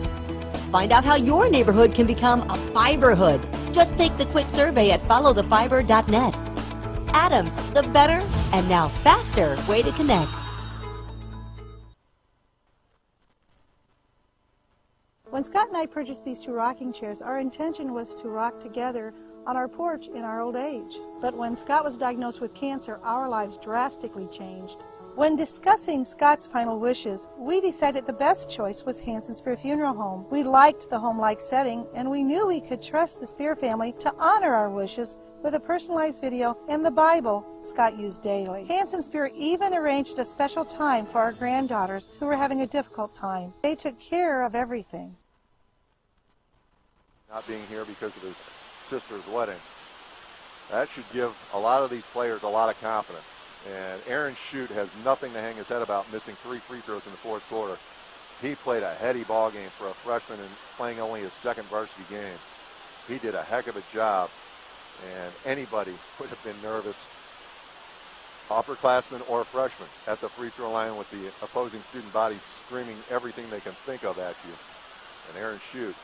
Speaker 9: Find out how your neighborhood can become a fiberhood. Just take the quick survey at followthefiber.net. Adams, the better and now faster way to connect.
Speaker 13: When Scott and I purchased these two rocking chairs, our intention was to rock together on our porch in our old age. But when Scott was diagnosed with cancer, our lives drastically changed. When discussing Scott's final wishes, we decided the best choice was Hanson Spear Funeral Home. We liked the home-like setting, and we knew we could trust the Spear family to honor our wishes with a personalized video and the Bible Scott used daily. Hanson Spear even arranged a special time for our granddaughters who were having a difficult time. They took care of everything.
Speaker 1: Not being here because of his sister's wedding. That should give a lot of these players a lot of confidence. And Aaron Shute has nothing to hang his head about, missing 3 free throws in the fourth quarter. He played a heady ball game for a freshman and playing only his second varsity game. He did a heck of a job, and anybody would have been nervous, upperclassman or a freshman, at the free throw line with the opposing student body screaming everything they can think of at you. And Aaron Shute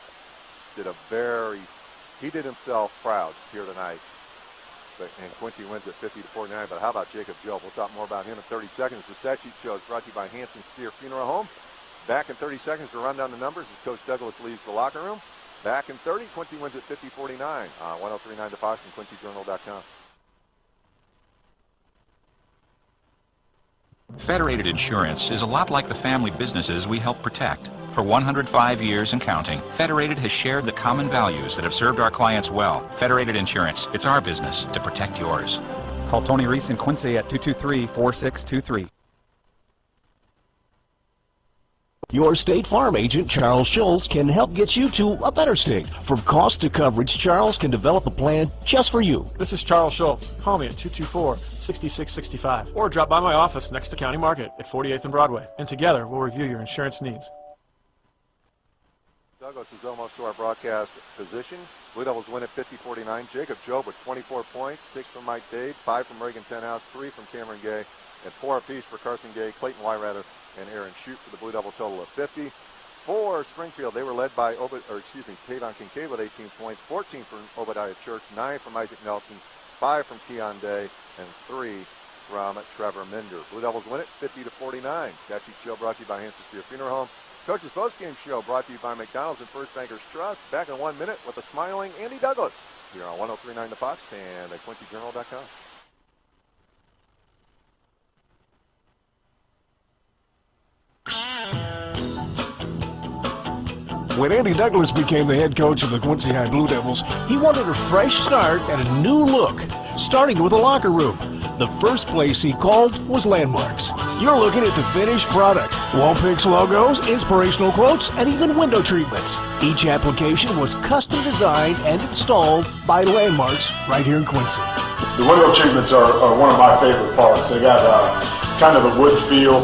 Speaker 1: he did himself proud here tonight. And Quincy wins at 50-49. But how about Jacob Job? We'll talk more about him in 30 seconds. The stat sheet show is brought to you by Hanson Spear Funeral Home. Back in 30 seconds to run down the numbers as Coach Douglas leaves the locker room. Back in 30, Quincy wins at 50-49 on 103.9 The Fox and QuincyJournal.com.
Speaker 11: Federated Insurance is a lot like the family businesses we help protect. For 105 years and counting, Federated has shared the common values that have served our clients well. Federated Insurance, it's our business to protect yours.
Speaker 12: Call Tony Reese in Quincy at 223-4623.
Speaker 7: Your State Farm agent, Charles Schultz, can help get you to a better state. From cost to coverage, Charles can develop a plan just for you.
Speaker 8: This is Charles Schultz. Call me at 224-6665 or drop by my office next to County Market at 48th and Broadway, and together we'll review your insurance needs.
Speaker 1: Douglas is almost to our broadcast position. Blue Devils win at 50-49. Jacob Job with 24 points, 6 from Mike Dade, 5 from Reagan Tenhouse, 3 from Cameron Gay, and 4 apiece for Carson Gay, Clayton Wyrather, and Aaron Shute for the Blue Devil total of 50. For Springfield, they were led by Tavon Kincaid with 18 points, 14 from Obadiah Church, 9 from Isaac Nelson, 5 from Keon Day, and 3 from Trevor Minder. Blue Devils win it 50-49. Stat Sheet Show brought to you by Hanson Spear Funeral Home. Coach's Postgame Show brought to you by McDonald's and First Bankers Trust. Back in 1 minute with a smiling Andy Douglas here on 103.9 The Fox and at QuincyJournal.com.
Speaker 7: When Andy Douglas became the head coach of the Quincy High Blue Devils, he wanted a fresh start and a new look, starting with the locker room. The first place he called was Landmarks. You're looking at the finished product. Wall picks, logos, inspirational quotes, and even window treatments. Each application was custom designed and installed by Landmarks right here in Quincy.
Speaker 10: The window treatments are one of my favorite parts. They got kind of the wood feel.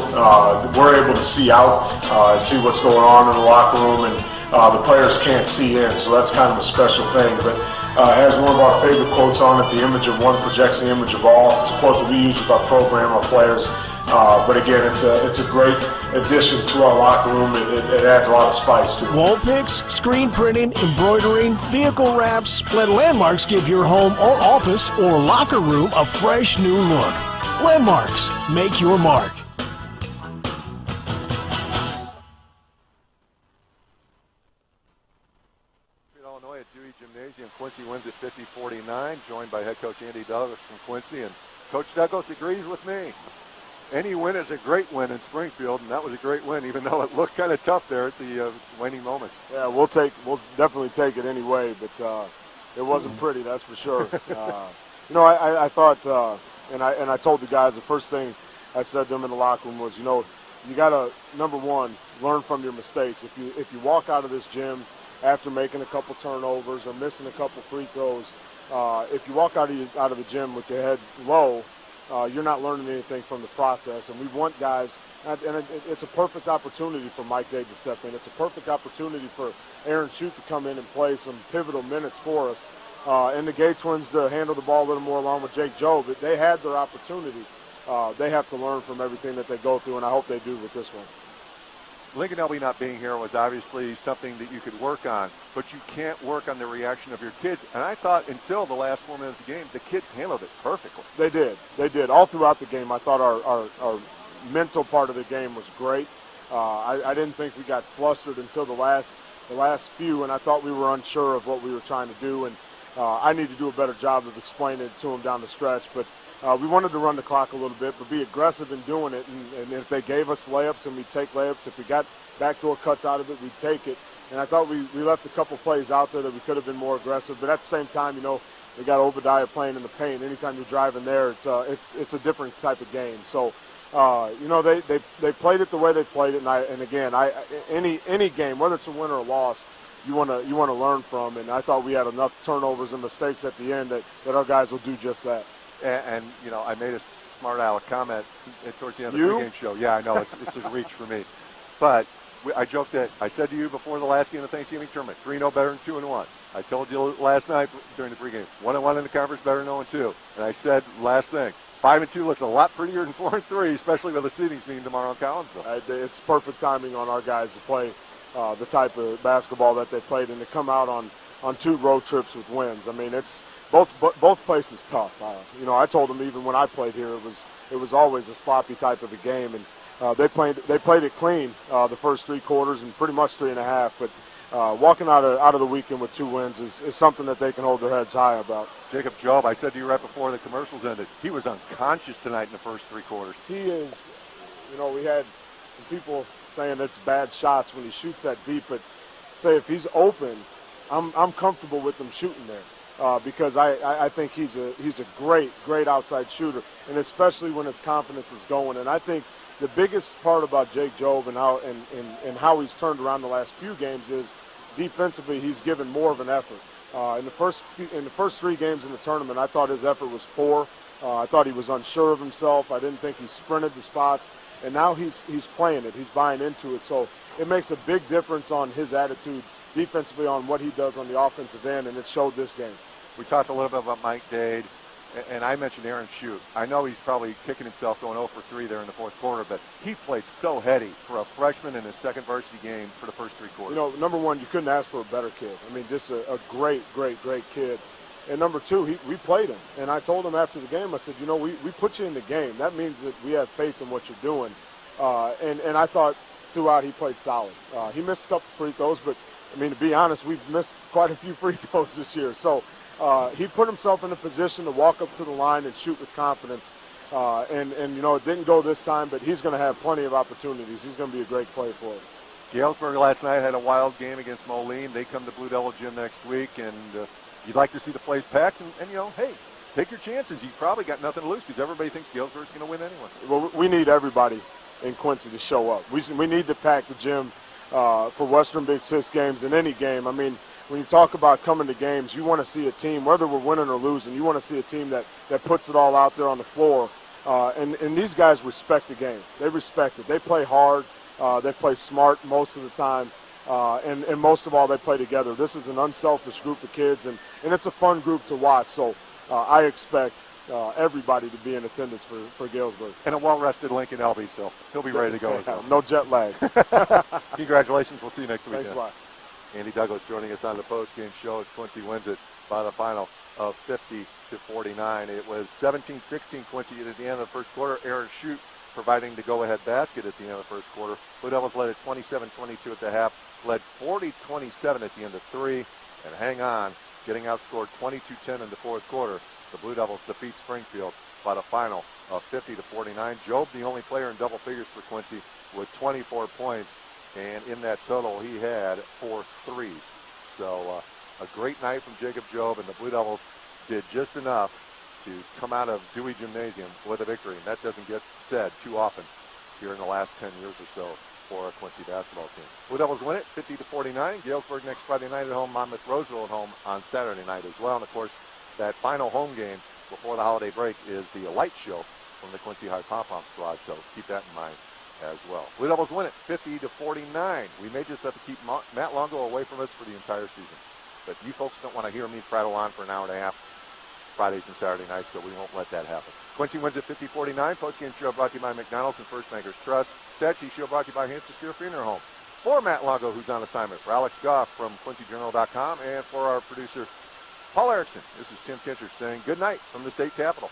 Speaker 10: We're able to see out and see what's going on in the locker room, and the players can't see in, so that's kind of a special thing. But it has one of our favorite quotes on it: the image of one projects the image of all. It's a quote that we use with our program, our players. But again, it's a great addition to our locker room. It adds a lot of spice to it.
Speaker 7: Wall picks, screen printing, embroidering, vehicle wraps. Let Landmarks give your home or office or locker room a fresh new look. Landmarks, make your mark.
Speaker 1: Illinois at Dewey Gymnasium. Quincy wins at 50-49, joined by head coach Andy Douglas from Quincy. And Coach Douglas agrees with me. Any win is a great win in Springfield, and that was a great win, even though it looked kind of tough there at the waning moment.
Speaker 10: Yeah, we'll definitely take it anyway, but it wasn't pretty, that's for sure. I thought, and I told the guys, the first thing I said to them in the locker room was, you got to, number one, learn from your mistakes. If you walk out of this gym after making a couple turnovers or missing a couple free throws, if you walk out of the gym with your head low, you're not learning anything from the process. And we want guys, and it's a perfect opportunity for Mike Day to step in. It's a perfect opportunity for Aaron Shute to come in and play some pivotal minutes for us. And the Gay Twins to handle the ball a little more along with Jake Jobe. But they had their opportunity. They have to learn from everything that they go through, and I hope they do with this one.
Speaker 1: Lincoln Elby not being here was obviously something that you could work on, but you can't work on the reaction of your kids. And I thought until the last 4 minutes of the game, the kids handled it perfectly.
Speaker 10: They did. All throughout the game, I thought our mental part of the game was great. I didn't think we got flustered until the last few, and I thought we were unsure of what we were trying to do. And I need to do a better job of explaining it to them down the stretch. But we wanted to run the clock a little bit, but be aggressive in doing it. And if they gave us layups, and we'd take layups. If we got backdoor cuts out of it, we'd take it. And I thought we left a couple plays out there that we could have been more aggressive. But at the same time, we got Obadiah playing in the paint. Anytime you're driving there, it's a different type of game. So, they played it the way they played it. And again, any game, whether it's a win or a loss, you want to learn from. And I thought we had enough turnovers and mistakes at the end that our guys will do just that.
Speaker 1: And I made a smart aleck comment towards the end of the pregame show. Yeah, I know it's a reach for me, but I joked that I said to you before the last game of the Thanksgiving tournament, 3-0 better than 2-1. I told you last night during the pregame, 1-1 in the conference better than 0-2. And I said last thing, 5-2 looks a lot prettier than 4-3, especially with the seedings being tomorrow in Collinsville.
Speaker 10: It's perfect timing on our guys to play the type of basketball that they played and to come out on 2 road trips with wins. I mean, it's both places tough. I told them even when I played here, it was always a sloppy type of a game, and they played it clean the first 3 quarters and pretty much 3.5. But walking out of the weekend with 2 wins is something that they can hold their heads high about.
Speaker 1: Jacob Jobe, I said to you right before the commercials ended, he was unconscious tonight in the first 3 quarters.
Speaker 10: He is. We had some people saying it's bad shots when he shoots that deep, but say if he's open, I'm comfortable with him shooting there. Because I think he's a great outside shooter, and especially when his confidence is going. And I think the biggest part about Jake Jobe and how he's turned around the last few games is defensively he's given more of an effort. In the first 3 games in the tournament, I thought his effort was poor. I thought he was unsure of himself. I didn't think he sprinted the spots, and now he's playing it. He's buying into it. So it makes a big difference on his attitude defensively on what he does on the offensive end, and it showed this game.
Speaker 1: We talked a little bit about Mike Dade and I mentioned Aaron Shute. I know he's probably kicking himself going 0 for 3 there in the fourth quarter, but he played so heady for a freshman in his second varsity game for the first 3 quarters.
Speaker 10: You know, number one, you couldn't ask for a better kid. I mean, just a great kid. And number two, we played him. And I told him after the game, I said, you know, we put you in the game. That means that we have faith in what you're doing. And I thought throughout he played solid. He missed a couple free throws, but, I mean, to be honest, we've missed quite a few free throws this year. So he put himself in a position to walk up to the line and shoot with confidence. And you know, it didn't go this time, but he's going to have plenty of opportunities. He's going to be a great player for us.
Speaker 1: Galesburg last night had a wild game against Moline. They come to Blue Devil Gym next week, and you'd like to see the place packed. And you know, hey, take your chances. You've probably got nothing to lose because everybody thinks Galesburg's going to win anyway.
Speaker 10: Well, we need everybody in Quincy to show up. We need to pack the gym for Western Big 6 games in any game. I mean, when you talk about coming to games, you want to see a team, whether we're winning or losing, you want to see a team that puts it all out there on the floor. And these guys respect the game. They respect it. They play hard. They play smart most of the time. And most of all, they play together. This is an unselfish group of kids, and it's a fun group to watch. So I expect everybody to be in attendance for Galesburg.
Speaker 1: And a well-rested Lincoln Elby, so he'll be ready to go as well.
Speaker 10: No jet lag.
Speaker 1: Congratulations. We'll see you next weekend.
Speaker 10: Thanks a lot.
Speaker 1: Andy Douglas joining us on the post-game show as Quincy wins it by the final of 50-49. It was 17-16 Quincy at the end of the first quarter. Aaron Shute providing the go-ahead basket at the end of the first quarter. Blue Devils led at 27-22 at the half, led 40-27 at the end of 3, and hang on, getting outscored 22-10 in the fourth quarter. The Blue Devils defeat Springfield by the final of 50-49. Job, the only player in double figures for Quincy, with 24 points. And in that total, he had 4 threes. So a great night from Jacob Job, and the Blue Devils did just enough to come out of Dewey Gymnasium with a victory. And that doesn't get said too often here in the last 10 years or so for a Quincy basketball team. Blue Devils win it 50-49. Galesburg next Friday night at home. Monmouth Roseville at home on Saturday night as well. And, of course, that final home game before the holiday break is the light show from the Quincy High Pom-Pom squad. So keep that in mind as well. Blue Devils win it 50-49. We may just have to keep Matt Longo away from us for the entire season. But you folks don't want to hear me prattle on for an hour and a half Fridays and Saturday nights, so we won't let that happen. Quincy wins at 50-49. Postgame show brought to you by McDonald's and First Bankers Trust. Statue show brought to you by Hanson Spear Funeral Home. For Matt Longo, who's on assignment, for Alex Goff from QuincyJournal.com, and for our producer, Paul Erickson, this is Tim Kinchard saying good night from the state capitol.